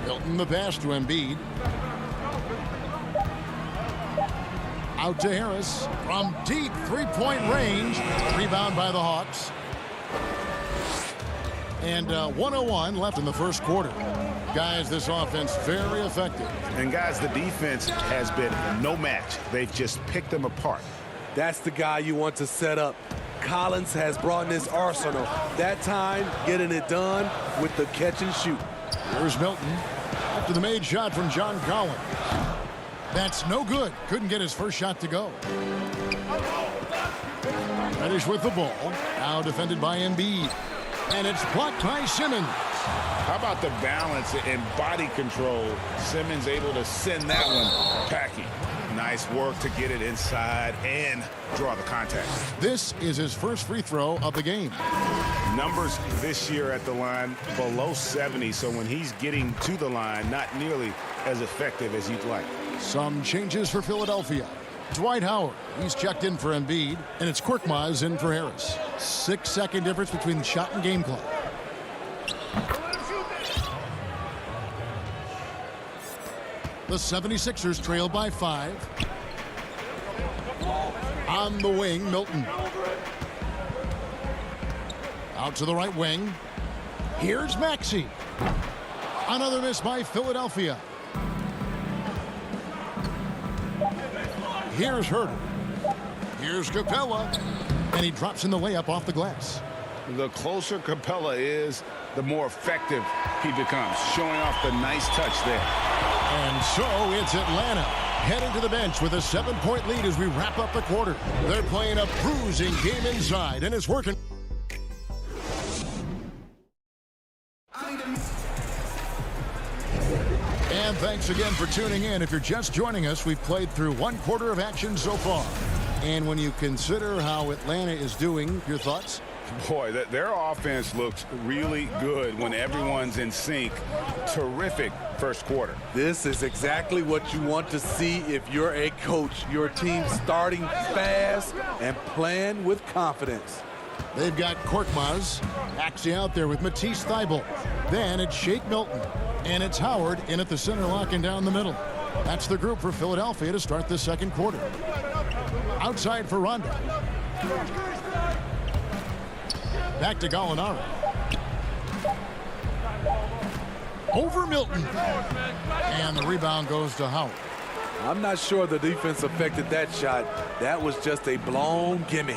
Milton, the pass to Embiid. Out to Harris from deep three-point range. Rebound by the Hawks. And 1:01 left in the first quarter. Guys, this offense very effective. And guys, the defense has been no match. They've just picked them apart. That's the guy you want to set up. Collins has brought in his arsenal. That time, getting it done with the catch and shoot. Here's Milton after the made shot from John Collins. That's no good. Couldn't get his first shot to go. Reddish with the ball. Now defended by Embiid. And it's blocked by Simmons. How about the balance and body control? Simmons able to send that one packing. Nice work to get it inside and draw the contact. This is his first free throw of the game. Numbers this year at the line below 70, so when he's getting to the line, not nearly as effective as you'd like. Some changes for Philadelphia. Dwight Howard, he's checked in for Embiid, and it's Korkmaz in for Harris. 6-second difference between the shot and game clock. The 76ers trail by 5. On the wing, Milton. Out to the right wing. Here's Maxey. Another miss by Philadelphia. Here's Herter. Here's Capella. And he drops in the layup off the glass. The closer Capella is, the more effective he becomes, showing off the nice touch there. And so it's Atlanta heading to the bench with a 7-point lead as we wrap up the quarter. They're playing a bruising game inside, and it's working. And thanks again for tuning in. If you're just joining us, we've played through one quarter of action so far. And when you consider how Atlanta is doing, your thoughts? Boy, their offense looks really good when everyone's in sync. Terrific first quarter. This is exactly what you want to see if you're a coach. Your team starting fast and playing with confidence. They've got Korkmaz actually out there with Matisse Thybulle. Then it's Shake Milton. And it's Howard in at the center, locking down the middle. That's the group for Philadelphia to start the second quarter. Outside for Rondo. Back to Gallinari. Over Milton. And the rebound goes to Howard. I'm not sure the defense affected that shot. That was just a blown gimme.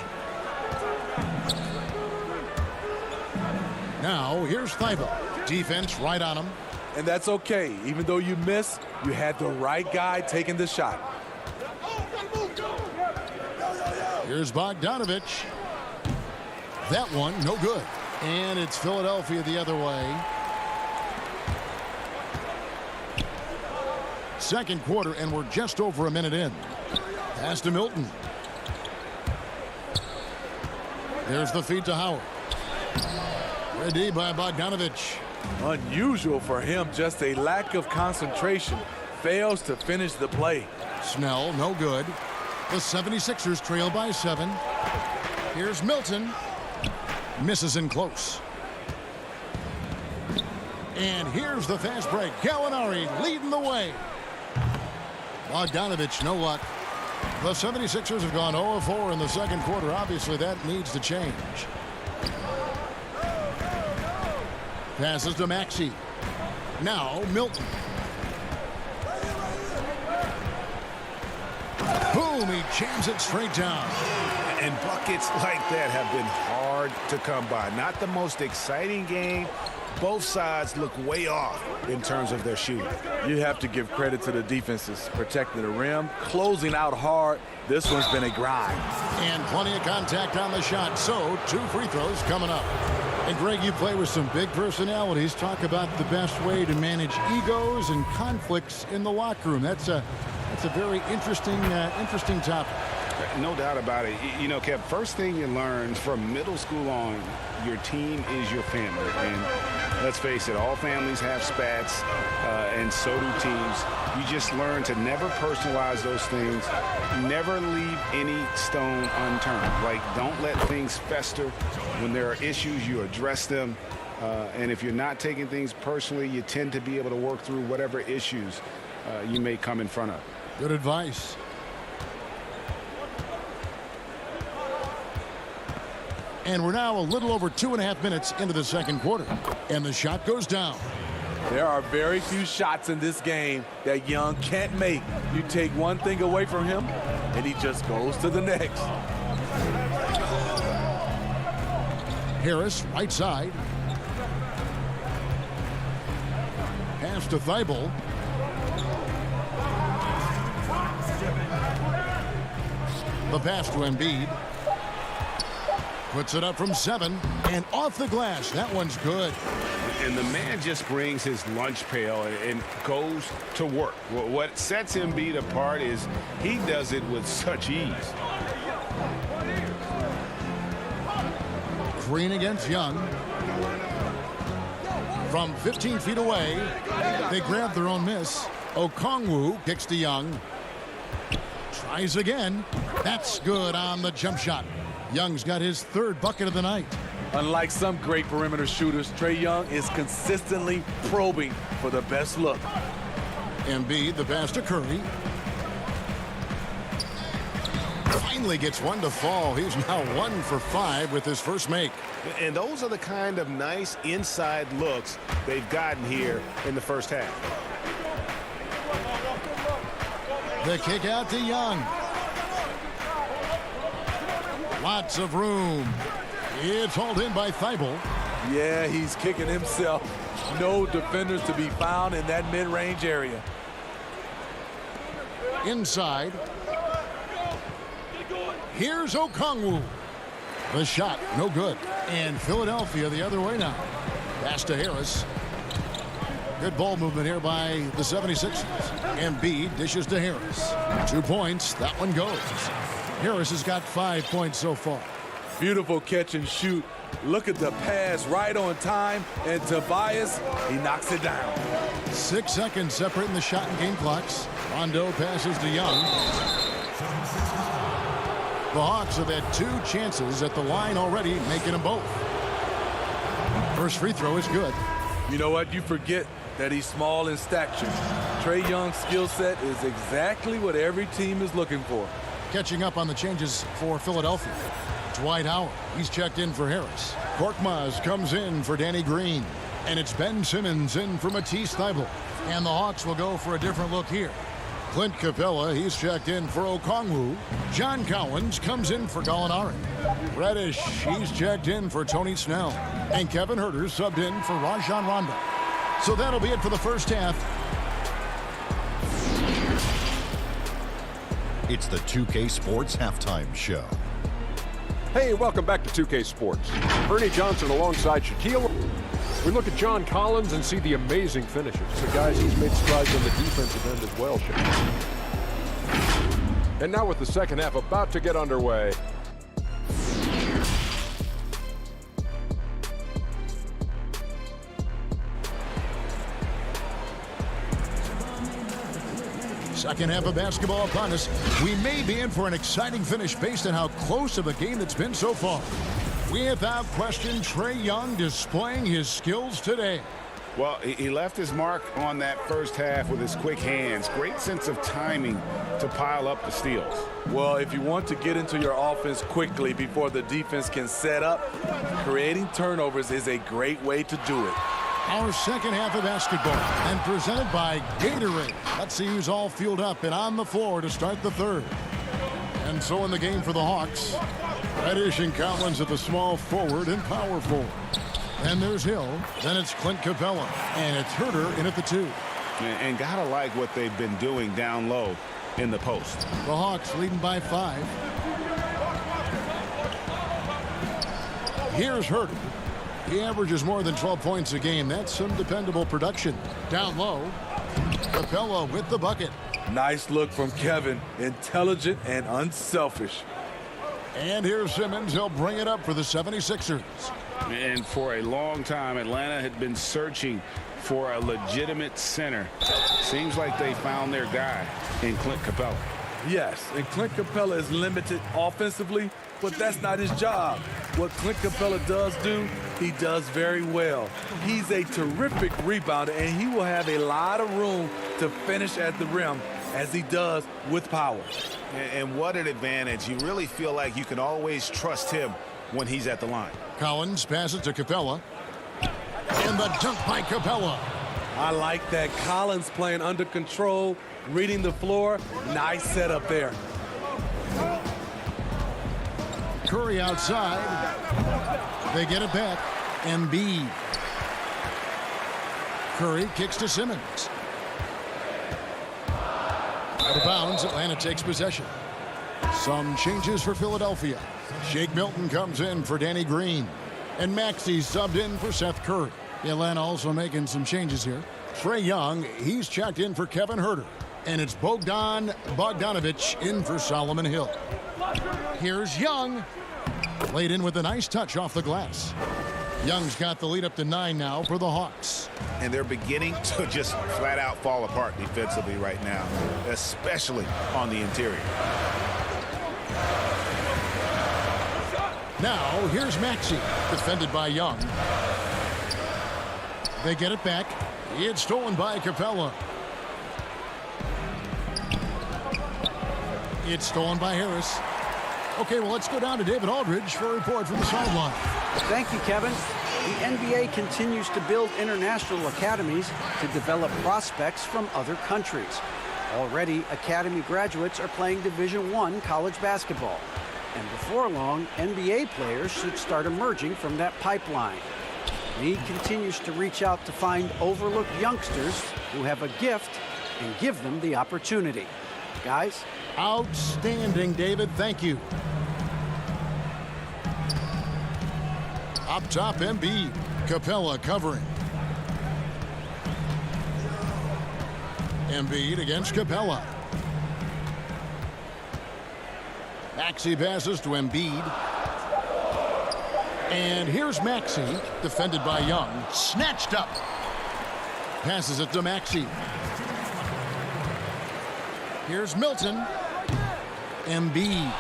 Now, here's Thybulle. Defense right on him. And that's okay. Even though you miss, you had the right guy taking the shot. Here's Bogdanovich. That one, no good. And it's Philadelphia the other way. Second quarter, and we're just over a minute in. Pass to Milton. There's the feed to Howard. Ready by Bogdanovich. Unusual for him, just a lack of concentration. Fails to finish the play. Snell, no good. The 76ers trail by 7. Here's Milton. Misses in close. And here's the fast break. Gallinari leading the way. Bogdanovich, no luck. The 76ers have gone 0-4 in the second quarter. Obviously, that needs to change. Passes to Maxey. Now, Milton. Boom, he jams it straight down. And buckets like that have been hard to come by. Not the most exciting game. Both sides look way off in terms of their shooting. You have to give credit to the defenses. Protecting the rim, closing out hard. This one's been a grind. And plenty of contact on the shot. So, 2 free throws coming up. And Greg, you play with some big personalities. Talk about the best way to manage egos and conflicts in the locker room. That's a very interesting topic. No doubt about it. You know, Kev, first thing you learn from middle school on, your team is your family. And let's face it, all families have spats, and so do teams. You just learn to never personalize those things. Never leave any stone unturned. Like, don't let things fester. When there are issues, you address them. And if you're not taking things personally, you tend to be able to work through whatever issues you may come in front of. Good advice. And we're now a little over 2.5 minutes into the second quarter. And the shot goes down. There are very few shots in this game that Young can't make. You take one thing away from him, and he just goes to the next. Harris, right side. Pass to Thybulle. The pass to Embiid. Puts it up from 7 and off the glass. That one's good. And the man just brings his lunch pail and goes to work. What sets Embiid apart is he does it with such ease. Green against Young. From 15 feet away, they grab their own miss. Okongwu kicks to Young. Tries again. That's good on the jump shot. Young's got his 3rd bucket of the night. Unlike some great perimeter shooters, Trae Young is consistently probing for the best look. Embiid, the pass to Curry. finally gets one to fall. He's now 1 for 5 with his first make. And those are the kind of nice inside looks they've gotten here in the first half. The kick out to Young. Lots of room. It's hauled in by Thibault. Yeah, he's kicking himself. No defenders to be found in that mid-range area. Inside. Here's Okongwu. The shot, no good. And Philadelphia the other way now. Pass to Harris. Good ball movement here by the 76ers. Embiid dishes to Harris. 2 points. That one goes. Harris has got 5 points so far. Beautiful catch and shoot. Look at the pass right on time. And Tobias, he knocks it down. 6 seconds separating the shot and game clocks. Rondo passes to Young. The Hawks have had 2 chances at the line already, making them both. First free throw is good. You know what? You forget that he's small in stature. Trae Young's skill set is exactly what every team is looking for. Catching up on the changes for Philadelphia. Dwight Howard. He's checked in for Harris. Korkmaz comes in for Danny Green. And it's Ben Simmons in for Matisse Thybulle. And the Hawks will go for a different look here. Clint Capella, he's checked in for Okongwu. John Collins comes in for Gallinari. Reddish, he's checked in for Tony Snell. And Kevin Huerter subbed in for Rajon Rondo. So that'll be it for the first half. It's the 2K Sports Halftime Show. Hey, welcome back to 2K Sports. Ernie Johnson alongside Shaquille. We look at John Collins and see the amazing finishes. So, guys, he's made strides on the defensive end as well, Shaq. And now with the second half about to get underway. Second half of basketball upon us. We may be in for an exciting finish based on how close of a game it's been so far. Without question, Trae Young displaying his skills today. Well, he left his mark on that first half with his quick hands. Great sense of timing to pile up the steals. Well, if you want to get into your offense quickly before the defense can set up, creating turnovers is a great way to do it. Our second half of basketball, and presented by Gatorade. Let's see who's all fueled up and on the floor to start the third. And so in the game for the Hawks, Reddish and Collins at the small forward and power forward. Then there's Hill. Then it's Clint Capella. And it's Huerter in at the 2. And gotta like what they've been doing down low in the post. The Hawks leading by 5. Here's Huerter. He averages more than 12 points a game. That's some dependable production. Down low, Capella with the bucket. Nice look from Kevin. Intelligent and unselfish. And here's Simmons. He'll bring it up for the 76ers. And for a long time, Atlanta had been searching for a legitimate center. Seems like they found their guy in Clint Capella. Yes, and Clint Capella is limited offensively, but that's not his job. What Clint Capella does do, he does very well. He's a terrific rebounder, and he will have a lot of room to finish at the rim, as he does with power. And what an advantage. You really feel like you can always trust him when he's at the line. Collins passes to Capella. And the dunk by Capella. I like that. Collins playing under control, reading the floor. Nice setup there. Curry outside. They get it back. Embiid. Curry kicks to Simmons. Out of bounds, Atlanta takes possession. Some changes for Philadelphia. Shake Milton comes in for Danny Green. And Maxey subbed in for Seth Curry. Atlanta also making some changes here. Trae Young, he's checked in for Kevin Huerter. And it's Bogdan Bogdanovic in for Solomon Hill. Here's Young. Laid in with a nice touch off the glass. Young's got the lead up to 9 now for the Hawks. And they're beginning to just flat out fall apart defensively right now, especially on the interior. Now, here's Maxey, defended by Young. They get it back. It's stolen by Capella. It's stolen by Harris. Okay, well, let's go down to David Aldridge for a report from the sideline. Thank you, Kevin. The NBA continues to build international academies to develop prospects from other countries. Already, academy graduates are playing Division I college basketball. And before long, NBA players should start emerging from that pipeline. The league continues to reach out to find overlooked youngsters who have a gift and give them the opportunity. Guys? Outstanding, David. Thank you. Up top, Embiid. Capella covering. Embiid against Capella. Maxey passes to Embiid. And here's Maxey, defended by Young. Snatched up. Passes it to Maxey. Here's Milton. Embiid.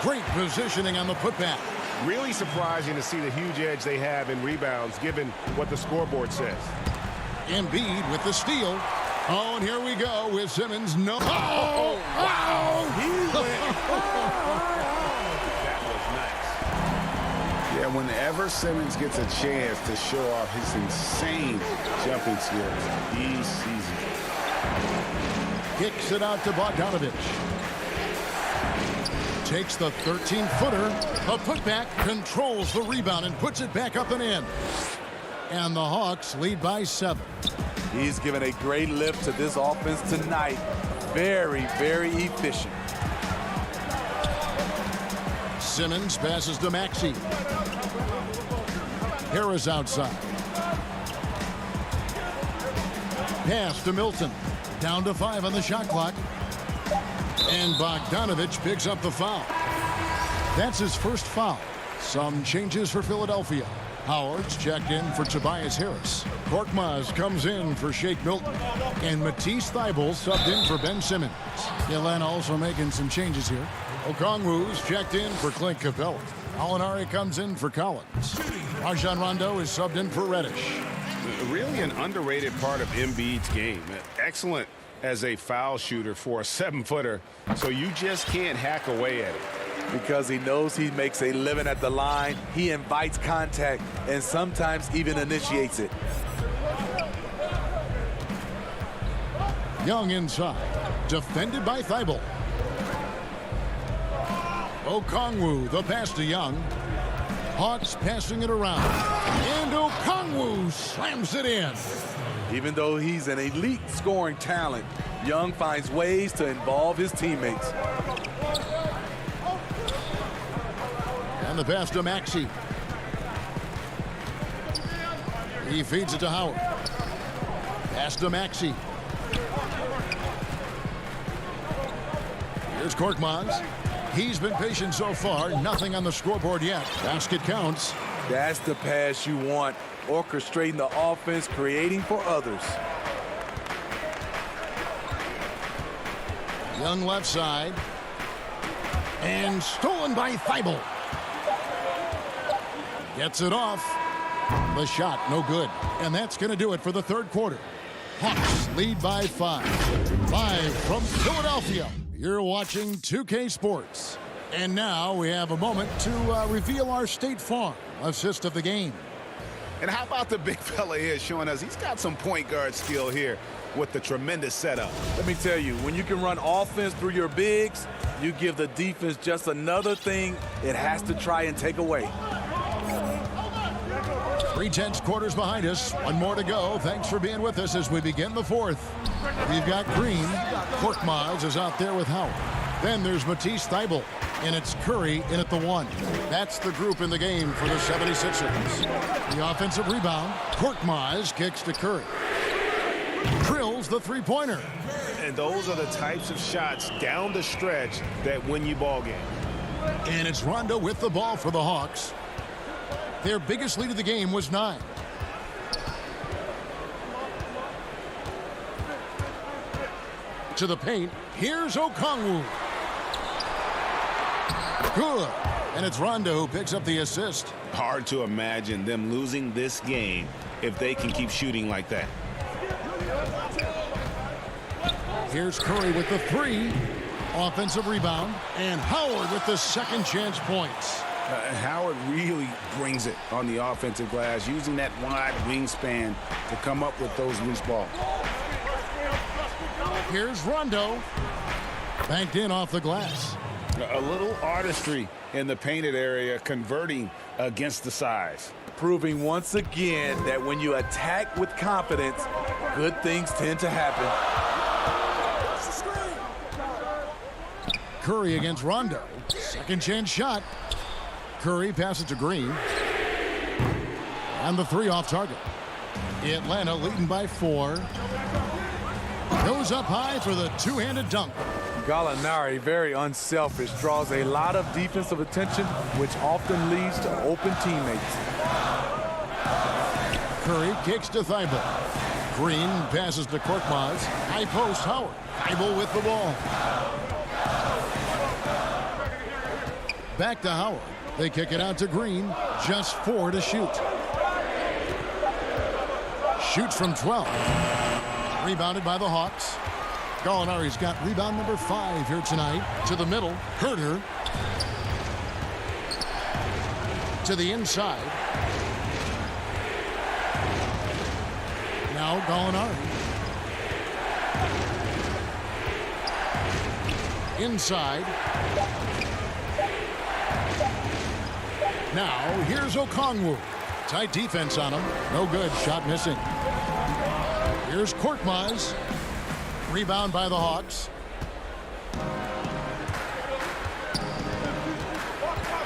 Great positioning on the putback. Really surprising to see the huge edge they have in rebounds, given what the scoreboard says. Embiid with the steal. Oh, and here we go with Simmons. No. Oh! Wow! He went. That was nice. Yeah, whenever Simmons gets a chance to show off his insane jumping skills, he sees it. Kicks it out to Bogdanovich. Takes the 13-footer. A putback, controls the rebound and puts it back up and in. And the Hawks lead by 7. He's given a great lift to this offense tonight. Very, very efficient. Simmons passes to Maxey. Harris outside. Pass to Milton. Down to 5 on the shot clock. And Bogdanovich picks up the foul. That's his first foul. Some changes for Philadelphia. Howard's checked in for Tobias Harris. Korkmaz comes in for Shake Milton. And Matisse Thybulle subbed in for Ben Simmons. Atlanta also making some changes here. Okongwu's checked in for Clint Capella. Alinari comes in for Collins. Rajon Rondo is subbed in for Reddish. Really an underrated part of Embiid's game. Excellent as a foul shooter for a 7-footer, so you just can't hack away at it. Because he knows he makes a living at the line, he invites contact and sometimes even initiates it. Young inside, defended by Thybulle. Okongwu, the pass to Young. Hawks passing it around. And Okongwu slams it in. Even though he's an elite scoring talent, Young finds ways to involve his teammates. And the pass to Maxey. He feeds it to Howard. Pass to Maxey. Here's Korkmaz. He's been patient so far. Nothing on the scoreboard yet. Basket counts. That's the pass you want. Orchestrating the offense, creating for others. Young left side. And stolen by Thybulle. Gets it off. The shot, no good. And that's going to do it for the third quarter. Hawks lead by 5. Live from Philadelphia, you're watching 2K Sports. And now we have a moment to reveal our State Farm assist of the game. And how about the big fella here showing us he's got some point guard skill here with the tremendous setup. Let me tell you, when you can run offense through your bigs, you give the defense just another thing it has to try and take away. 3/10 quarters behind us. One more to go. Thanks for being with us as we begin the fourth. We've got Green. Korkmaz is out there with Howard. Then there's Matisse Thybulle. And it's Curry in at the 1. That's the group in the game for the 76ers. The offensive rebound. Korkmaz kicks to Curry. Drills the three-pointer. And those are the types of shots down the stretch that win you ball games. And it's Rondo with the ball for the Hawks. Their biggest lead of the game was 9. To the paint. Here's Okongwu. Good. And it's Rondo who picks up the assist. Hard to imagine them losing this game if they can keep shooting like that. Here's Curry with the 3. Offensive rebound, and Howard with the second chance points. Howard really brings it on the offensive glass, using that wide wingspan to come up with those loose balls. Here's Rondo. Banked in off the glass. A little artistry in the painted area, converting against the size. Proving once again that when you attack with confidence, good things tend to happen. Curry against Rondo. Second chance shot. Curry passes to Green. And the three off target. Atlanta leading by 4. Goes up high for the two-handed dunk. Gallinari, very unselfish, draws a lot of defensive attention, which often leads to open teammates. Curry kicks to Thibault. Green passes to Korkmaz. High post, Howard. Thibault with the ball. Back to Howard. They kick it out to Green. Just 4 to shoot. Shoots from 12. Rebounded by the Hawks. Gallinari's got rebound number 5 here tonight. To the middle. Herter. To the inside. Now Gallinari. Inside. Now here's Okongwu. Tight defense on him. No good. Shot missing. Here's Korkmaz. Rebound by the Hawks.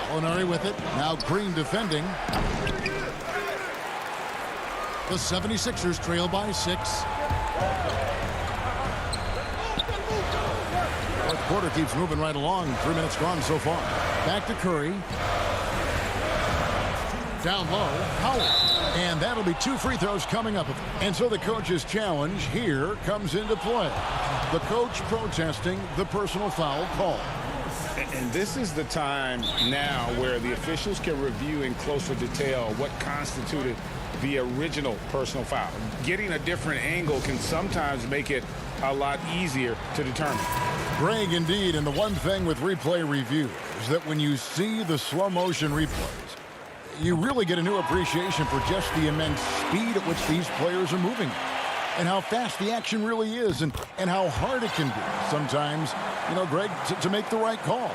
Gallinari with it. Now Green defending. The 76ers trail by 6. Fourth quarter keeps moving right along. 3 minutes gone so far. Back to Curry. Down low, Howard. And that'll be 2 free throws coming up. And so the coach's challenge here comes into play. The coach protesting the personal foul call. And this is the time now where the officials can review in closer detail what constituted the original personal foul. Getting a different angle can sometimes make it a lot easier to determine. Greg, indeed, and the one thing with replay review is that when you see the slow motion replays, you really get a new appreciation for just the immense speed at which these players are moving and how fast the action really is and how hard it can be sometimes, you know, Greg, to make the right call.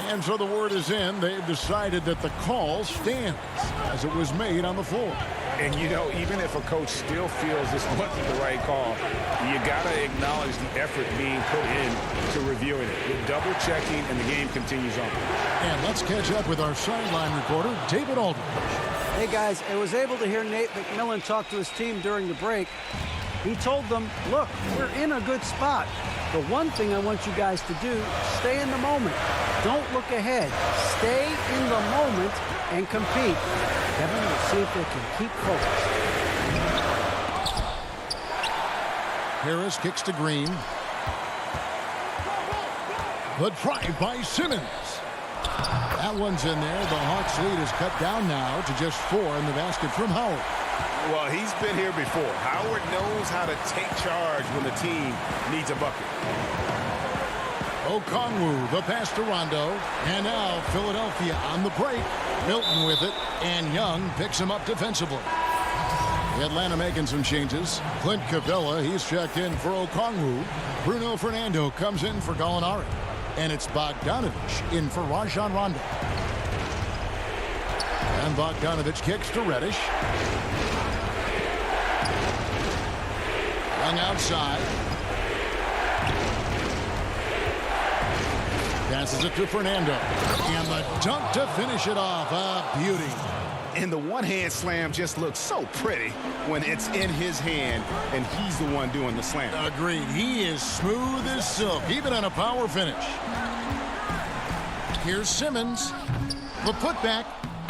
And so the word is in. They've decided that the call stands as it was made on the floor. And, you know, even if a coach still feels this wasn't the right call, you got to acknowledge the effort being put in to reviewing it. With double checking, and the game continues on. And let's catch up with our sideline reporter, David Aldridge. Hey, guys, I was able to hear Nate McMillan talk to his team during the break. He told them, look, we're in a good spot. The one thing I want you guys to do, stay in the moment. Don't look ahead. Stay in the moment and compete. Kevin, we'll see if they can keep focused. Harris kicks to Green. The drive by Simmons. That one's in there. The Hawks lead is cut down now to just 4 in the basket from Howard. Well, he's been here before. Howard knows how to take charge when the team needs a bucket. Okongwu, the pass to Rondo. And now Philadelphia on the break. Milton with it, and Young picks him up defensively. Atlanta making some changes. Clint Capella, he's checked in for Okongwu. Bruno Fernando comes in for Gallinari. And it's Bogdanovich in for Rajon Rondo. And Bogdanovich kicks to Reddish. Young outside. Passes it to Fernando. And the dunk to finish it off. A beauty. And the one-hand slam just looks so pretty when it's in his hand and he's the one doing the slam. Agreed. He is smooth as silk, even on a power finish. Here's Simmons. The putback.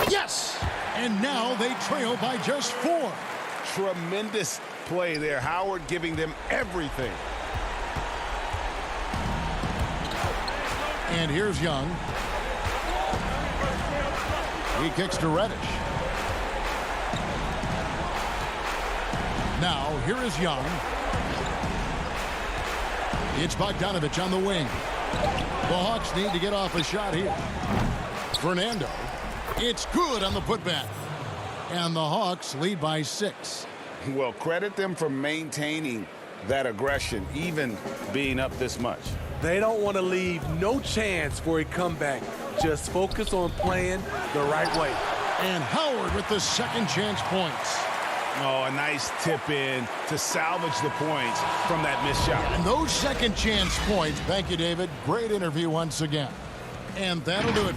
Yes! And now they trail by just 4. Tremendous play there. Howard giving them everything. And here's Young. He kicks to Reddish. Now, here is Young. It's Bogdanovich on the wing. The Hawks need to get off a shot here. Fernando. It's good on the putback. And the Hawks lead by 6. Well, credit them for maintaining that aggression, even being up this much. They don't want to leave no chance for a comeback. Just focus on playing the right way. And Howard with the second chance points. Oh, a nice tip in to salvage the points from that missed shot. And those second chance points, thank you, David. Great interview once again. And that'll do it.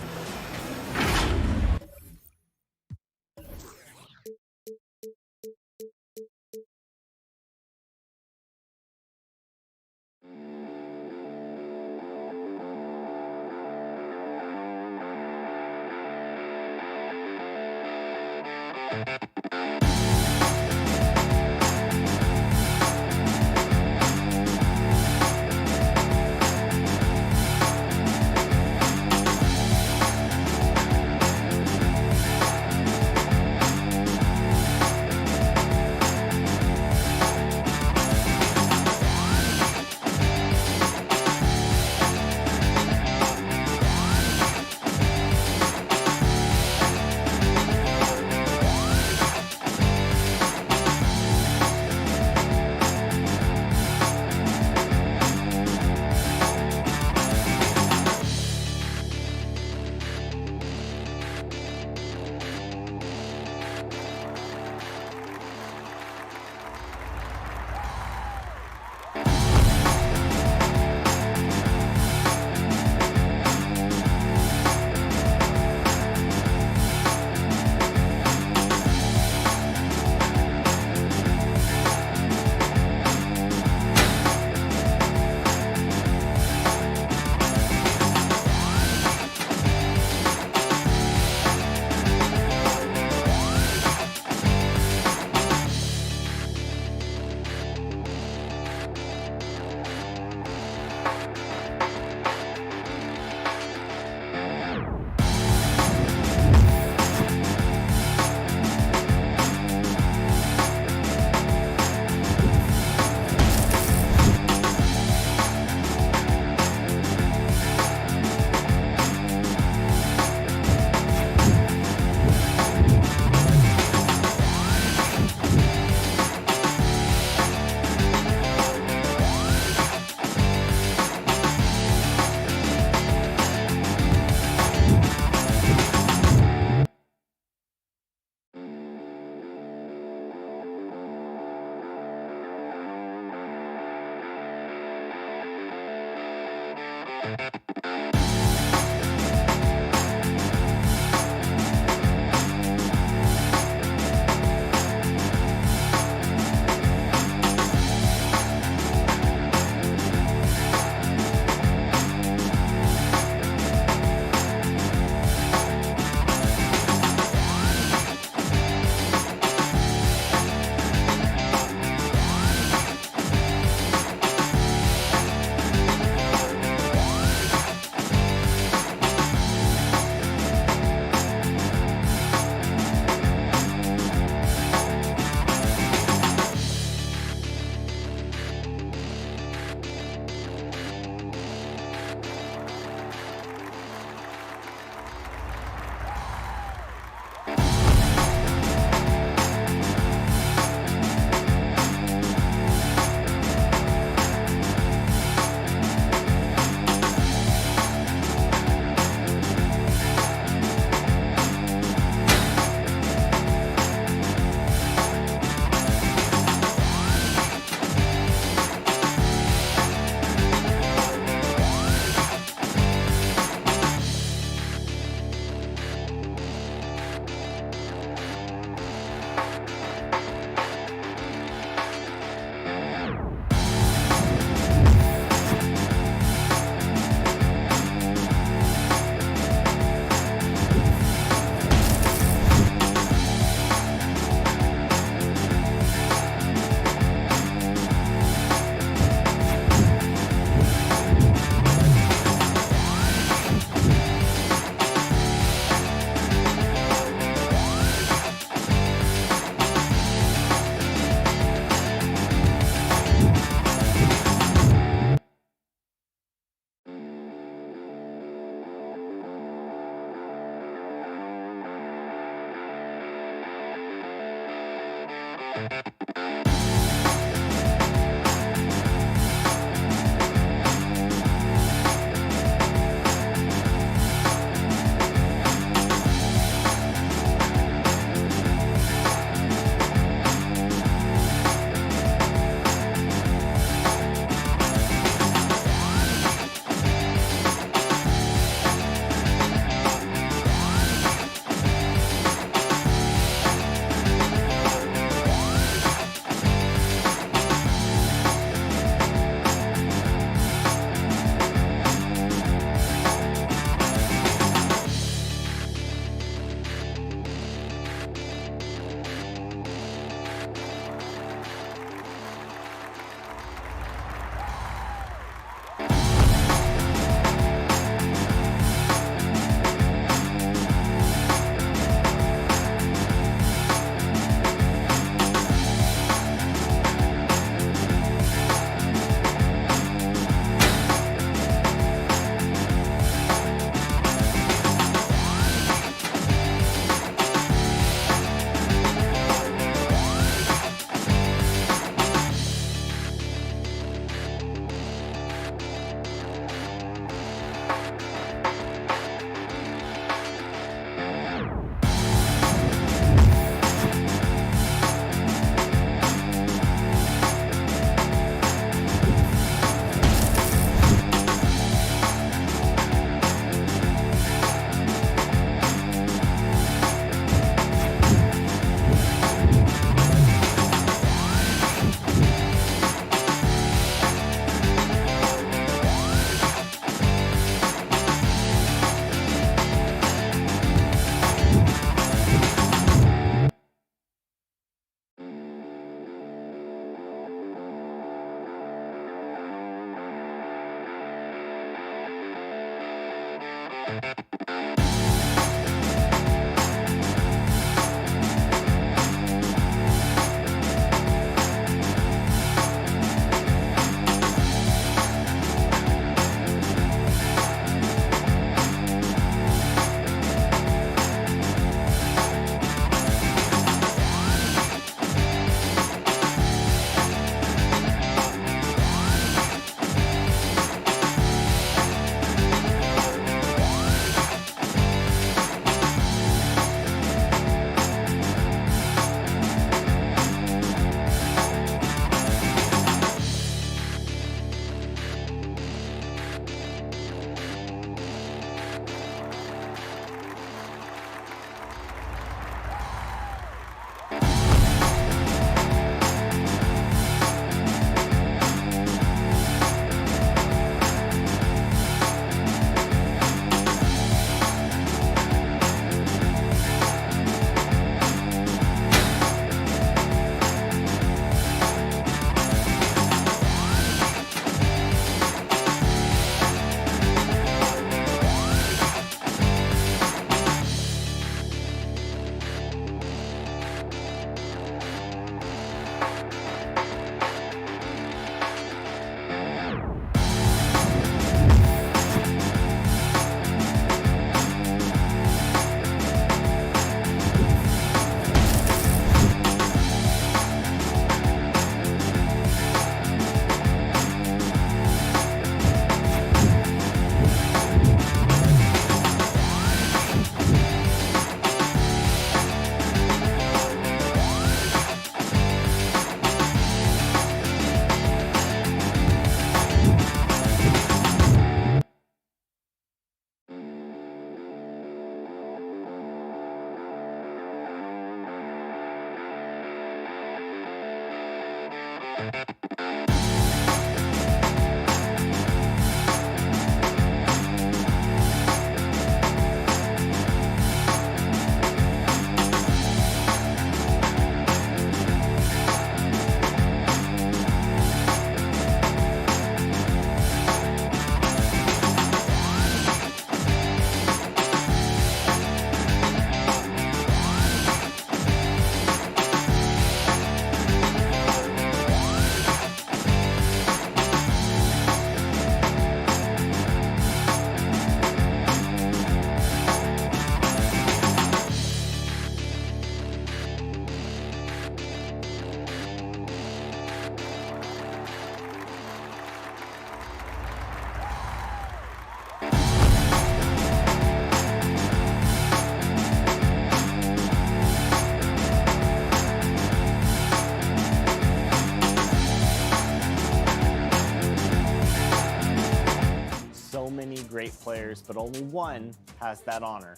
great players, but only one has that honor.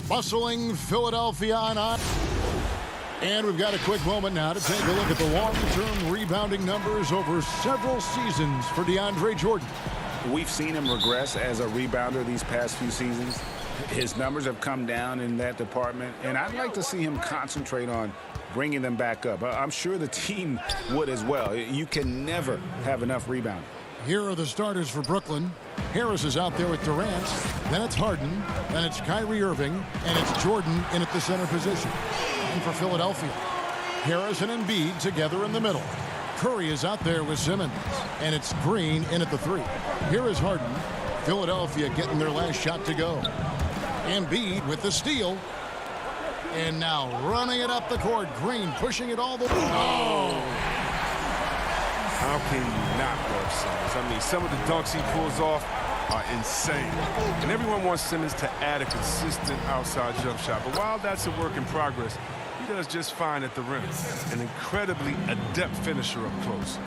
Bustling Philadelphia on. And we've got a quick moment now to take a look at the long-term rebounding numbers over several seasons for DeAndre Jordan. We've seen him regress as a rebounder these past few seasons. His numbers have come down in that department, and I'd like to see him concentrate on bringing them back up. I'm sure the team would as well. You can never have enough rebounding. Here are the starters for Brooklyn. Harris is out there with Durant. Then it's Harden. Then it's Kyrie Irving. And it's Jordan in at the center position. And for Philadelphia, Harris and Embiid together in the middle. Curry is out there with Simmons. And it's Green in at the three. Here is Harden. Philadelphia getting their last shot to go. Embiid with the steal. And now running it up the court. Green pushing it all the way. Oh! How can you not love Simmons? I mean, some of the dunks he pulls off are insane. And everyone wants Simmons to add a consistent outside jump shot. But while that's a work in progress, he does just fine at the rim. An incredibly adept finisher up close.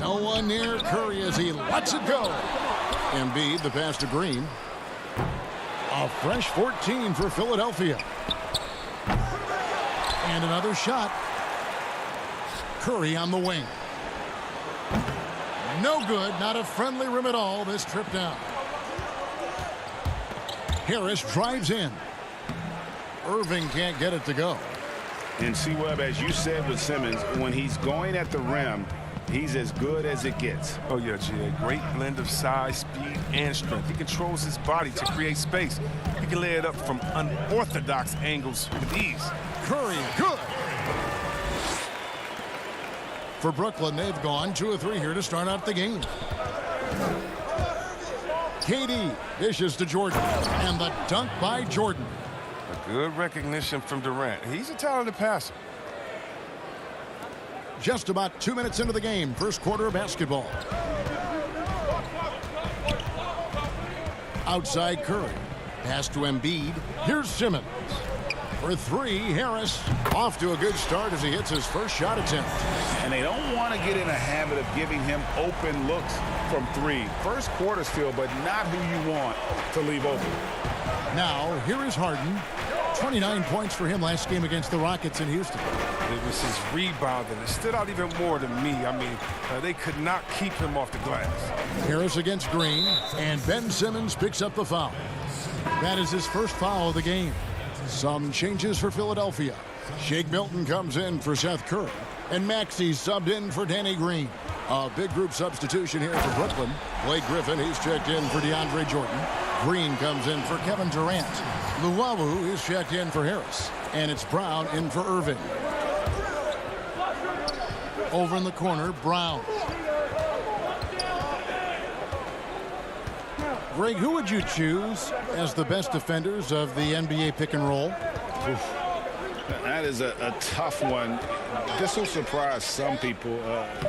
No one near Curry as he lets it go. Embiid, the pass to Green. A fresh 14 for Philadelphia. And another shot. Curry on the wing. No good. Not a friendly rim at all this trip down. Harris drives in. Irving can't get it to go. And C-Webb, as you said with Simmons, when he's going at the rim, he's as good as it gets. Oh, yeah, G.A. Great blend of size, speed, and strength. He controls his body to create space. He can lay it up from unorthodox angles with ease. Curry, good. For Brooklyn, they've gone 2 of 3 here to start out the game. KD dishes to Jordan, and the dunk by Jordan. A good recognition from Durant. He's a talented passer. Just about 2 minutes into the game, first quarter of basketball. Outside Curry. Pass to Embiid. Here's Simmons. For 3, Harris. Off to a good start as he hits his first shot attempt. And they don't want to get in a habit of giving him open looks from 3. First quarter still, but not who you want to leave open. Now, here is Harden. 29 points for him last game against the Rockets in Houston. It was his rebounding. It stood out even more to me. I mean, they could not keep him off the glass. Harris against Green, and Ben Simmons picks up the foul. That is his first foul of the game. Some changes for Philadelphia. Shake Milton comes in for Seth Curry, and Maxey subbed in for Danny Green. A big group substitution here for Brooklyn. Blake Griffin, he's checked in for DeAndre Jordan. Green comes in for Kevin Durant. Luwawu is checked in for Harris. And it's Brown in for Irvin. Over in the corner, Brown. Greg, who would you choose as the best defenders of the NBA pick and roll? Oof. That is a tough one. This will surprise some people.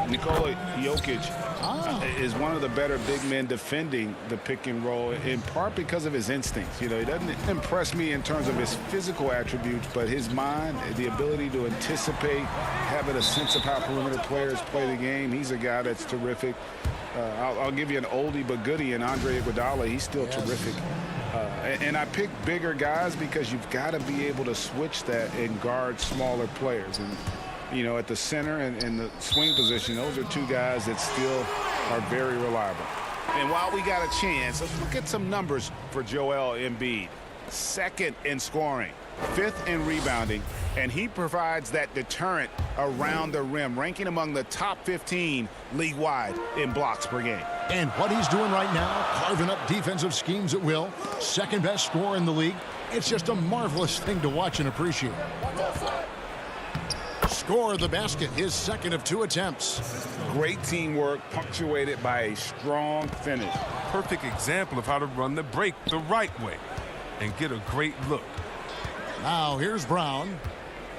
Nikola Jokic is one of the better big men defending the pick and roll, in part because of his instincts. You know, he doesn't impress me in terms of his physical attributes, but his mind, the ability to anticipate, having a sense of how perimeter players play the game. He's a guy that's terrific. I'll give you an oldie but goodie in Andre Iguodala. He's still terrific. And I pick bigger guys because you've got to be able to switch that and guard smaller players. And, you know, at the center and the swing position, those are 2 guys that still are very reliable. And while we got a chance, let's look at some numbers for Joel Embiid. 2nd in scoring, 5th in rebounding, and he provides that deterrent around the rim, ranking among the top 15 league-wide in blocks per game. And what he's doing right now, carving up defensive schemes at will, 2nd best scorer in the league. It's just a marvelous thing to watch and appreciate. Score of the basket, his 2nd of 2 attempts. Great teamwork, punctuated by a strong finish. Perfect example of how to run the break the right way and get a great look. Now here's Brown.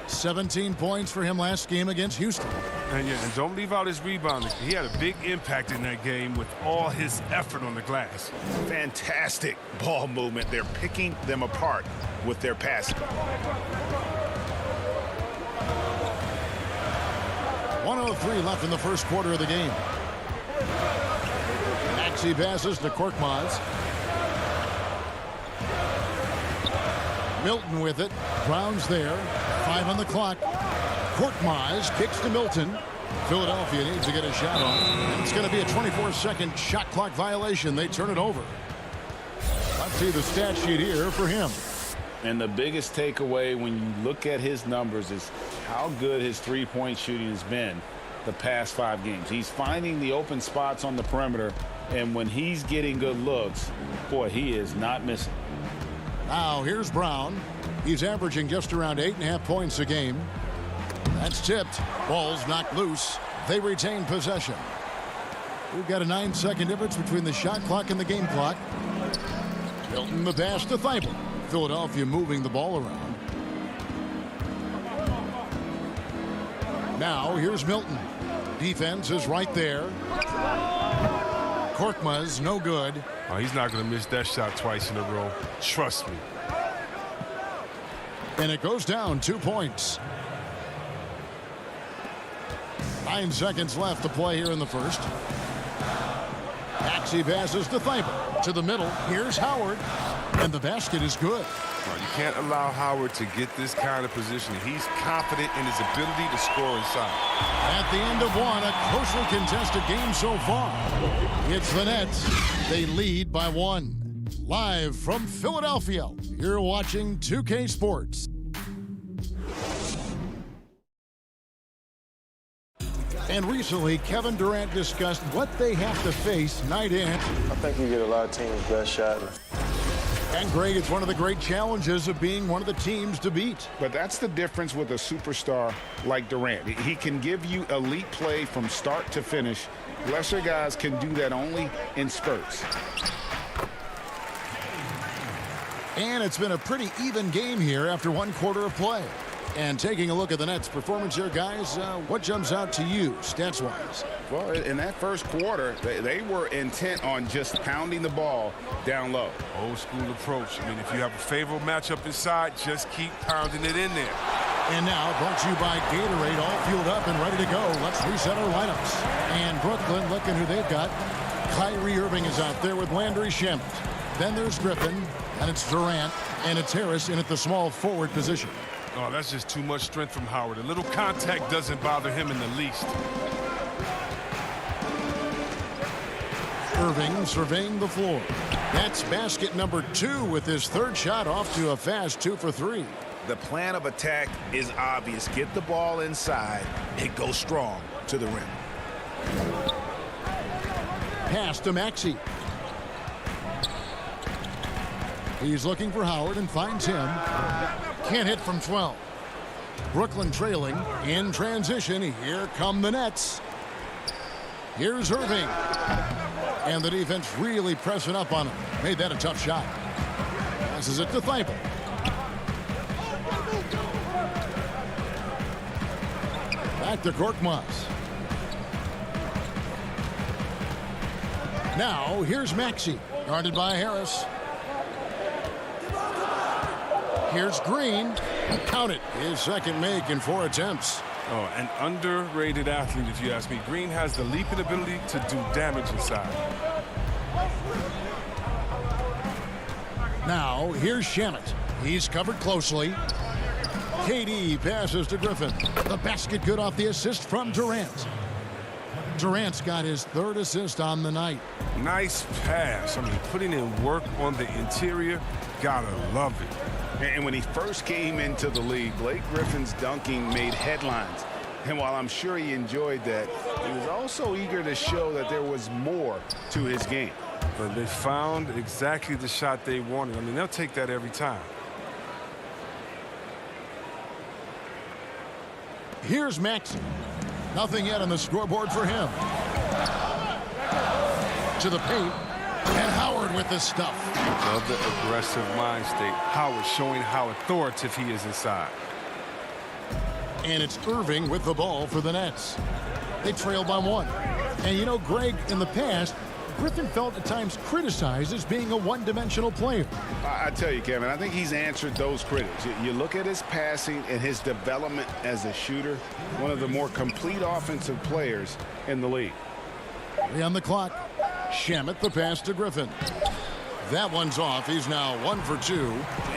17 points for him last game against Houston. And don't leave out his rebounding. He had a big impact in that game with all his effort on the glass. Fantastic ball movement. They're picking them apart with their passing. 1:03 left in the first quarter of the game. Maxey passes to Korkmaz. Milton with it. Brown's there. 5 on the clock. Korkmaz kicks to Milton. Philadelphia needs to get a shot on. And it's going to be a 24-second shot clock violation. They turn it over. Let's see the stat sheet here for him. And the biggest takeaway when you look at his numbers is how good his three-point shooting has been the past 5 games. He's finding the open spots on the perimeter, and when he's getting good looks, boy, he is not missing. Now here's Brown. He's averaging just around 8.5 points a game. That's tipped. Ball's knocked loose. They retain possession. We've got a 9-second difference between the shot clock and the game clock. Milton the pass to Thibault. Philadelphia moving the ball around. Now here's Milton. Defense is right there. Korkmaz no good. Oh, he's not going to miss that shot twice in a row. Trust me. And it goes down 2 points. 9 seconds left to play here in the first. Maxey passes to Thibault. To the middle. Here's Howard. And the basket is good. Well, you can't allow Howard to get this kind of positioning. He's confident in his ability to score inside. At the end of one, a closely contested game so far. It's the Nets. They lead by 1. Live from Philadelphia, you're watching 2K Sports. And recently, Kevin Durant discussed what they have to face night in. I think you get a lot of teams' best shot. And Greg, it's one of the great challenges of being one of the teams to beat. But that's the difference with a superstar like Durant. He can give you elite play from start to finish. Lesser guys can do that only in spurts. And it's been a pretty even game here after one quarter of play. And taking a look at the Nets' performance here, guys, what jumps out to you, stats-wise? Well, in that first quarter, they were intent on just pounding the ball down low. Old school approach. I mean, if you have a favorable matchup inside, just keep pounding it in there. And now, brought to you by Gatorade, all fueled up and ready to go. Let's reset our lineups. And Brooklyn, looking who they've got. Kyrie Irving is out there with Landry Shamet. Then there's Griffin, and it's Durant, and it's Harris in at the small forward position. Oh, that's just too much strength from Howard. A little contact doesn't bother him in the least. Irving surveying the floor. That's basket number 2 with his third shot off to a fast 2 for 3. The plan of attack is obvious. Get the ball inside and go strong to the rim. Pass to Maxey. He's looking for Howard and finds him. Can't hit from 12. Brooklyn trailing in transition. Here come the Nets. Here's Irving. And the defense really pressing up on him. Made that a tough shot. Passes it to Thibault. Back to Korkmaz. Now here's Maxey. Guarded by Harris. Here's Green. Count it. His second make in 4 attempts. Oh, an underrated athlete, if you ask me. Green has the leaping ability to do damage inside. Now, here's Shamet. He's covered closely. KD passes to Griffin. The basket good off the assist from Durant. Durant's got his 3rd assist on the night. Nice pass. I mean, putting in work on the interior. Gotta love it. And when he first came into the league, Blake Griffin's dunking made headlines. And while I'm sure he enjoyed that, he was also eager to show that there was more to his game. But they found exactly the shot they wanted. I mean, they'll take that every time. Here's Maxey. Nothing yet on the scoreboard for him. To the paint. And Howard with the stuff. Love the aggressive mind state. Howard showing how authoritative he is inside. And it's Irving with the ball for the Nets. They trail by 1. And you know, Greg, in the past, Griffin felt at times criticized as being a one-dimensional player. I tell you, Kevin, I think he's answered those critics. You look at his passing and his development as a shooter, one of the more complete offensive players in the league. 3 on the clock. Shamet the pass to Griffin. That one's off. He's now 1 for 2.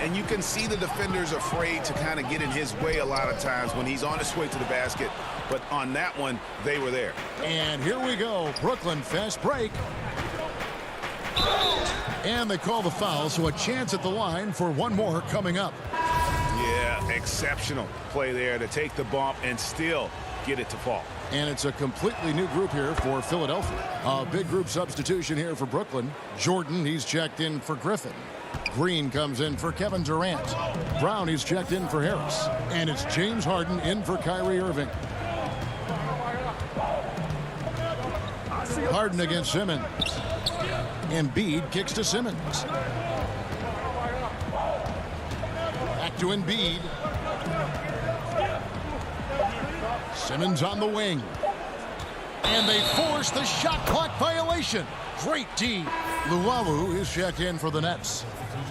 And you can see the defenders afraid to kind of get in his way a lot of times when he's on his way to the basket. But on that one, they were there. And here we go. Brooklyn fast break. And they call the foul, so a chance at the line for one more coming up. Yeah, exceptional play there to take the bump and still get it to fall. And it's a completely new group here for Philadelphia. A big group substitution here for Brooklyn. Jordan, he's checked in for Griffin. Green comes in for Kevin Durant. Brown, he's checked in for Harris. And it's James Harden in for Kyrie Irving. Harden against Simmons. Embiid kicks to Simmons. Back to Embiid. Simmons on the wing. And they force the shot clock violation. Great D. Luwawu is checked in for the Nets.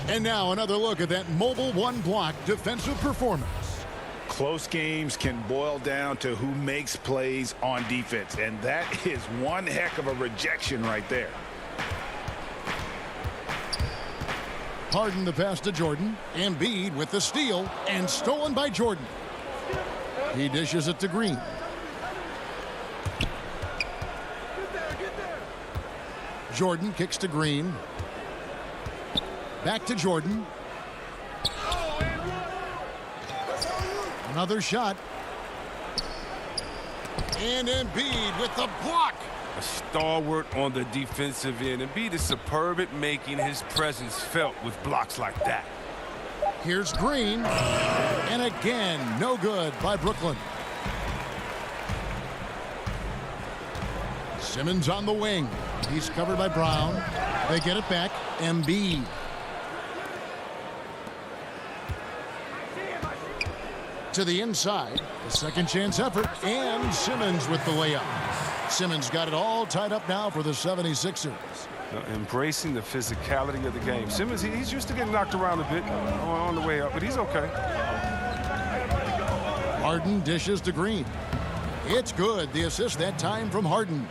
And now another look at that mobile one-block defensive performance. Close games can boil down to who makes plays on defense. And that is one heck of a rejection right there. Harden the pass to Jordan. Embiid with the steal and stolen by Jordan. He dishes it to Green. Jordan kicks to Green. Back to Jordan. Another shot. And Embiid with the block. A stalwart on the defensive end. Embiid is superb at making his presence felt with blocks like that. Here's Green. And again, no good by Brooklyn. Simmons on the wing. He's covered by Brown. They get it back. Embiid. To the inside. The second chance effort. And Simmons with the layup. Simmons got it all tied up now for the 76ers. Embracing the physicality of the game. Simmons, he's used to getting knocked around a bit on the way up, but he's okay. Harden dishes to Green. It's good. The assist that time from Harden.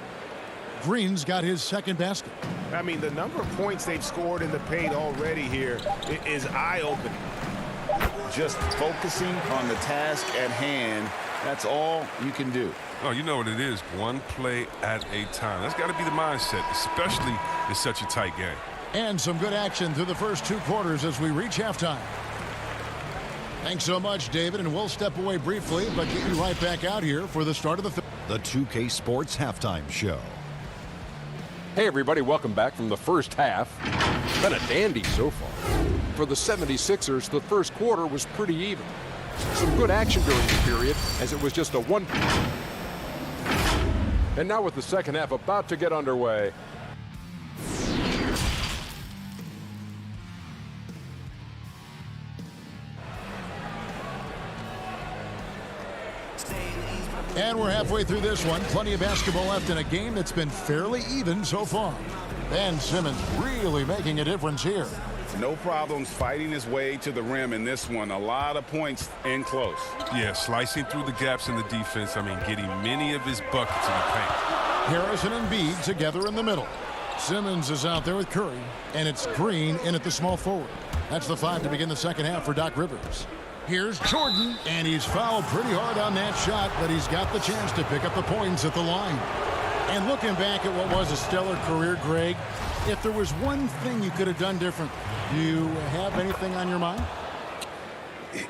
Green's got his second basket. I mean, the number of points they've scored in the paint already here is eye-opening. Just focusing on the task at hand, that's all you can do. Oh, you know what it is. One play at a time. That's got to be the mindset, especially in such a tight game. And some good action through the first 2 quarters as we reach halftime. Thanks so much, David, and we'll step away briefly, but get you right back out here for the start of the 2K Sports Halftime Show. Hey, everybody, welcome back from the first half. Been a dandy so far. For the 76ers, the first quarter was pretty even. Some good action during the period, as it was just a 1. And now with the second half about to get underway. And we're halfway through this one. Plenty of basketball left in a game that's been fairly even so far. Ben Simmons really making a difference here. No problems fighting his way to the rim in this one. A lot of points in close. Yeah, slicing through the gaps in the defense. I mean, getting many of his buckets in the paint. Harris and Embiid together in the middle. Simmons is out there with Curry, and it's Green in at the small forward. That's the 5 to begin the second half for Doc Rivers. Here's Jordan, and he's fouled pretty hard on that shot, but he's got the chance to pick up the points at the line. And looking back at what was a stellar career, Greg, if there was one thing you could have done different, do you have anything on your mind?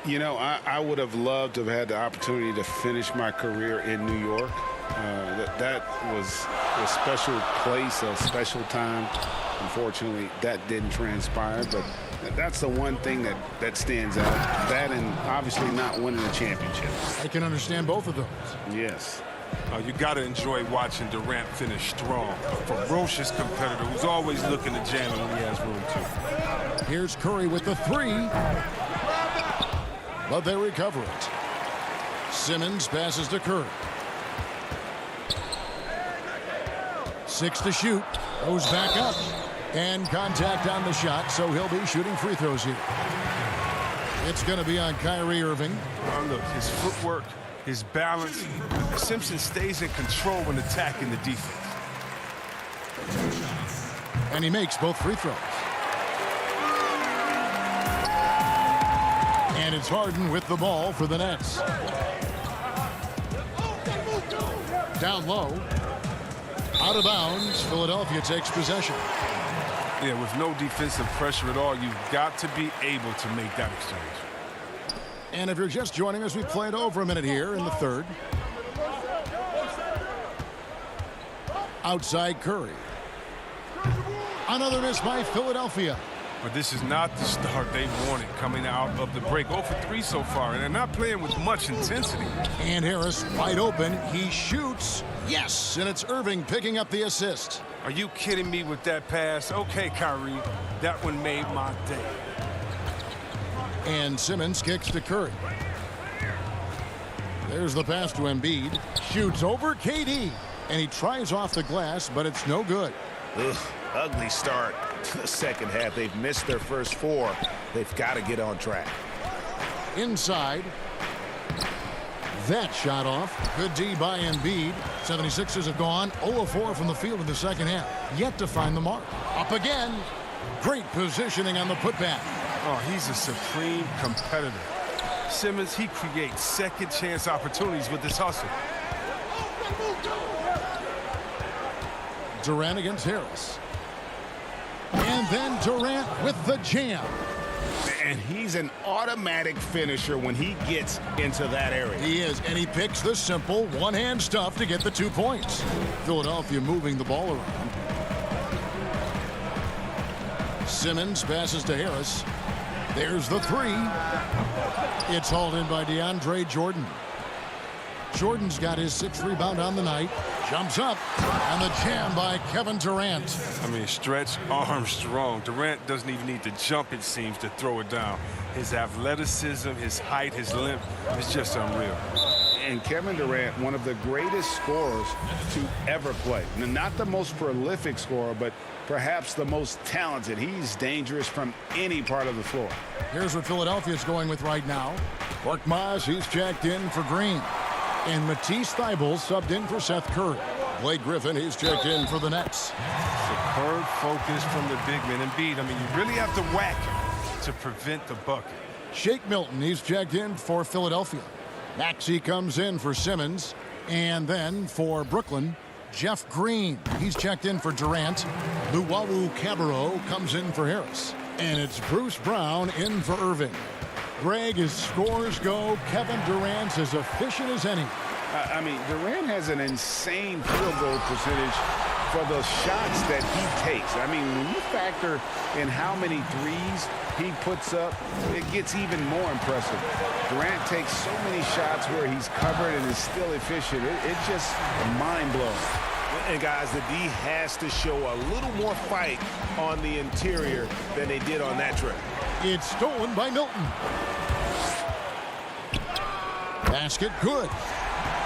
You know, I would have loved to have had the opportunity to finish my career in New York. That was a special place, a special time. Unfortunately, that didn't transpire, but that's the one thing that stands out. That and obviously not winning a championship. I can understand both of those. Yes. You got to enjoy watching Durant finish strong. A ferocious competitor who's always looking to jam it when he has room to. Here's Curry with the 3. But they recover it. Simmons passes to Curry. 6 to shoot. Goes back up. And contact on the shot, so he'll be shooting free throws here. It's going to be on Kyrie Irving. Look, his footwork, his balance. Simpson stays in control when attacking the defense. And he makes both free throws. And it's Harden with the ball for the Nets. Down low. Out of bounds. Philadelphia takes possession. Yeah, with no defensive pressure at all, you've got to be able to make that exchange. And if you're just joining us, we played over a minute here in the third. Outside Curry. Another miss by Philadelphia. But this is not the start they wanted coming out of the break. 0 for 3 so far, and they're not playing with much intensity. And Harris wide open. He shoots. Yes, and it's Irving picking up the assist. Are you kidding me with that pass? Okay, Kyrie, that one made my day. And Simmons kicks to Curry. There's the pass to Embiid. Shoots over KD. And he tries off the glass, but it's no good. Ugh, ugly start to the second half. They've missed their first 4. They've got to get on track. Inside. That shot off. Good D by Embiid. 76ers have gone 0-4 from the field in the second half. Yet to find the mark. Up again. Great positioning on the putback. Oh, he's a supreme competitor. Simmons, he creates second chance opportunities with this hustle. Durant against Harris. And then Durant with the jam. And he's an automatic finisher when he gets into that area. He is, and he picks the simple one-hand stuff to get the 2 points. Philadelphia moving the ball around. Simmons passes to Harris. There's the three. It's hauled in by DeAndre Jordan. Jordan's got his 6th rebound on the night. Jumps up, and the jam by Kevin Durant. I mean, stretch Armstrong. Durant doesn't even need to jump, it seems, to throw it down. His athleticism, his height, his length is just unreal. And Kevin Durant, one of the greatest scorers to ever play. Now, not the most prolific scorer, but perhaps the most talented. He's dangerous from any part of the floor. Here's what Philadelphia's going with right now. Korkmaz, he's checked in for Green. And Matisse Thybulle subbed in for Seth Curry. Blake Griffin, he's checked in for the Nets. Superb focus from the big man. Embiid, I mean, you really have to whack to prevent the bucket. Shake Milton, he's checked in for Philadelphia. Maxey comes in for Simmons. And then for Brooklyn, Jeff Green, he's checked in for Durant. Luwawu Cabarrot comes in for Harris. And it's Bruce Brown in for Irving. Greg, as scores go, Kevin Durant's as efficient as any. I mean, Durant has an insane field goal percentage for the shots that he takes. I mean, when you factor in how many threes he puts up, it gets even more impressive. Durant takes so many shots where he's covered and is still efficient. It's just mind-blowing. And, guys, the D has to show a little more fight on the interior than they did on that trip. It's stolen by Milton. Basket good.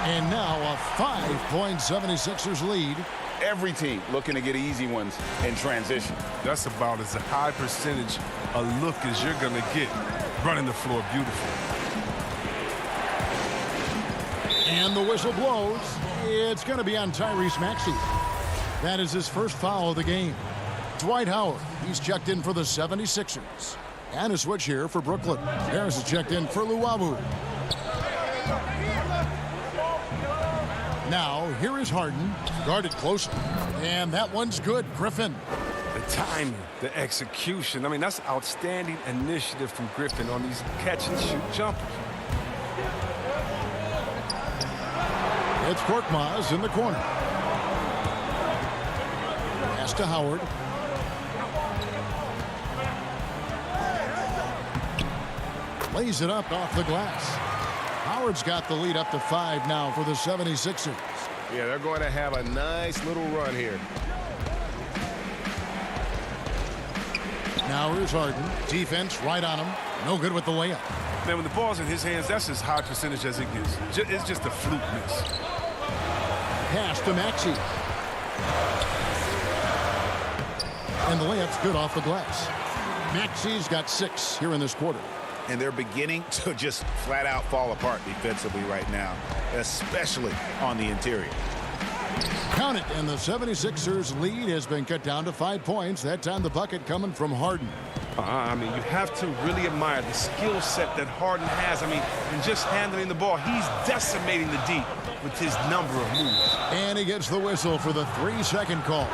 And now a 5-point 76ers lead. Every team looking to get easy ones in transition. That's about as a high percentage a look as you're going to get. Running the floor beautiful. And the whistle blows. It's going to be on Tyrese Maxey. That is his first foul of the game. Dwight Howard, he's checked in for the 76ers. And a switch here for Brooklyn. Harris is checked in for Luwawu. Now, here is Harden, guarded closely. And that one's good, Griffin. The timing, the execution. I mean, that's outstanding initiative from Griffin on these catch-and-shoot jumpers. It's Korkmaz in the corner. Pass to Howard. Lays it up off the glass. Howard's got the lead up to 5 now for the 76ers. Yeah, they're going to have a nice little run here. Now here's Harden. Defense right on him. No good with the layup. Man, when the ball's in his hands, that's as high percentage as it gets. It's just a fluke miss. Pass to Maxey. And the layup's good off the glass. Maxey's got 6 here in this quarter. And they're beginning to just flat out fall apart defensively right now, especially on the interior. Count it, and the 76ers lead has been cut down to 5 points. That time the bucket coming from Harden. I mean, you have to really admire the skill set that Harden has. I mean, in just handling the ball, he's decimating the D with his number of moves. And he gets the whistle for the 3-second call.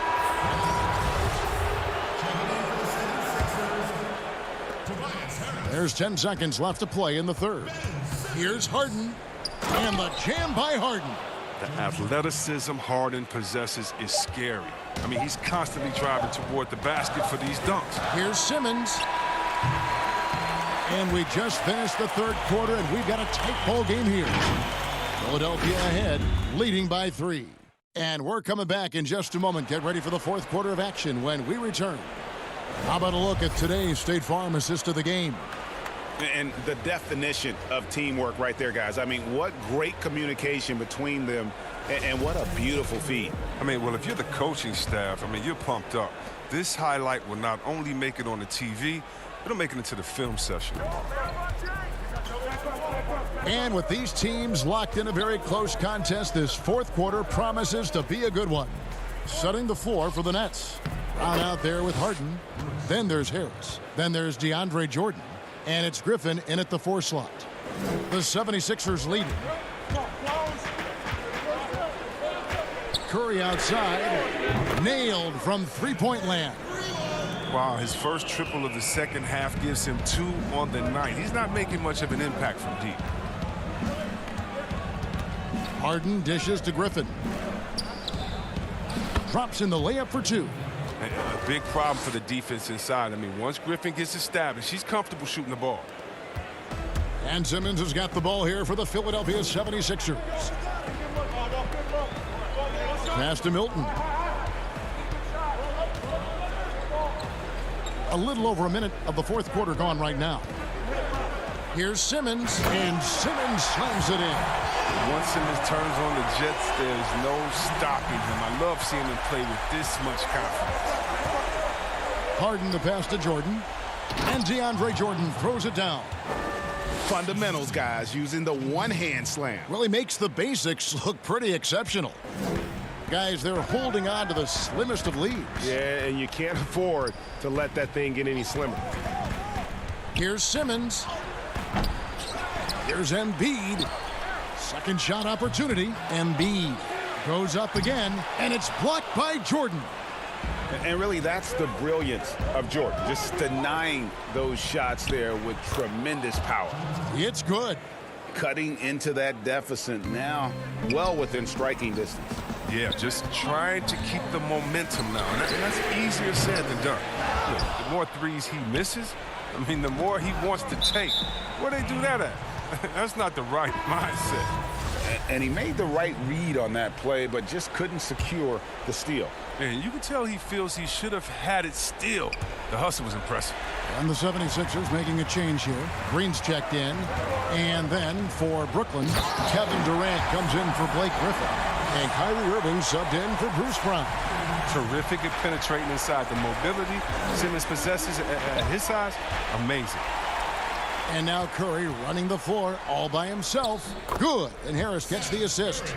There's 10 seconds left to play in the third. Here's Harden, and the jam by Harden. The athleticism Harden possesses is scary. I mean, he's constantly driving toward the basket for these dunks. Here's Simmons. And we just finished the third quarter, and we've got a tight ball game here. Philadelphia ahead, leading by 3. And we're coming back in just a moment. Get ready for the fourth quarter of action when we return. How about a look at today's State Farm assist of the game? And the definition of teamwork right there, guys. I mean, what great communication between them, and what a beautiful feed. I mean, well, if you're the coaching staff, I mean, you're pumped up. This highlight will not only make it on the TV, it'll make it into the film session. And with these teams locked in a very close contest, this fourth quarter promises to be a good one. Setting the floor for the Nets. Brown out there with Harden. Then there's Harris. Then there's DeAndre Jordan. And it's Griffin in at the 4 slot. The 76ers leading. Curry outside. Nailed from three-point land. Wow, his first triple of the second half gives him 2 on the night. He's not making much of an impact from deep. Harden dishes to Griffin. Drops in the layup for 2. A big problem for the defense inside. I mean, once Griffin gets established, he's comfortable shooting the ball. And Simmons has got the ball here for the Philadelphia 76ers. Pass to Milton. A little over a minute of the fourth quarter gone right now. Here's Simmons, and Simmons slams it in. Once Simmons turns on the Jets, there's no stopping him. I love seeing him play with this much confidence. Harden the pass to Jordan, and DeAndre Jordan throws it down. Fundamentals, guys, using the one-hand slam. Really makes the basics look pretty exceptional. Guys, they're holding on to the slimmest of leads. Yeah, and you can't afford to let that thing get any slimmer. Here's Simmons. Here's Embiid. Second shot opportunity. Embiid goes up again, and it's blocked by Jordan. And really, that's the brilliance of Jordan, just denying those shots there with tremendous power. It's good. Cutting into that deficit now, well within striking distance. Yeah, just trying to keep the momentum now. And that's easier said than done. Look, the more threes he misses, I mean, the more he wants to take. Where they do that at? That's not the right mindset. And he made the right read on that play, but just couldn't secure the steal. And you can tell he feels he should have had it still. The hustle was impressive. And the 76ers making a change here. Green's checked in. And then for Brooklyn, Kevin Durant comes in for Blake Griffin. And Kyrie Irving subbed in for Bruce Brown. Terrific at penetrating inside. The mobility Simmons possesses at his size, amazing. And now Curry running the floor all by himself. Good. And Harris gets the assist.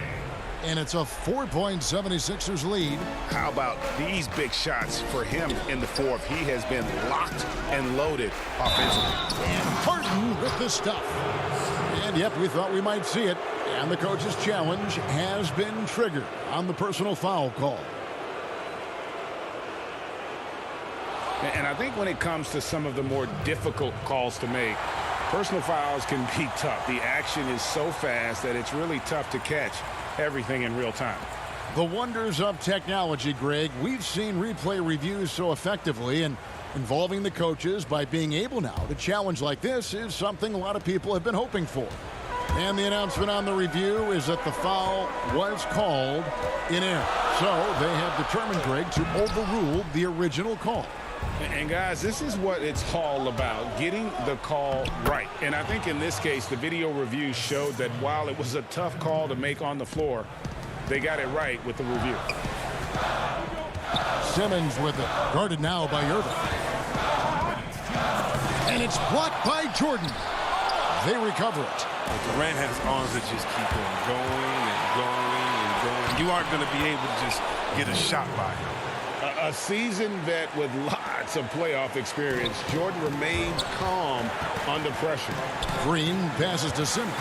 And it's a 4-point 76ers lead. How about these big shots for him in the fourth? He has been locked and loaded offensively. And Harden with the stuff. And yep, we thought we might see it. And the coach's challenge has been triggered on the personal foul call. And I think when it comes to some of the more difficult calls to make, personal fouls can be tough. The action is so fast that it's really tough to catch everything in real time. The wonders of technology, Greg. We've seen replay reviews so effectively, and involving the coaches by being able now to challenge like this is something a lot of people have been hoping for. And the announcement on the review is that the foul was called in error. So they have determined, Greg, to overrule the original call. And guys, this is what it's all about, getting the call right. And I think in this case, the video review showed that while it was a tough call to make on the floor, they got it right with the review. Simmons with it, guarded now by Irving. And it's blocked by Jordan. They recover it. Durant has arms that just keep on going and going and going. You aren't going to be able to just get a shot by him. A seasoned vet with lots of playoff experience, Jordan remains calm under pressure. Green passes to Simmons.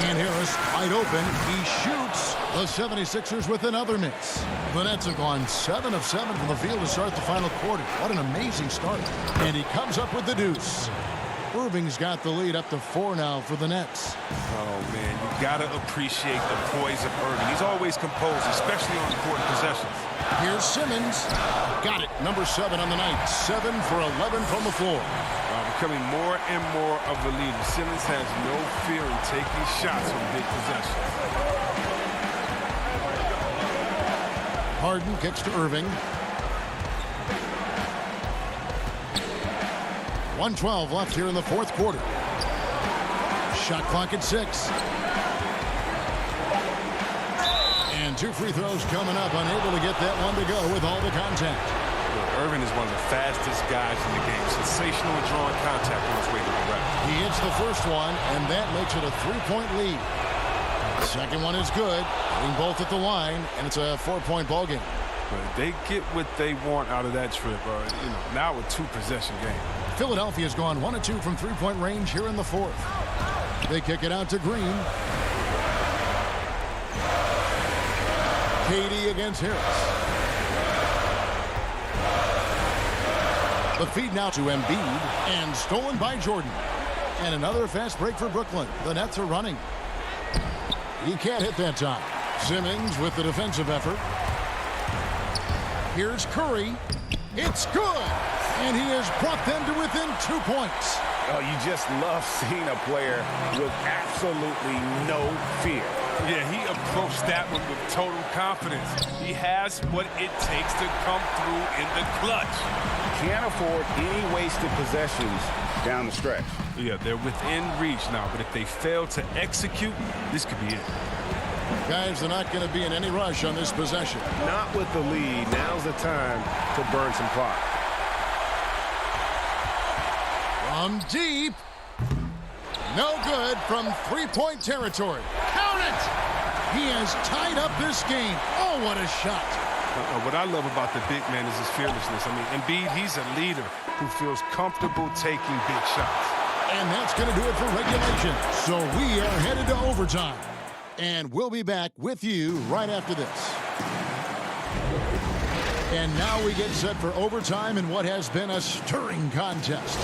And Harris wide open. He shoots. The 76ers with another miss. The Nets have gone 7 of 7 from the field to start the final quarter. What an amazing start. And he comes up with the deuce. Irving's got the lead up to 4 now for the Nets. Oh, man, you got to appreciate the poise of Irving. He's always composed, especially on important possessions. Here's Simmons. Got it. Number 7 on the night. 7 for 11 from the floor. Becoming more and more of a leader. Simmons has no fear in taking shots from big possessions. Harden kicks to Irving. 1:12 left here in the fourth quarter. Shot clock at 6. And 2 free throws coming up. Unable to get that one to go with all the contact. Irving is one of the fastest guys in the game. Sensational at drawing contact on his way to the rack. He hits the first one, and that makes it a 3-point lead. The second one is good. Hitting both at the line, and it's a 4-point ball game. But they get what they want out of that trip. Now a 2-possession game. Philadelphia's gone 1 of 2 from 3-point range here in the fourth. They kick it out to Green. KD against Harris. The feed now to Embiid, and stolen by Jordan. And another fast break for Brooklyn. The Nets are running. He can't hit that time. Simmons with the defensive effort. Here's Curry. It's good. And he has brought them to within 2 points. Oh, you just love seeing a player with absolutely no fear. Yeah, he approached that one with total confidence. He has what it takes to come through in the clutch. Can't afford any wasted possessions down the stretch. Yeah, they're within reach now, but if they fail to execute, this could be it. Guys, they're not going to be in any rush on this possession. Not with the lead. Now's the time to burn some clock. From deep. No good from three-point territory. Count it! He has tied up this game. Oh, what a shot. What I love about the big man is his fearlessness. I mean, Embiid, he's a leader who feels comfortable taking big shots. And that's going to do it for regulation. So we are headed to overtime. And we'll be back with you right after this. And now we get set for overtime in what has been a stirring contest.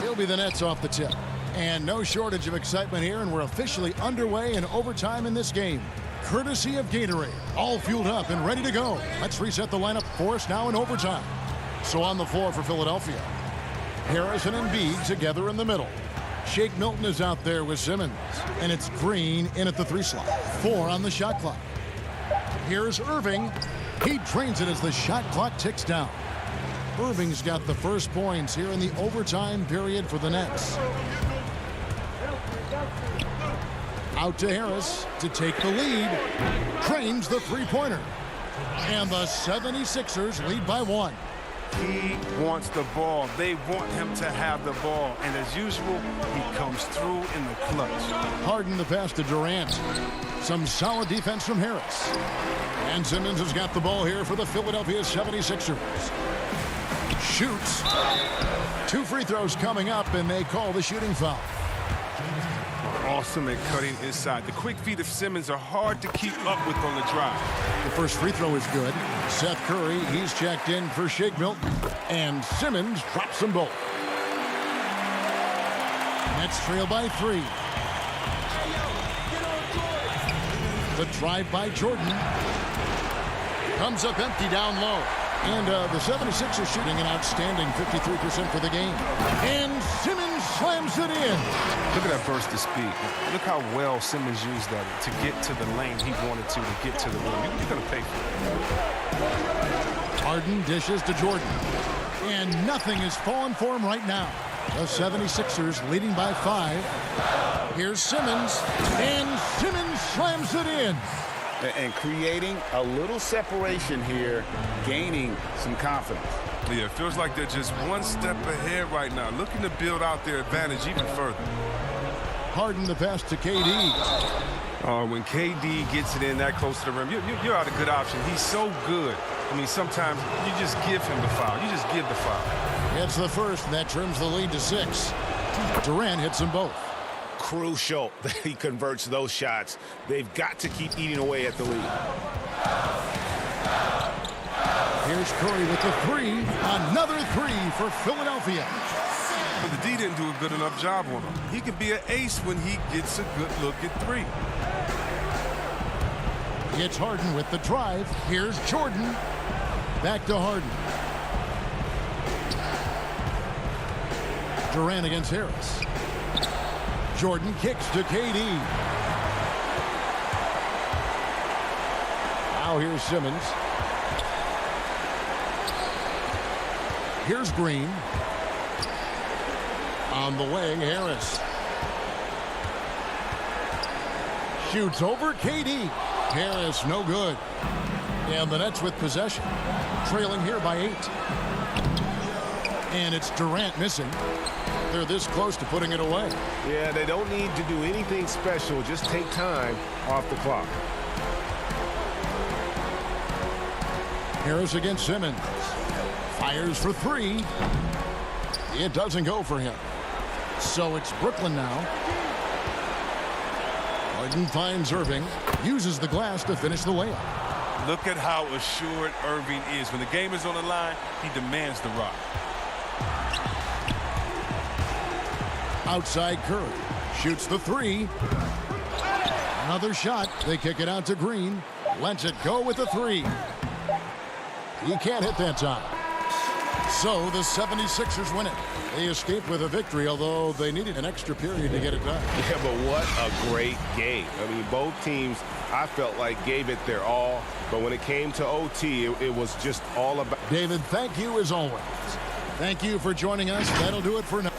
It'll be the Nets off the tip. And no shortage of excitement here, and we're officially underway in overtime in this game. Courtesy of Gatorade, all fueled up and ready to go. Let's reset the lineup for us now in overtime. So on the floor for Philadelphia, Harris and Embiid together in the middle. Shake Milton is out there with Simmons, and it's Green in at the 3 slot. 4 on the shot clock. Here's Irving. He drains it as the shot clock ticks down. Irving's got the first points here in the overtime period for the Nets. Out to Harris to take the lead. Drains the three-pointer. And the 76ers lead by 1. He wants the ball. They want him to have the ball. And as usual, he comes through in the clutch. Harden the pass to Durant. Some solid defense from Harris. And Simmons has got the ball here for the Philadelphia 76ers. Shoots. 2 free throws coming up, and they call the shooting foul. Awesome at cutting inside. The quick feet of Simmons are hard to keep up with on the drive. The first free throw is good. Seth Curry, he's checked in for Shake Milton. And Simmons drops them both. Nets trail by 3. The drive by Jordan. Comes up empty down low. And the 76ers shooting an outstanding 53% for the game. And Simmons slams it in. Look at that burst of speed. Look how well Simmons used that to get to the lane he wanted to get to the rim. You're going to pay for it. Harden dishes to Jordan. And nothing is falling for him right now. The 76ers leading by 5. Here's Simmons. And Simmons slams it in. And creating a little separation here, gaining some confidence. Yeah, it feels like they're just one step ahead right now, looking to build out their advantage even further. Harden the pass to KD. When KD gets it in that close to the rim, you're out a good option. He's so good. I mean, sometimes you just give him the foul. You just give the foul. It's the first, and that trims the lead to 6. Durant hits them both. Crucial that he converts those shots. They've got to keep eating away at the lead. Here's Curry with the 3. Another 3 for Philadelphia. But the D didn't do a good enough job on him. He can be an ace when he gets a good look at 3. It's Harden with the drive. Here's Jordan. Back to Harden. Durant against Harris. Jordan kicks to KD. Now here's Simmons. Here's Green. On the wing, Harris. Shoots over KD. Harris, no good. And the Nets with possession. Trailing here by 8. And it's Durant missing. They're this close to putting it away. Yeah, they don't need to do anything special. Just take time off the clock. Harris against Simmons. Fires for 3. It doesn't go for him. So it's Brooklyn now. Harden finds Irving, uses the glass to finish the layup. Look at how assured Irving is. When the game is on the line, he demands the rock. Outside Curry. Shoots the three. Another shot. They kick it out to Green. Lets it go with the three. He can't hit that time. So the 76ers win it. They escaped with a victory, although they needed an extra period to get it done. Yeah, but what a great game. I mean, both teams, I felt like, gave it their all. But when it came to OT, it was just all about. David, thank you as always. Thank you for joining us. That'll do it for now.